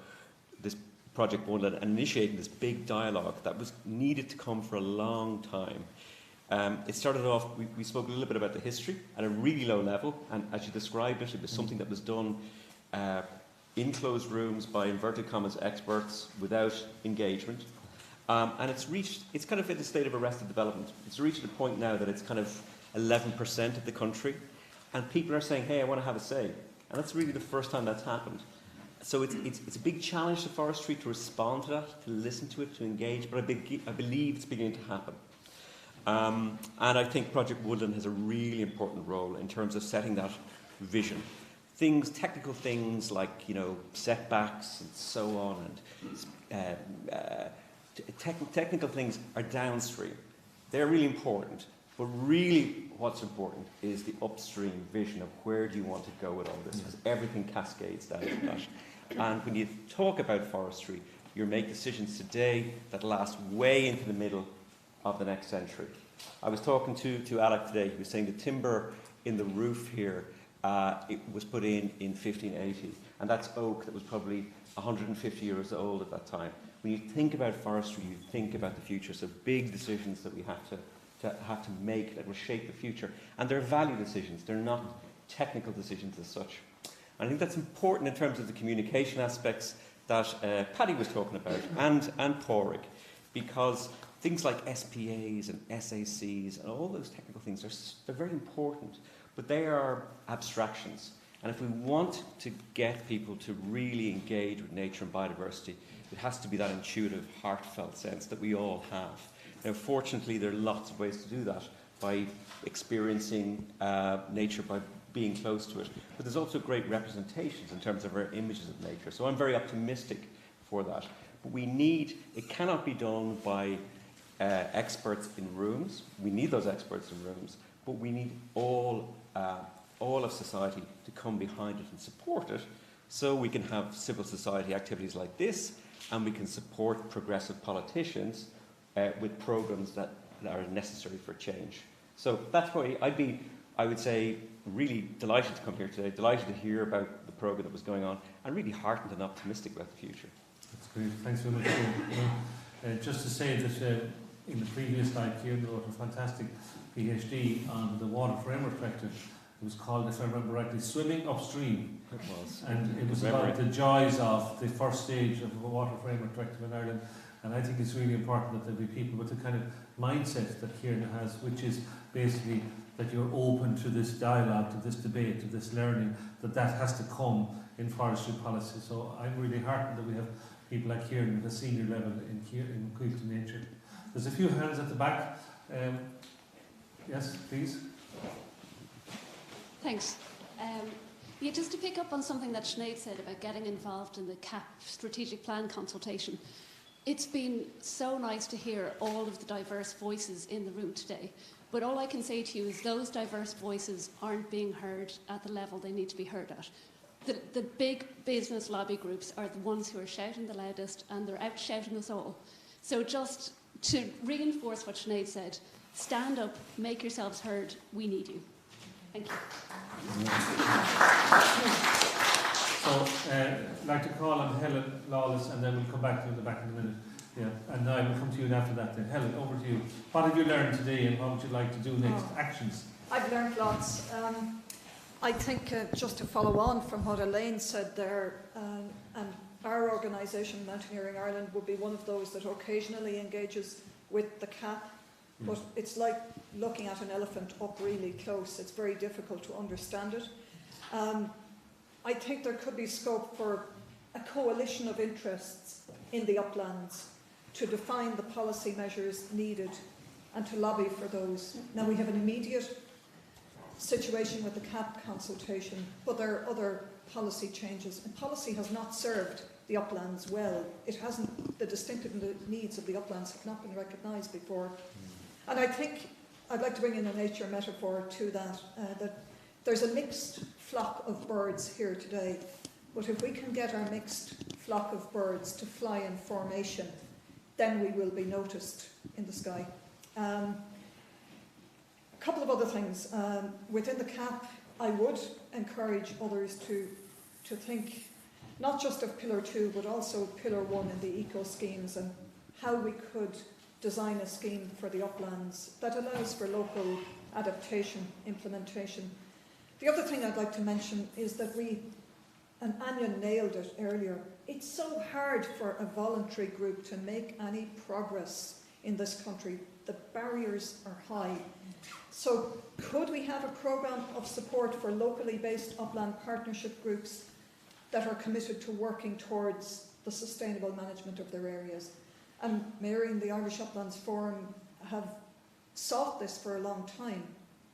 this Project Woodland and initiating this big dialogue that was needed to come for a long time. It started off, we spoke a little bit about the history at a really low level, and as you described it, it was something that was done in closed rooms by inverted commas experts without engagement. And it's kind of in a state of arrested development. It's reached a point now that it's kind of 11% of the country, and people are saying, hey, I want to have a say. And that's really the first time that's happened. So it's a big challenge to forestry to respond to that, to listen to it, to engage, but I believe it's beginning to happen. And I think Project Woodland has a really important role in terms of setting that vision things, technical things like, setbacks and so on, and technical things are downstream. They're really important, but really what's important is the upstream vision of where do you want to go with all this, because everything cascades down to that. And when you talk about forestry, you make decisions today that last way into the middle of the next century. I was talking to Alec today. He was saying the timber in the roof here, it was put in 1580, and that's oak that was probably 150 years old at that time. When you think about forestry, you think about the future. So big decisions that we have to make that will shape the future, and they're value decisions. They're not technical decisions as such. And I think that's important in terms of the communication aspects that Paddy was talking about, and Pádraig, because things like SPAs and SACs and all those technical things, they're very important, but they are abstractions. And if we want to get people to really engage with nature and biodiversity, it has to be that intuitive, heartfelt sense that we all have. Now, fortunately, there are lots of ways to do that by experiencing nature, by being close to it. But there's also great representations in terms of our images of nature. So I'm very optimistic for that. But it cannot be done by experts in rooms. We need those experts in rooms, but we need all of society to come behind it and support it, so we can have civil society activities like this, and we can support progressive politicians with programs that are necessary for change. So that's why I would say, really delighted to come here today, delighted to hear about the program that was going on, and really heartened and optimistic about the future. That's great. Thanks very much. Just to say that in the previous slide, Kieran wrote a fantastic PhD on the Water Framework Directive. It was called, if I remember rightly, Swimming Upstream. It was. And it was about the joys of the first stage of the Water Framework Directive in Ireland. And I think it's really important that there be people with the kind of mindset that Kieran has, which is basically that you're open to this dialogue, to this debate, to this learning, that has to come in forestry policy. So I'm really heartened that we have people like Kieran at a senior level in Quilty Nature. There's a few hands at the back. Yes, please. Thanks. Just to pick up on something that Sinead said about getting involved in the CAP strategic plan consultation, it's been so nice to hear all of the diverse voices in the room today. But all I can say to you is those diverse voices aren't being heard at the level they need to be heard at. The big business lobby groups are the ones who are shouting the loudest, and they're out shouting us all. So just to reinforce what Sinead said, stand up, make yourselves heard, we need you. Thank you. So I'd like to call on Helen Lawless, and then we'll come back to you in the back in a minute. Yeah, and I will come to you after that then. Helen, over to you. What have you learned today, and what would you like to do next? Actions. I've learned lots. I think just to follow on from what Elaine said there, and our organisation, Mountaineering Ireland, would be one of those that occasionally engages with the CAP, but it's like looking at an elephant up really close. It's very difficult to understand it. I think there could be scope for a coalition of interests in the uplands to define the policy measures needed and to lobby for those. Now, we have an immediate situation with the CAP consultation, but there are other policy changes, and policy has not served the uplands well. It hasn't, the distinctive needs of the uplands have not been recognised before. And I think I'd like to bring in a nature metaphor to that, that there's a mixed flock of birds here today, but if we can get our mixed flock of birds to fly in formation, then we will be noticed in the sky. A couple of other things. Within the CAP, I would encourage others to think not just of Pillar 2, but also Pillar 1 in the eco schemes, and how we could design a scheme for the uplands that allows for local adaptation, implementation. The other thing I'd like to mention is that and Anya nailed it earlier, it's so hard for a voluntary group to make any progress in this country. The barriers are high. So could we have a programme of support for locally based upland partnership groups that are committed to working towards the sustainable management of their areas? And Mary and the Irish Uplands Forum have sought this for a long time.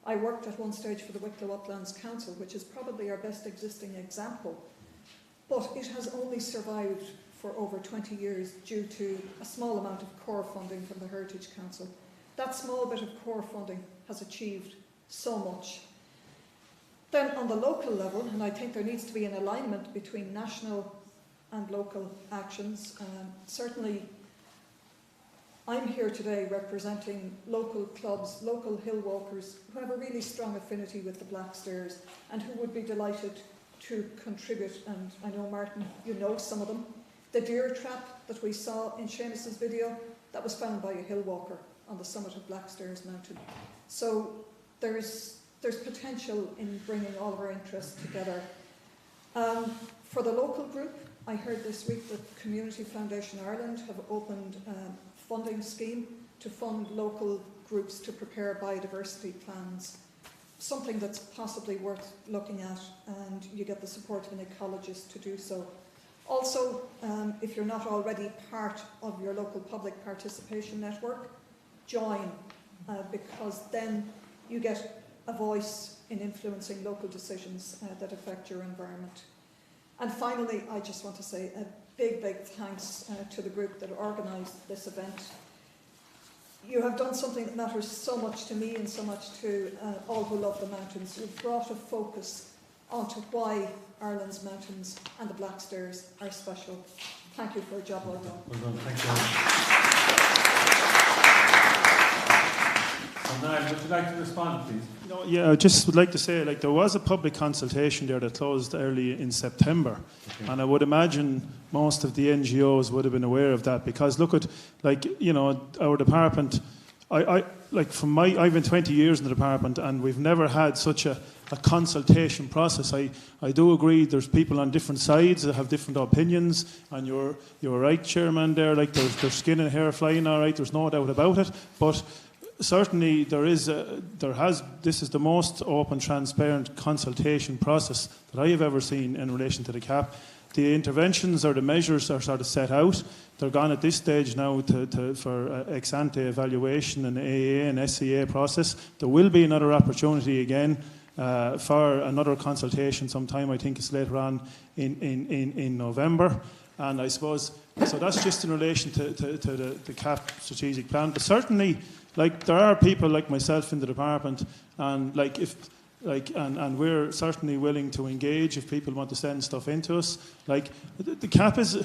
I worked at one stage for the Wicklow Uplands Council, which is probably our best existing example, but it has only survived for over 20 years due to a small amount of core funding from the Heritage Council. That small bit of core funding has achieved so much. Then on the local level, and I think there needs to be an alignment between national and local actions. Certainly, I'm here today representing local clubs, local hill walkers who have a really strong affinity with the Blackstairs and who would be delighted to contribute. And I know, Martin, you know some of them. The deer trap that we saw in Seamus's video, that was found by a hill walker on the summit of Blackstairs Mountain. So there's potential in bringing all of our interests together. For the local group, I heard this week that Community Foundation Ireland have opened a funding scheme to fund local groups to prepare biodiversity plans, something that's possibly worth looking at, and you get the support of an ecologist to do so. Also, if you're not already part of your local public participation network, join, because then you get a voice in influencing local decisions that affect your environment. And finally, I just want to say a big, big thanks to the group that organised this event. You have done something that matters so much to me and so much to all who love the mountains. You've brought a focus onto why Ireland's mountains and the Blackstairs are special. Thank you for a job well done. Well done, thank you. Niall, would you like to respond, please? No, yeah, I just would like to say, like, there was a public consultation there that closed early in September, and I would imagine most of the NGOs would have been aware of that, because look at, like, you know, our department. I've been 20 years in the department, and we've never had such a consultation process. I do agree there's people on different sides that have different opinions, and you're right, Chairman, there, like, there's skin and hair flying, all right, there's no doubt about it, but certainly this is the most open, transparent consultation process that I have ever seen in relation to the CAP. The interventions or the measures are sort of set out. They're gone at this stage now for ex-ante evaluation and AA and SCA process. There will be another opportunity again for another consultation sometime. I think it's later on in November. And I suppose, so that's just in relation to the CAP strategic plan. But certainly, like, there are people like myself in the department, and and we're certainly willing to engage if people want to send stuff into us. Like, the CAP is,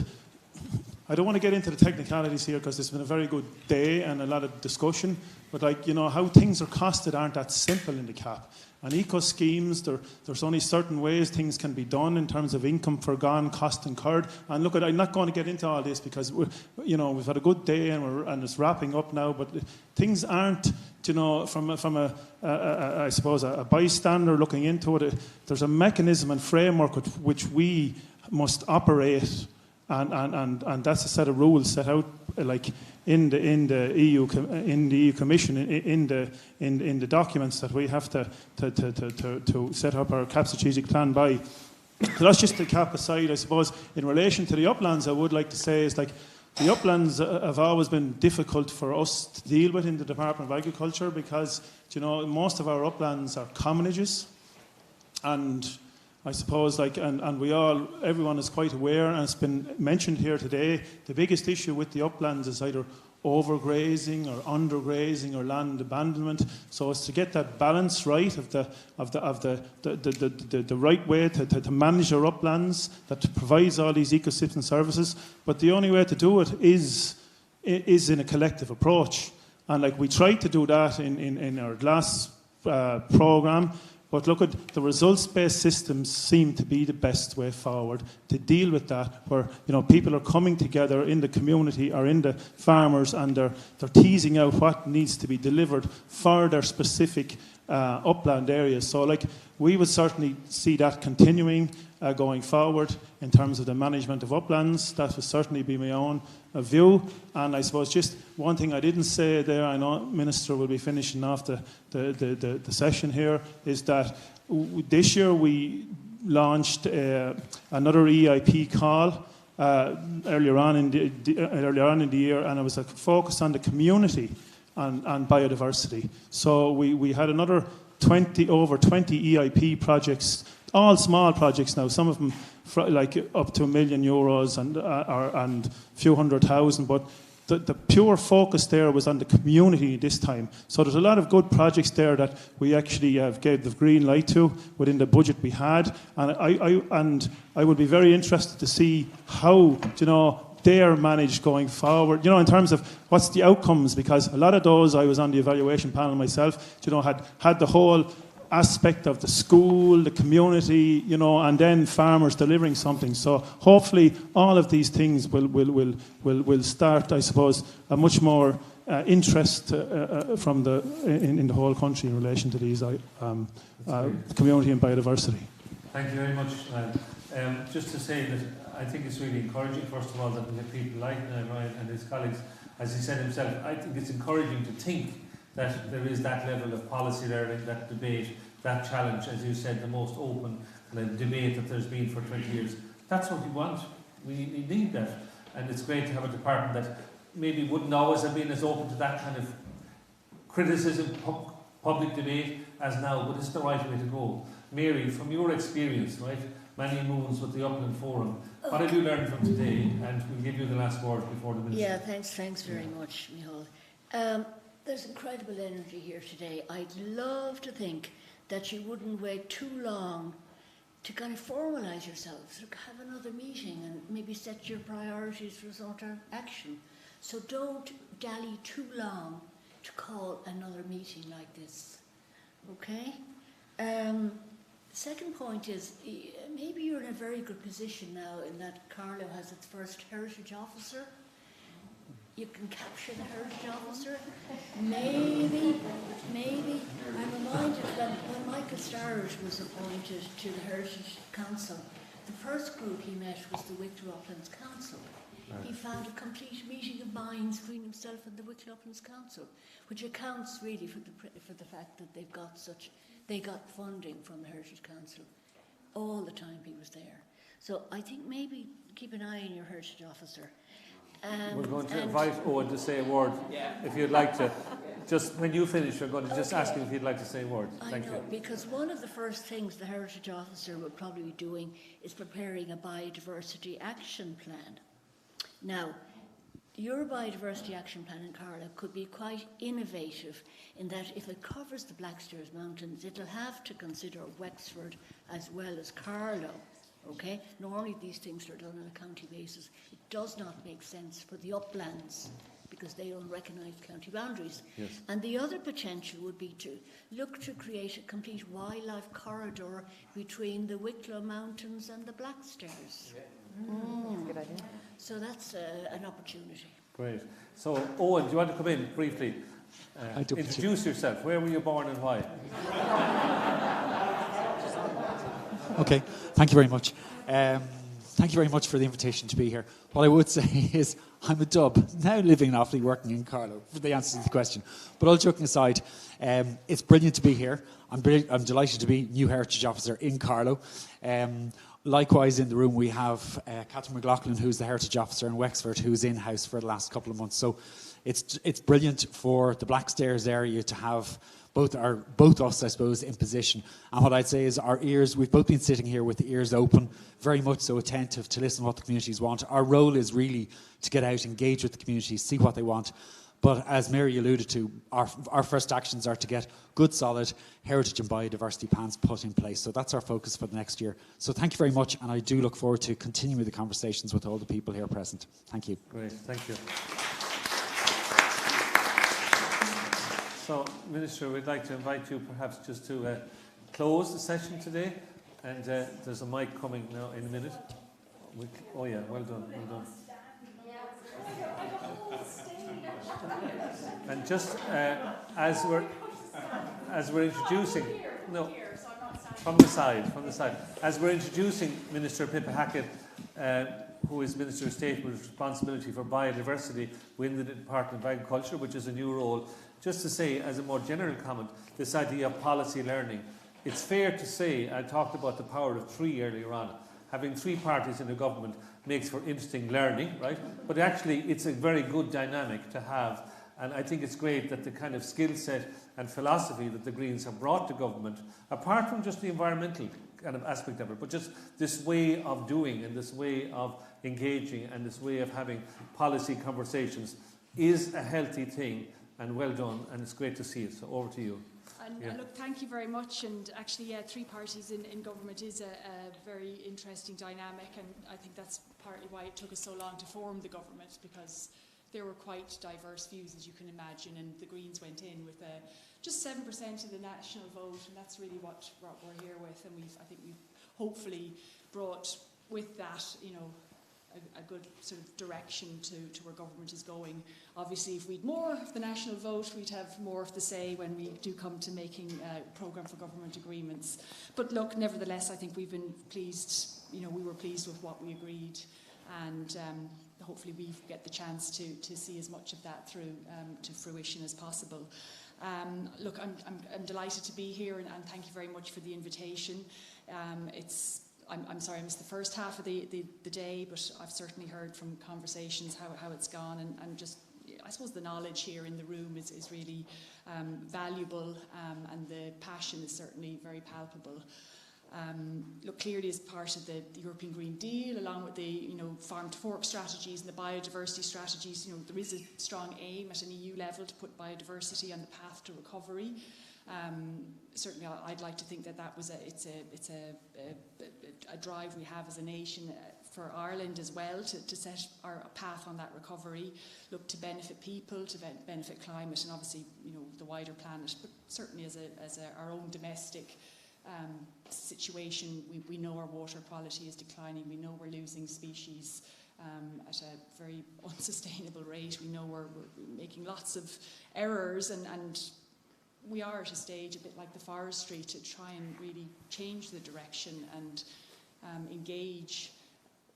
I don't want to get into the technicalities here because it's been a very good day and a lot of discussion, but, like, you know, how things are costed aren't that simple in the CAP. And eco schemes, there's only certain ways things can be done in terms of income forgone, cost incurred. And look, I'm not going to get into all this because we've had a good day and it's wrapping up now. But things aren't, you know, from I suppose a bystander looking into it. There's a mechanism and framework with which we must operate, and that's a set of rules set out, like, in the EU Commission, in the documents that we have to set up our CAP strategic plan by. So that's just the CAP aside, I suppose. In relation to the uplands, I would like to say is, like, the uplands have always been difficult for us to deal with in the Department of Agriculture because, you know, most of our uplands are commonages, and I suppose, like, and everyone is quite aware, and it's been mentioned here today, the biggest issue with the uplands is either overgrazing or undergrazing or land abandonment. So it's to get that balance right of the right way to manage our uplands that provides all these ecosystem services. But the only way to do it is in a collective approach. And, like, we tried to do that in our last programme. But look, at the results-based systems seem to be the best way forward to deal with that, where, you know, people are coming together in the community or in the farmers, and they're teasing out what needs to be delivered for their specific upland areas. So, like, we would certainly see that continuing going forward in terms of the management of uplands. That would certainly be my own view. And I suppose just one thing I didn't say there, I know Minister will be finishing off the session here, is that this year we launched another EIP call earlier on in the year, and it was a focus on the community and biodiversity. So we had another over 20 EIP projects, all small projects now, some of them like up to €1 million and a few 100,000, but the pure focus there was on the community this time. So there's a lot of good projects there that we actually gave the green light to within the budget we had, and I would be very interested to see how, they're managed going forward, in terms of what's the outcomes, because a lot of those, I was on the evaluation panel myself, had the whole aspect of the school, the community, and then farmers delivering something. So hopefully all of these things will start, I suppose, a much more interest from in the whole country in relation to these community and biodiversity. Thank you very much. Just to say that I think it's really encouraging, first of all, that we have people like Ryan and his colleagues, as he said himself. I think it's encouraging to think that there is that level of policy there, that debate, that challenge, as you said, the most open debate that there's been for 20 years. That's what we want. We need that. And it's great to have a department that maybe wouldn't always have been as open to that kind of criticism, public debate as now, but it's the right way to go. Mary, from your experience, right, many moves with the Upland Forum, what have you learned from today? And we'll give you the last word before the minister. Yeah, thanks very much, Micheál. There's incredible energy here today. I'd love to think that you wouldn't wait too long to kind of formalise yourselves, or have another meeting and maybe set your priorities for sort of action. So don't dally too long to call another meeting like this. Okay? Second point is, maybe you're in a very good position now in that Carlow has its first heritage officer. You can capture the heritage officer. Maybe. I'm reminded when Michael Starrett was appointed to the Heritage Council, the first group he met was the Wicklow Uplands Council. He found a complete meeting of minds between himself and the Wicklow Uplands Council, which accounts really for the fact that they got funding from the Heritage Council all the time he was there. So I think maybe keep an eye on your heritage officer. We're going to invite Owen to say a word, if you'd like to. Just when you finish, we're going to just ask him if he'd like to say a word. Thank you. Because one of the first things the heritage officer would probably be doing is preparing a biodiversity action plan. Now, your biodiversity action plan in Carlow could be quite innovative in that if it covers the Blackstairs Mountains, it'll have to consider Wexford as well as Carlow. Okay? Normally these things are done on a county basis. It does not make sense for the uplands because they don't recognise county boundaries. Yes. And the other potential would be to look to create a complete wildlife corridor between the Wicklow Mountains and the Blackstairs. That's a good idea. So that's an opportunity. Great. So, Owen, do you want to come in briefly? Introduce yourself. Where were you born and why? Okay, thank you very much. Thank you very much for the invitation to be here. What I would say is I'm a dub, now living and awfully working in Carlow, for the answer to the question. But all joking aside, it's brilliant to be here. I'm delighted to be new Heritage Officer in Carlow. Likewise, in the room we have Catherine McLaughlin, who's the Heritage Officer in Wexford, who's in-house for the last couple of months. So it's brilliant for the Blackstairs area to have both us, I suppose, in position. And what I'd say is our ears, we've both been sitting here with the ears open, very much so attentive to listen to what the communities want. Our role is really to get out, engage with the communities, see what they want. But as Mary alluded to, our first actions are to get good, solid heritage and biodiversity plans put in place. So that's our focus for the next year. So thank you very much, and I do look forward to continuing the conversations with all the people here present. Thank you. Great, thank you. So, Minister, we'd like to invite you perhaps just to close the session today. And there's a mic coming now in a minute. Oh yeah, well done, well done. And just as we're introducing, no, from the side, as we're introducing Minister Pippa Hackett, who is Minister of State with responsibility for biodiversity within the Department of Agriculture, which is a new role. Just to say, as a more general comment, this idea of policy learning, it's fair to say, I talked about the power of three earlier on, having three parties in the government makes for interesting learning, right? But actually, it's a very good dynamic to have And I think it's great that the kind of skill set and philosophy that the Greens have brought to government, apart from just the environmental kind of aspect of it, but just this way of doing and this way of engaging and this way of having policy conversations is a healthy thing, and well done, and it's great to see it. So over to you. And look, thank you very much. And actually, yeah, three parties in government is a very interesting dynamic, and I think that's partly why it took us so long to form the government, because there were quite diverse views, as you can imagine, and the Greens went in with just 7% of the national vote, and that's really what we're here with. And I think we've hopefully brought with that, a good sort of direction to where government is going. Obviously, if we'd more of the national vote, we'd have more of the say when we do come to making programme for government agreements. But look, nevertheless, I think we've been pleased, we were pleased with what we agreed, and hopefully we get the chance to see as much of that through to fruition as possible. Look, I'm delighted to be here, and thank you very much for the invitation. I'm sorry I missed the first half of the day, but I've certainly heard from conversations how it's gone, and just, I suppose, the knowledge here in the room is really valuable, and the passion is certainly very palpable. Look, clearly as part of the European Green Deal, along with the farm to fork strategies and the biodiversity strategies, there is a strong aim at an EU level to put biodiversity on the path to recovery. Certainly, I'd like to think that was a drive we have as a nation for Ireland as well, to set our path on that recovery. Look, to benefit people, to benefit climate, and obviously the wider planet. But certainly as our own domestic situation, we know our water quality is declining. We know we're losing species at a very unsustainable rate. We know we're making lots of errors, and we are at a stage a bit like the forestry to try and really change the direction and engage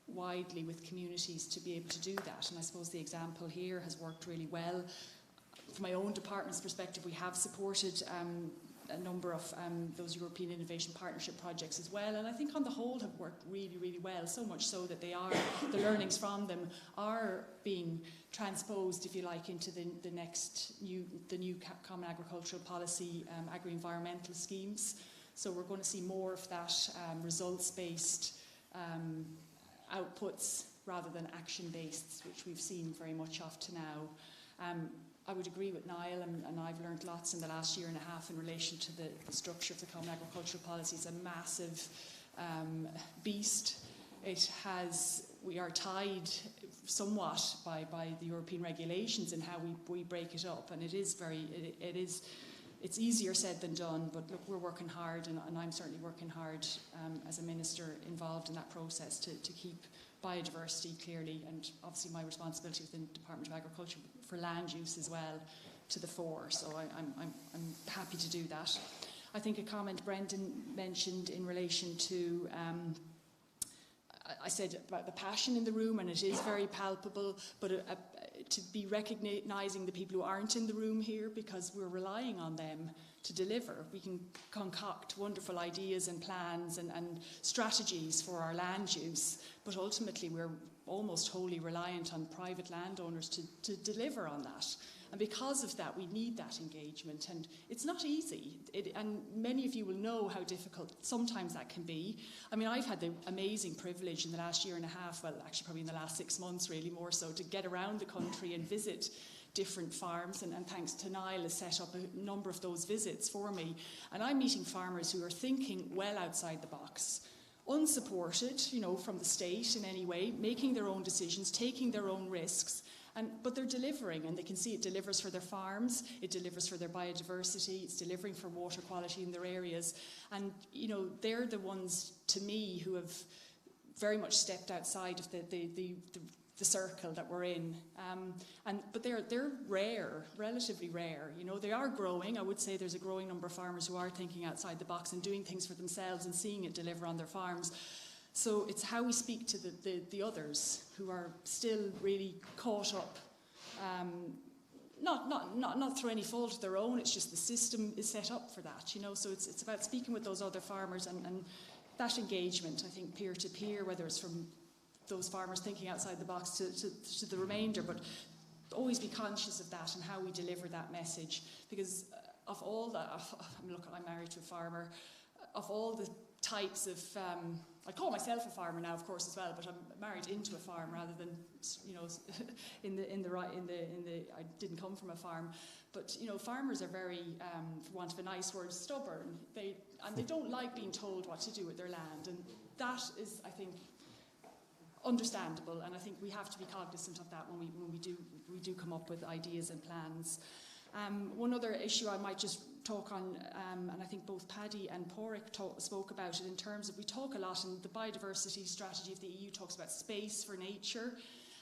widely with communities to be able to do that. And I suppose the example here has worked really well. From my own department's perspective, we have supported a number of those European Innovation Partnership projects as well, and I think on the whole have worked really, really well, so much so that the learnings from them are being transposed, if you like, into the new Common Agricultural Policy agri-environmental schemes. So we're going to see more of that results-based outputs rather than action-based, which we've seen very much of to now. I would agree with Niall, and I've learned lots in the last year and a half in relation to the structure of the Common Agricultural Policy. It's a massive beast. We are tied somewhat by the European regulations and how we break it up, and it's easier said than done, but look, we're working hard, and I'm certainly working hard as a minister involved in that process to keep biodiversity clearly, and obviously my responsibility within the Department of Agriculture for land use as well, to the fore. So I'm happy to do that. I think a comment Brendan mentioned in relation to I said about the passion in the room, and it is very palpable, but to be recognising the people who aren't in the room here, because we're relying on them to deliver. We can concoct wonderful ideas and plans and strategies for our land use, but ultimately we're almost wholly reliant on private landowners to deliver on that. And because of that, we need that engagement, and it's not easy. And many of you will know how difficult sometimes that can be. I mean, I've had the amazing privilege in the last year and a half, well, actually probably in the last 6 months really more so, to get around the country and visit different farms, and thanks to Niall has set up a number of those visits for me. And I'm meeting farmers who are thinking well outside the box, unsupported, from the state in any way, making their own decisions, taking their own risks, but they're delivering, and they can see it delivers for their farms, it delivers for their biodiversity, it's delivering for water quality in their areas. And, they're the ones, to me, who have very much stepped outside of the circle that we're in. But they're rare, relatively rare. They are growing. I would say there's a growing number of farmers who are thinking outside the box and doing things for themselves and seeing it deliver on their farms. So it's how we speak to the others who are still really caught up, not through any fault of their own. It's just the system is set up for that, So it's about speaking with those other farmers and that engagement. I think peer to peer, whether it's from those farmers thinking outside the box to the remainder, but always be conscious of that and how we deliver that message, because of all the, look, I'm married to a farmer, of all the types of, I call myself a farmer now, of course, as well, but I'm married into a farm rather than, you know, I didn't come from a farm. But, you know, farmers are very, for want of a nice word, stubborn. They don't like being told what to do with their land. And that is, I think, understandable. And I think we have to be cognizant of that when we do come up with ideas and plans. One other issue I might just talk on, and I think both Paddy and Porrick spoke about it, in terms of, we talk a lot, and the biodiversity strategy of the EU talks about space for nature.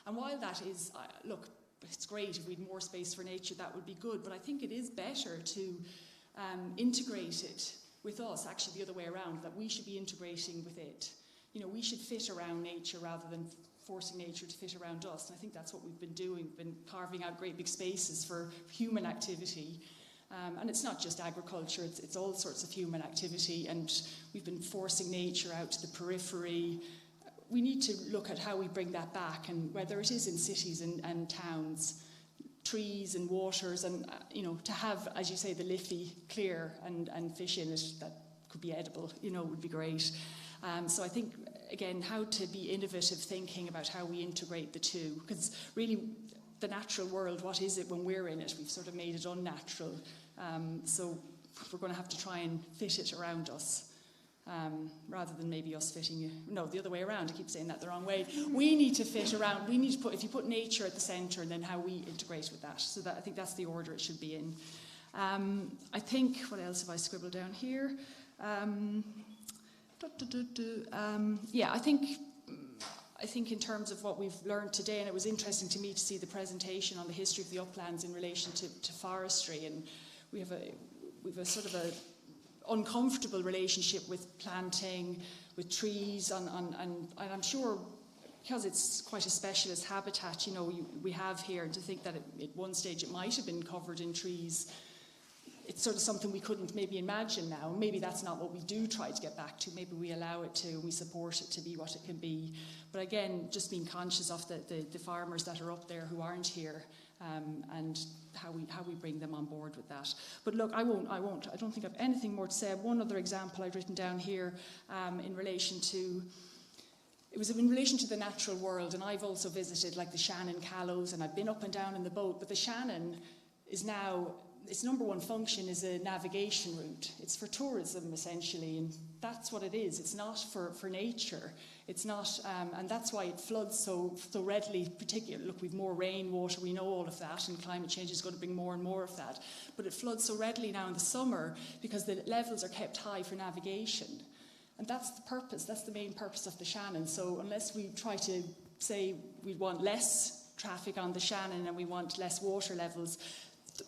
And while that is, look, it's great if we had more space for nature, that would be good, but I think it is better to integrate it with us, actually the other way around, that we should be integrating with it. You know, we should fit around nature rather than forcing nature to fit around us. And I think that's what we've been doing. We've been carving out great big spaces for human activity. And it's not just agriculture, it's all sorts of human activity. And we've been forcing nature out to the periphery. We need to look at how we bring that back, and whether it is in cities and towns, trees and waters, and, you know, to have, as you say, the Liffey clear and fish in it that could be edible, you know, would be great. So I think, again, how to be innovative thinking about how we integrate the two, because really the natural world, what is it when we're in it? We've sort of made it unnatural. So we're going to have to try and fit it around us, rather than maybe us fitting it. No, the other way around. I keep saying that the wrong way. We need to fit around. We need to put, if you put nature at the centre, and then how we integrate with that. So that, I think that's the order it should be in. I think, what else have I scribbled down here? Yeah, I think in terms of what we've learned today, and it was interesting to me to see the presentation on the history of the uplands in relation to forestry, and we have a sort of a uncomfortable relationship with planting, with trees, and I'm sure because it's quite a specialist habitat, you know, we have here, and to think that at one stage it might have been covered in trees, it's sort of something we couldn't maybe imagine now. Maybe that's not what we do try to get back to. Maybe we allow it to, and we support it to be what it can be. But again, just being conscious of the farmers that are up there who aren't here, and how we bring them on board with that. But look, I don't think I've anything more to say. One other example I've written down here, in relation to the natural world, and I've also visited like the Shannon Callows, and I've been up and down in the boat, but the Shannon is now, its number one function is a navigation route. It's for tourism, essentially, and that's what it is. It's not for nature. It's not, and that's why it floods so readily, particularly, look, we've more rainwater, we know all of that, and climate change is going to bring more and more of that. But it floods so readily now in the summer because the levels are kept high for navigation. And that's the purpose, that's the main purpose of the Shannon. So unless we try to say we want less traffic on the Shannon and we want less water levels,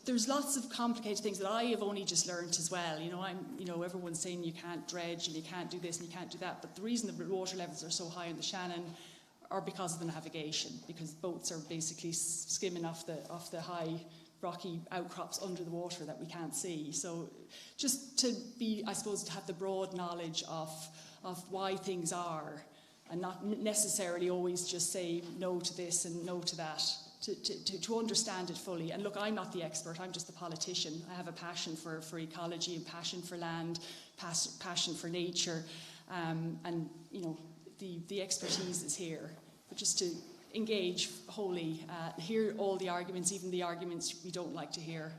there's lots of complicated things that I have only just learned as well. You know, everyone's saying you can't dredge and you can't do this and you can't do that. But the reason the water levels are so high in the Shannon are because of the navigation, because boats are basically skimming off the high rocky outcrops under the water that we can't see. So just to be, I suppose, to have the broad knowledge of why things are, and not necessarily always just say no to this and no to that. To understand it fully. And look, I'm not the expert, I'm just the politician. I have a passion for ecology and passion for land, passion for nature, and you know, the expertise is here. But just to engage wholly, hear all the arguments, even the arguments we don't like to hear.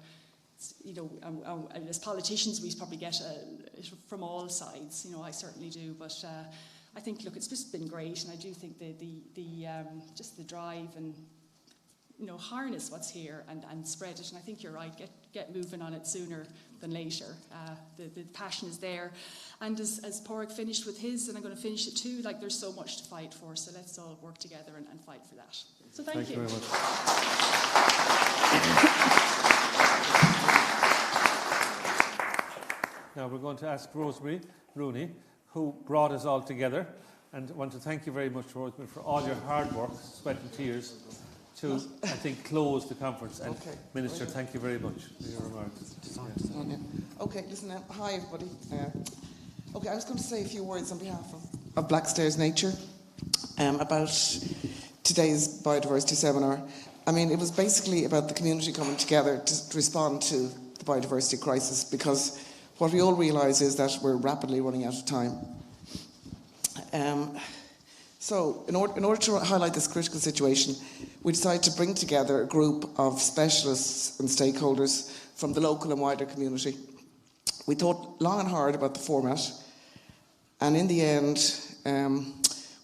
You know, as politicians, we probably get it from all sides. You know, I certainly do, but I think, look, it's just been great, and I do think just the drive and, you know, harness what's here and spread it. And I think you're right, get moving on it sooner than later. The passion is there. And as Porrick finished with his, and I'm going to finish it too, like, there's so much to fight for, so let's all work together and fight for that. So thank you. Thank you very much. Now we're going to ask Rosemary Rooney, who brought us all together, and I want to thank you very much, Rosemary, for all your hard work, sweat and tears, to, I think, close the conference. And okay. Minister, thank you very much for your remarks. Yeah. Okay, listen, hi everybody. Okay, I was going to say a few words on behalf of Blackstairs Nature about today's biodiversity seminar. I mean, it was basically about the community coming together to respond to the biodiversity crisis, because what we all realise is that we're rapidly running out of time. So, in order to highlight this critical situation, we decided to bring together a group of specialists and stakeholders from the local and wider community. We thought long and hard about the format, and in the end,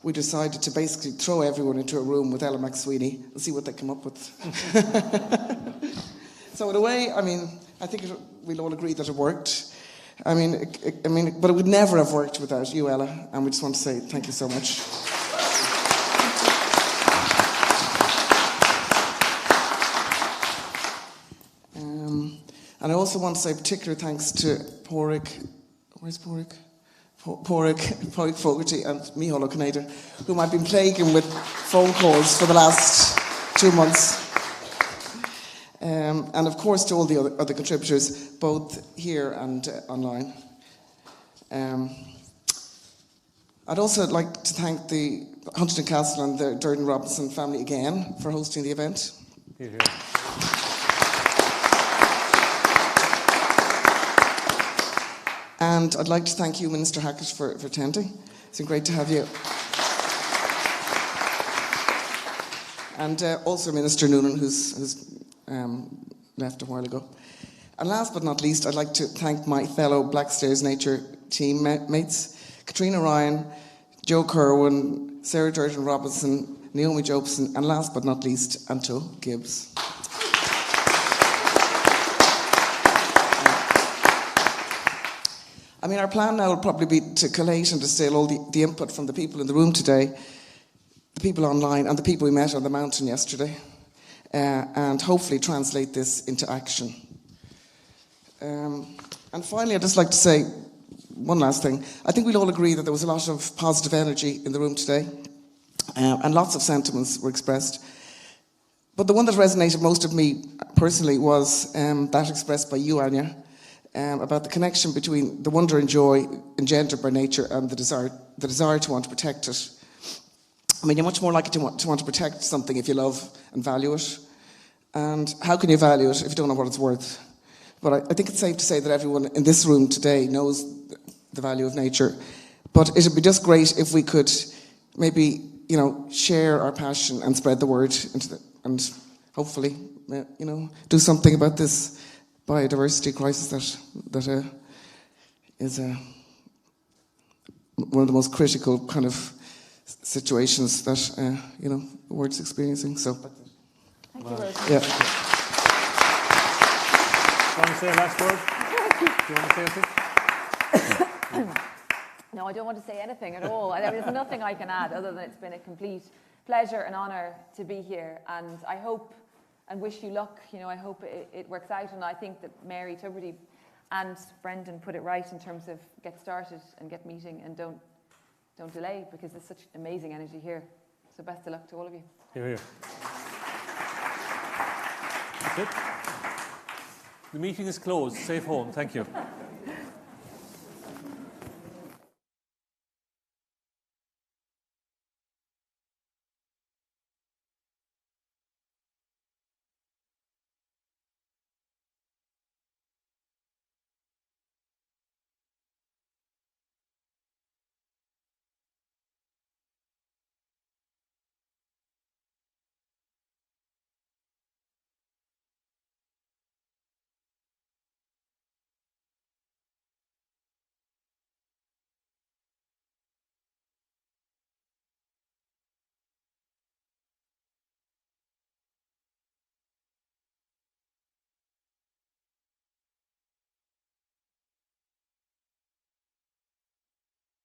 we decided to basically throw everyone into a room with Ella McSweeney and see what they come up with. So in a way, I mean, I think we'll all agree that it worked. I mean, but it would never have worked without you, Ella, and we just want to say thank you so much. And I also want to say particular thanks to Pádraig, where's Pádraig? Pádraig Fogarty and Micheál O'Connor, whom I've been plaguing with phone calls for the last 2 months. And of course to all the other contributors, both here and online. I'd also like to thank the Huntington Castle and the Durden Robinson family again for hosting the event. Here. And I'd like to thank you, Minister Hackett, for attending. It's been great to have you. And also Minister Noonan, who's left a while ago. And last but not least, I'd like to thank my fellow Blackstairs Nature team mates, Katrina Ryan, Joe Kerwin, Sarah Durden Robinson, Naomi Jobson, and last but not least, Anto Gibbs. I mean, our plan now will probably be to collate and distill all the input from the people in the room today, the people online, and the people we met on the mountain yesterday, and hopefully translate this into action. And finally, I'd just like to say one last thing. I think we'll all agree that there was a lot of positive energy in the room today, and lots of sentiments were expressed. But the one that resonated most with me personally was that expressed by you, Anya, about the connection between the wonder and joy engendered by nature and the desire to want to protect it. I mean, you're much more likely to want to protect something if you love and value it. And how can you value it if you don't know what it's worth? But I think it's safe to say that everyone in this room today knows the value of nature. But it would be just great if we could maybe, share our passion and spread the word and hopefully, do something about this biodiversity crisis that is one of the most critical kind of situations that the world's experiencing. So, thank you, Rosie. Yeah. Do you want to say a last word? Do you want to say anything? No, I don't want to say anything at all. There's nothing I can add other than it's been a complete pleasure and honour to be here, and I hope and wish you luck. I hope it works out, and I think that Mary Tubridy and Brendan put it right in terms of get started and get meeting and don't delay, because there's such amazing energy here. So best of luck to all of you. Here. That's it. The meeting is closed. Safe home. Thank you.